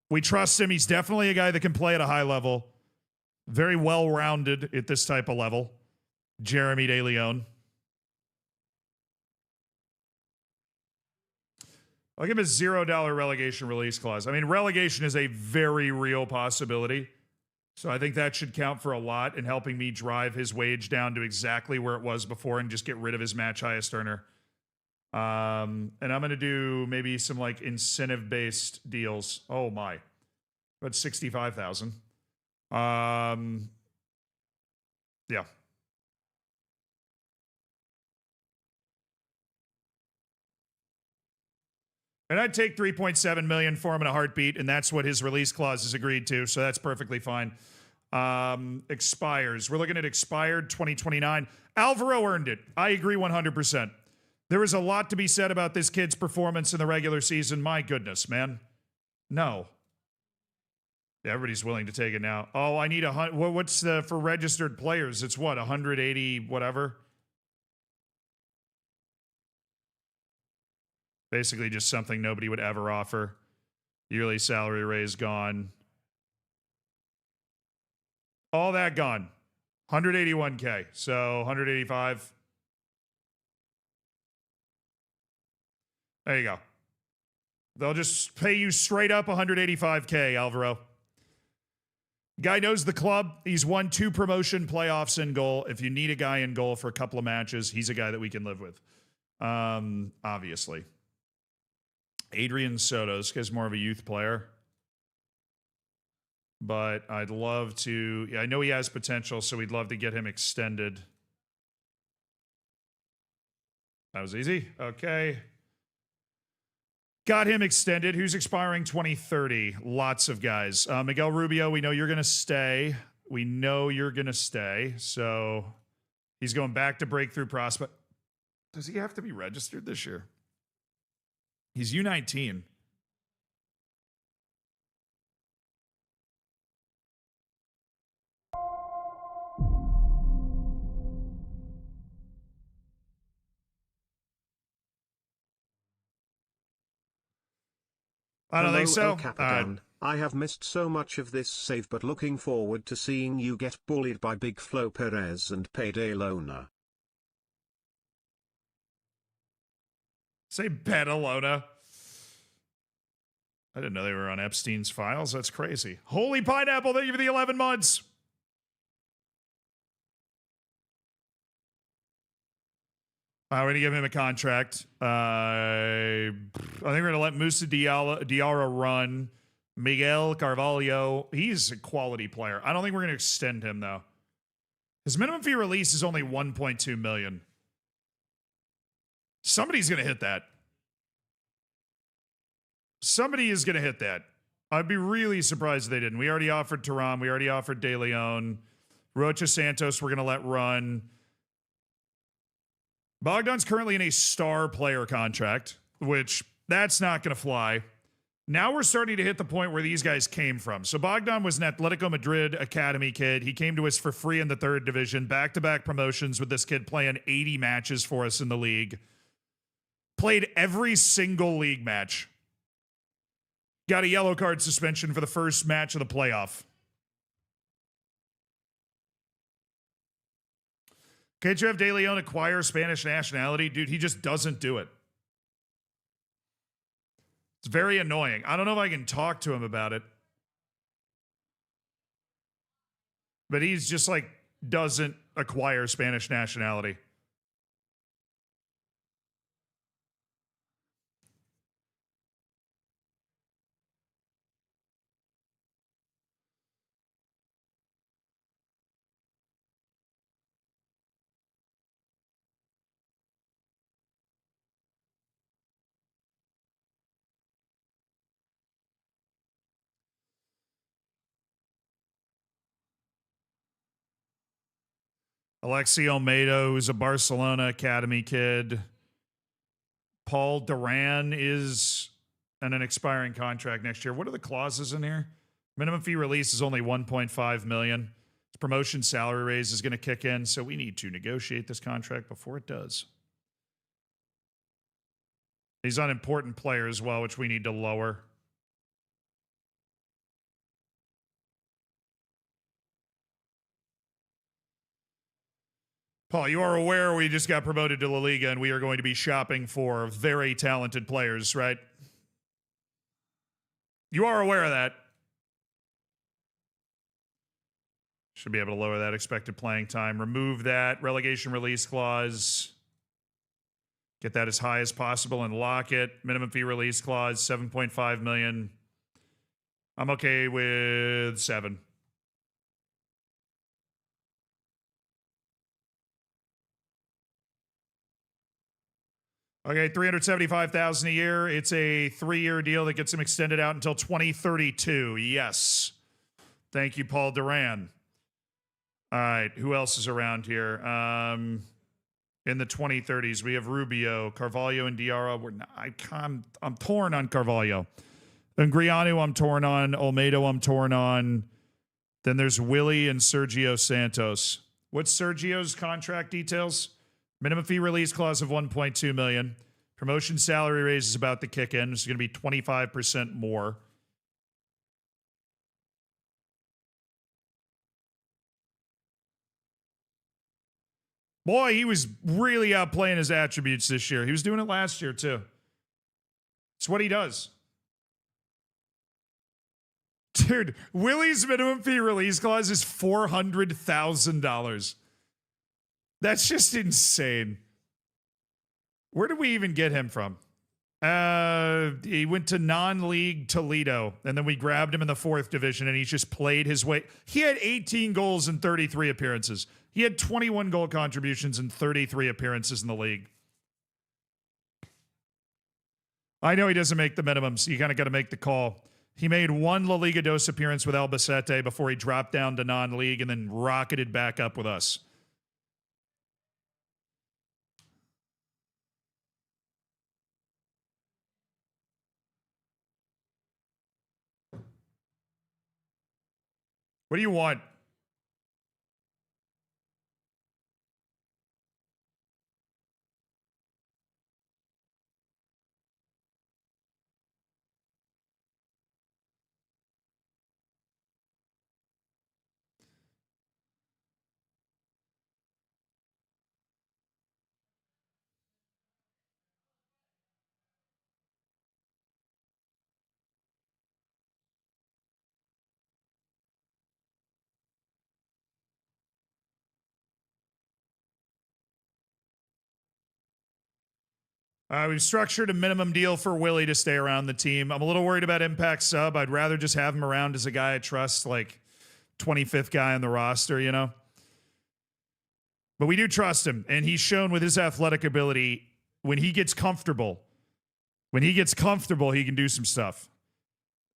We trust him. He's definitely a guy that can play at a high level. Very well-rounded at this type of level. Jeremy De Leon. I'll give him a $0 relegation release clause. I mean, relegation is a very real possibility. So I think that should count for a lot in helping me drive his wage down to exactly where it was before and just get rid of his match highest earner. And I'm going to do maybe some like incentive-based deals. Oh my. About 65,000. Yeah. And I'd take 3.7 million for him in a heartbeat, and that's what his release clause is agreed to, so that's perfectly fine. Expires. We're looking at expired 2029. Alvaro earned it. I agree 100%. There is a lot to be said about this kid's performance in the regular season. My goodness, man. No. Everybody's willing to take it now. Oh, I need what's the for registered players? It's what, 180 whatever? Basically just something nobody would ever offer. Yearly salary raise gone. All that gone. 181K. So 185. There you go. They'll just pay you straight up 185K, Alvaro. Guy knows the club. He's won 2 promotion playoffs in goal. If you need a guy in goal for a couple of matches, he's a guy that we can live with. Obviously. Adrian Soto. This guy's more of a youth player. But I'd love to... Yeah, I know he has potential, so we'd love to get him extended. That was easy. Okay. Got him extended. Who's expiring 2030? Lots of guys. Miguel Rubio, we know you're going to stay. We know you're going to stay. So he's going back to breakthrough prospect. Does he have to be registered this year? He's U19. I don't think so. I have missed so much of this save, but looking forward to seeing you get bullied by Big Flo Perez and Payday Lona. Say Badalona. I didn't know they were on Epstein's files. That's crazy. Holy Pineapple, thank you for the 11 months. We're going to give him a contract. I think we're going to let Musa Diarra run. Miguel Carvalho, he's a quality player. I don't think we're going to extend him, though. His minimum fee release is only 1.2 million. Somebody's going to hit that. Somebody is going to hit that. I'd be really surprised if they didn't. We already offered Turan. We already offered De Leon. Rocha Santos, we're going to let run. Bogdan's currently in a star player contract, which that's not going to fly. Now we're starting to hit the point where these guys came from. So Bogdan was an Atletico Madrid academy kid. He came to us for free in the third division, back-to-back promotions with this kid playing 80 matches for us in the league. Played every single league match. Got a yellow card suspension for the first match of the playoff. Can't you have De Leon acquire Spanish nationality? Dude, he just doesn't do it. It's very annoying. I don't know if I can talk to him about it. But he's just like, doesn't acquire Spanish nationality. Alexi Almeida, who's a Barcelona academy kid. Paul Duran is on an expiring contract next year. What are the clauses in here? Minimum fee release is only 1.5 million. His promotion salary raise is going to kick in, so we need to negotiate this contract before it does. He's on important player as well, which we need to lower. Paul, you are aware we just got promoted to La Liga and we are going to be shopping for very talented players, right? You are aware of that. Should be able to lower that expected playing time. Remove that relegation release clause. Get that as high as possible and lock it. Minimum fee release clause, 7.5 million. I'm okay with 7. Okay, $375,000 a year. It's a 3-year deal that gets him extended out until 2032. Yes. Thank you, Paul Duran. All right, who else is around here? In the 2030s, we have Rubio, Carvalho, and Diarra. I'm torn on Carvalho. Ungriano, I'm torn on. Olmedo, I'm torn on. Then there's Willie and Sergio Santos. What's Sergio's contract details? Minimum fee release clause of 1.2 million. Promotion salary raise is about to kick in. It's going to be 25% more. Boy, he was really outplaying his attributes this year. He was doing it last year, too. It's what he does. Dude, Willie's minimum fee release clause is $400,000. That's just insane. Where did we even get him from? He went to non-league Toledo, and then we grabbed him in the 4th division, and he's just played his way. He had 18 goals in 33 appearances. He had 21 goal contributions in 33 appearances in the league. I know he doesn't make the minimums. You kind of got to make the call. He made 1 La Liga dos appearance with Albacete before he dropped down to non-league and then rocketed back up with us. What do you want? We've structured a minimum deal for Willie to stay around the team. I'm a little worried about Impact Sub. I'd rather just have him around as a guy I trust, like 25th guy on the roster, you know? But we do trust him, and he's shown with his athletic ability, when he gets comfortable, he can do some stuff.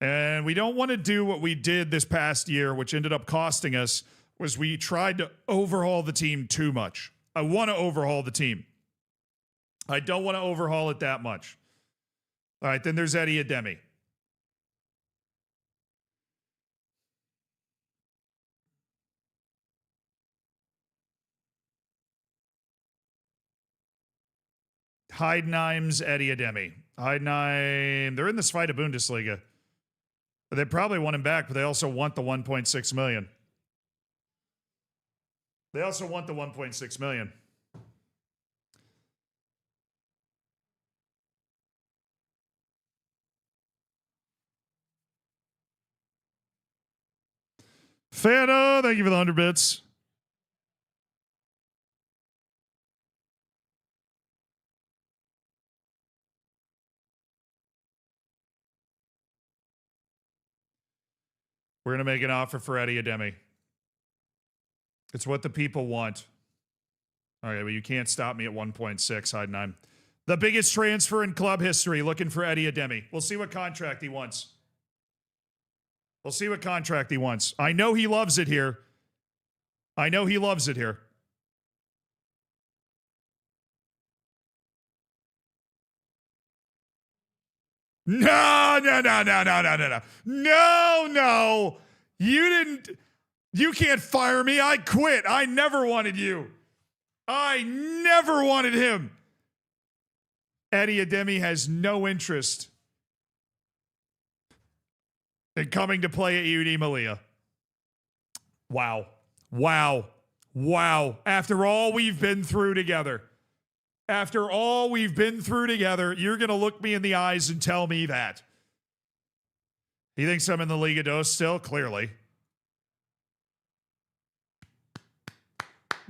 And we don't want to do what we did this past year, which ended up costing us, was we tried to overhaul the team too much. I want to overhaul the team. I don't want to overhaul it that much. All right, then there's Eddie Ademi. Heidenheim's Eddie Ademi. Heidenheim, they're in this fight of Bundesliga. They probably want him back, but they also want the 1.6 million. They also want the 1.6 million. Fano, thank you for the 100 bits. We're going to make an offer for Eddie Ademi. It's what the people want. Okay, well, you can't stop me at 1.6, Heidenheim. The biggest transfer in club history, looking for Eddie Ademi. We'll see what contract he wants. I know he loves it here. No. No. You can't fire me. I quit. I never wanted you. I never wanted him. Eddie Ademi has no interest in coming to play at UD Malia. Wow. After all we've been through together, you're going to look me in the eyes and tell me that. He thinks I'm in the Liga dos still? Clearly.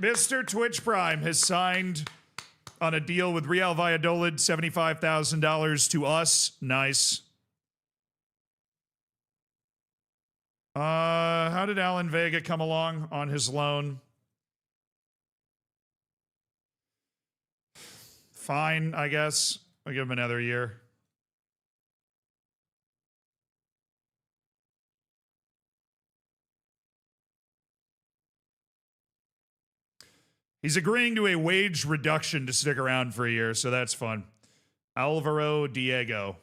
Mr. Twitch Prime has signed on a deal with Real Valladolid, $75,000 to us. Nice. How did Alan Vega come along on his loan? Fine, I guess. I'll give him another year. He's agreeing to a wage reduction to stick around for a year, so that's fun. Alvaro Diego.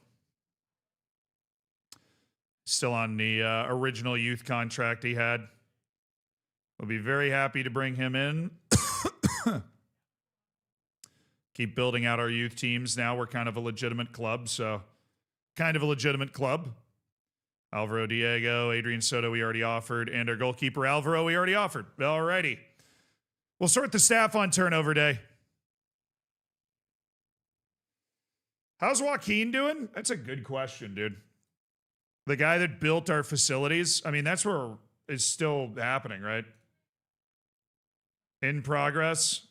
Still on the original youth contract he had. We'll be very happy to bring him in. Keep building out our youth teams. Now we're kind of a legitimate club, Alvaro Diego, Adrian Soto we already offered, and our goalkeeper Alvaro we already offered. Alrighty. We'll sort the staff on turnover day. How's Joaquin doing? That's a good question, dude. The guy that built our facilities. I mean, that's where it's still happening, right? In progress.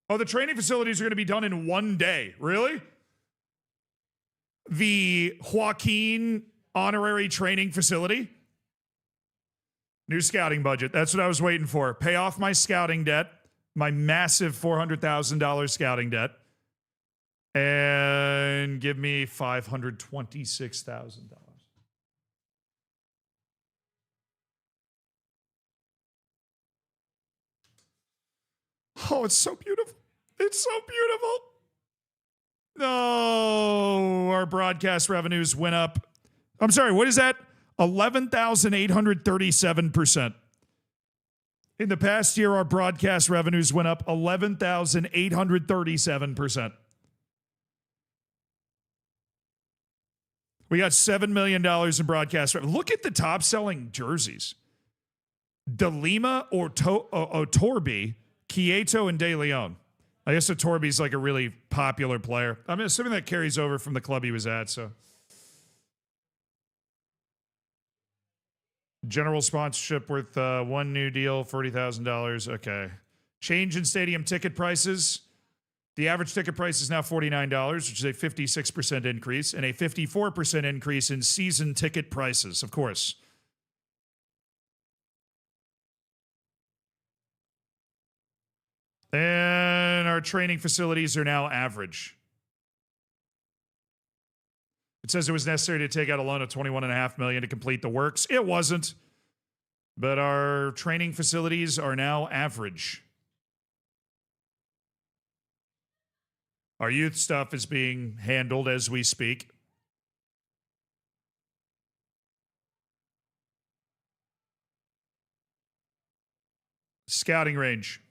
Oh, the training facilities are going to be done in one day. Really? The Joaquin honorary training facility? New scouting budget. That's what I was waiting for. Pay off my scouting debt, my massive $400,000 scouting debt, and give me $526,000. Oh, it's so beautiful. No, our broadcast revenues went up. I'm sorry, what is that? 11,837%. In the past year, our broadcast revenues went up 11,837%. We got $7 million in broadcast revenue. Look at the top selling jerseys. De Lima or Otorbi, Quieto, and De Leon. I guess Otorbi's like a really popular player. I'm assuming that carries over from the club he was at, so. General sponsorship worth one new deal, $40,000. Okay. Change in stadium ticket prices. The average ticket price is now $49, which is a 56% increase, and a 54% increase in season ticket prices, of course. And our training facilities are now average. It says it was necessary to take out a loan of $21.5 million to complete the works. It wasn't. But our training facilities are now average. Our youth stuff is being handled as we speak. Scouting range.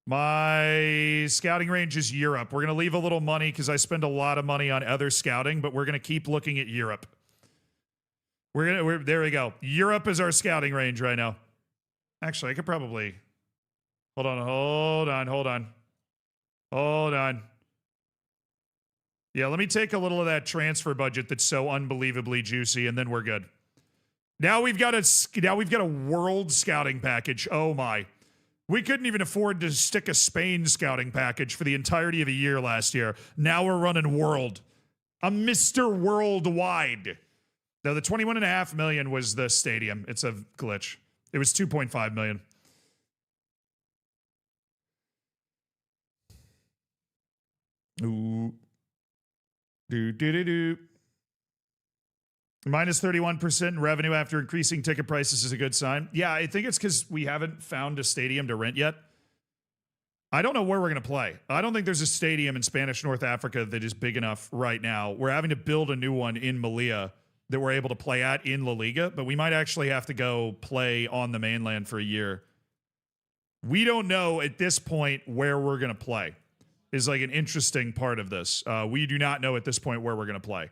My scouting range is Europe. We're going to leave a little money because I spend a lot of money on other scouting, but we're going to keep looking at Europe. There we go. Europe is our scouting range right now. Actually, I could probably... Hold on. Yeah, let me take a little of that transfer budget that's so unbelievably juicy, and then we're good. Now we've got a world scouting package. Oh my. We couldn't even afford to stick a Spain scouting package for the entirety of a year last year. Now we're running world. A Mr. Worldwide. Now the $21.5 million was the stadium. It's a glitch. It was $2.5 million. Ooh. Minus 31% in revenue after increasing ticket prices is a good sign. Yeah, I think it's because we haven't found a stadium to rent yet. I don't know where we're going to play. I don't think there's a stadium in Spanish North Africa that is big enough right now. We're having to build a new one in Melilla that we're able to play at in La Liga, but we might actually have to go play on the mainland for a year. We don't know at this point where we're going to play. Is like an interesting part of this. We do not know at this point where we're going to play.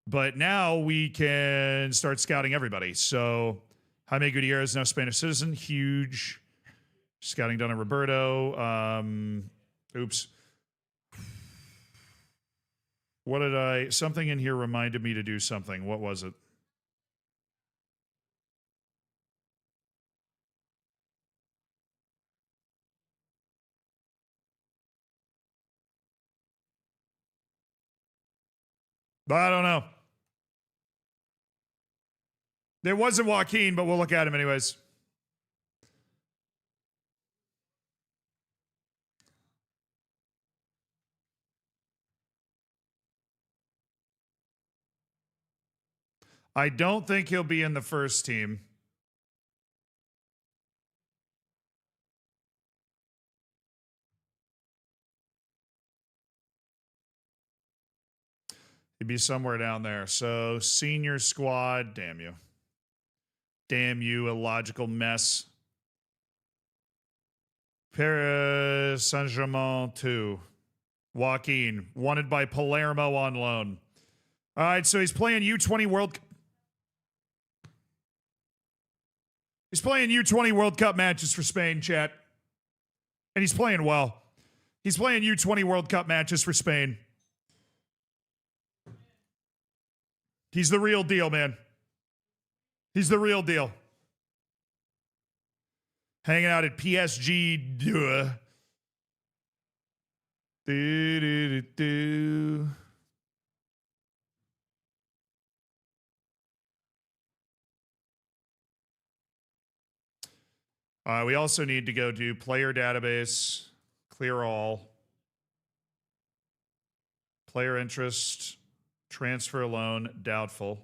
But now we can start scouting everybody. So Jaime Gutierrez, now Spanish citizen. Huge. Scouting done on Roberto. Oops. What did I... Something in here reminded me to do something. What was it? I don't know. It wasn't Joaquin, but we'll look at him anyways. I don't think he'll be in the first team. He'd be somewhere down there. So, senior squad, damn you. Damn you, illogical mess. Paris Saint-Germain 2. Joaquin, wanted by Palermo on loan. All right, so he's playing U20 World... He's playing U20 World Cup matches for Spain, chat. And he's playing well. He's playing U20 World Cup matches for Spain. He's the real deal, man. He's the real deal. Hanging out at PSG. We also need to go do player database, clear all, player interest, transfer loan, doubtful.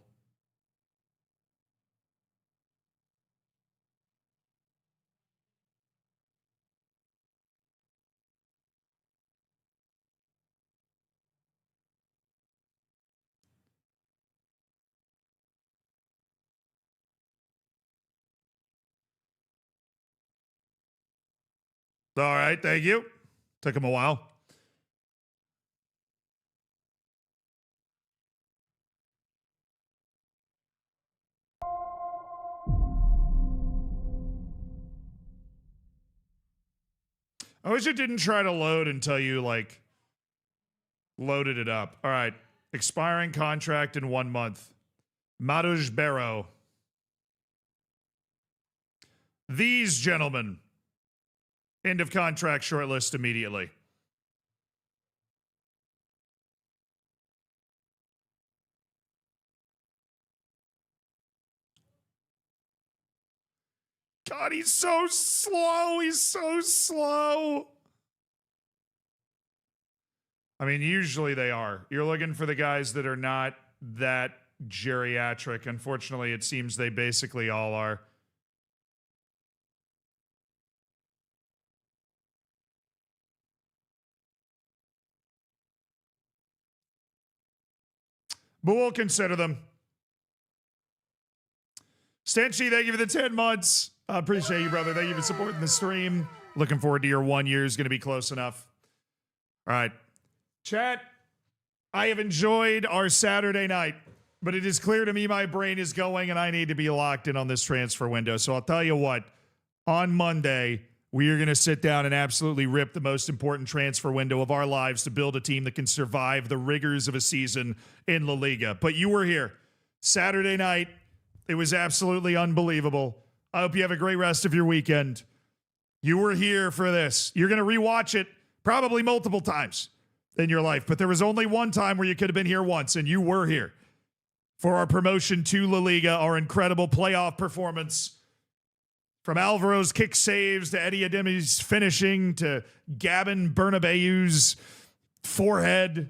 All right, thank you. Took him a while. I wish it didn't try to load until you, like, loaded it up. All right. Expiring contract in 1 month. Maruj Barrow. These gentlemen. End of contract shortlist immediately. God, he's so slow. He's so slow. I mean, usually they are. You're looking for the guys that are not that geriatric. Unfortunately, it seems they basically all are. But we'll consider them. Stanchi, thank you for the 10 months. I appreciate you, brother. Thank you for supporting the stream. Looking forward to your 1 year. Is going to be close enough. All right. Chat, I have enjoyed our Saturday night, but it is clear to me my brain is going and I need to be locked in on this transfer window. So I'll tell you what, on Monday, we are going to sit down and absolutely rip the most important transfer window of our lives to build a team that can survive the rigors of a season in La Liga. But you were here Saturday night. It was absolutely unbelievable. I hope you have a great rest of your weekend. You were here for this. You're going to rewatch it probably multiple times in your life, but there was only one time where you could have been here once, and you were here for our promotion to La Liga, our incredible playoff performance. From Alvaro's kick saves to Eddie Ademi's finishing to Gavin Bernabeu's forehead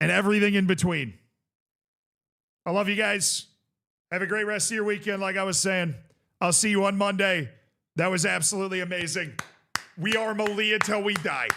and everything in between. I love you guys. Have a great rest of your weekend, like I was saying. I'll see you on Monday. That was absolutely amazing. We are Malia till we die.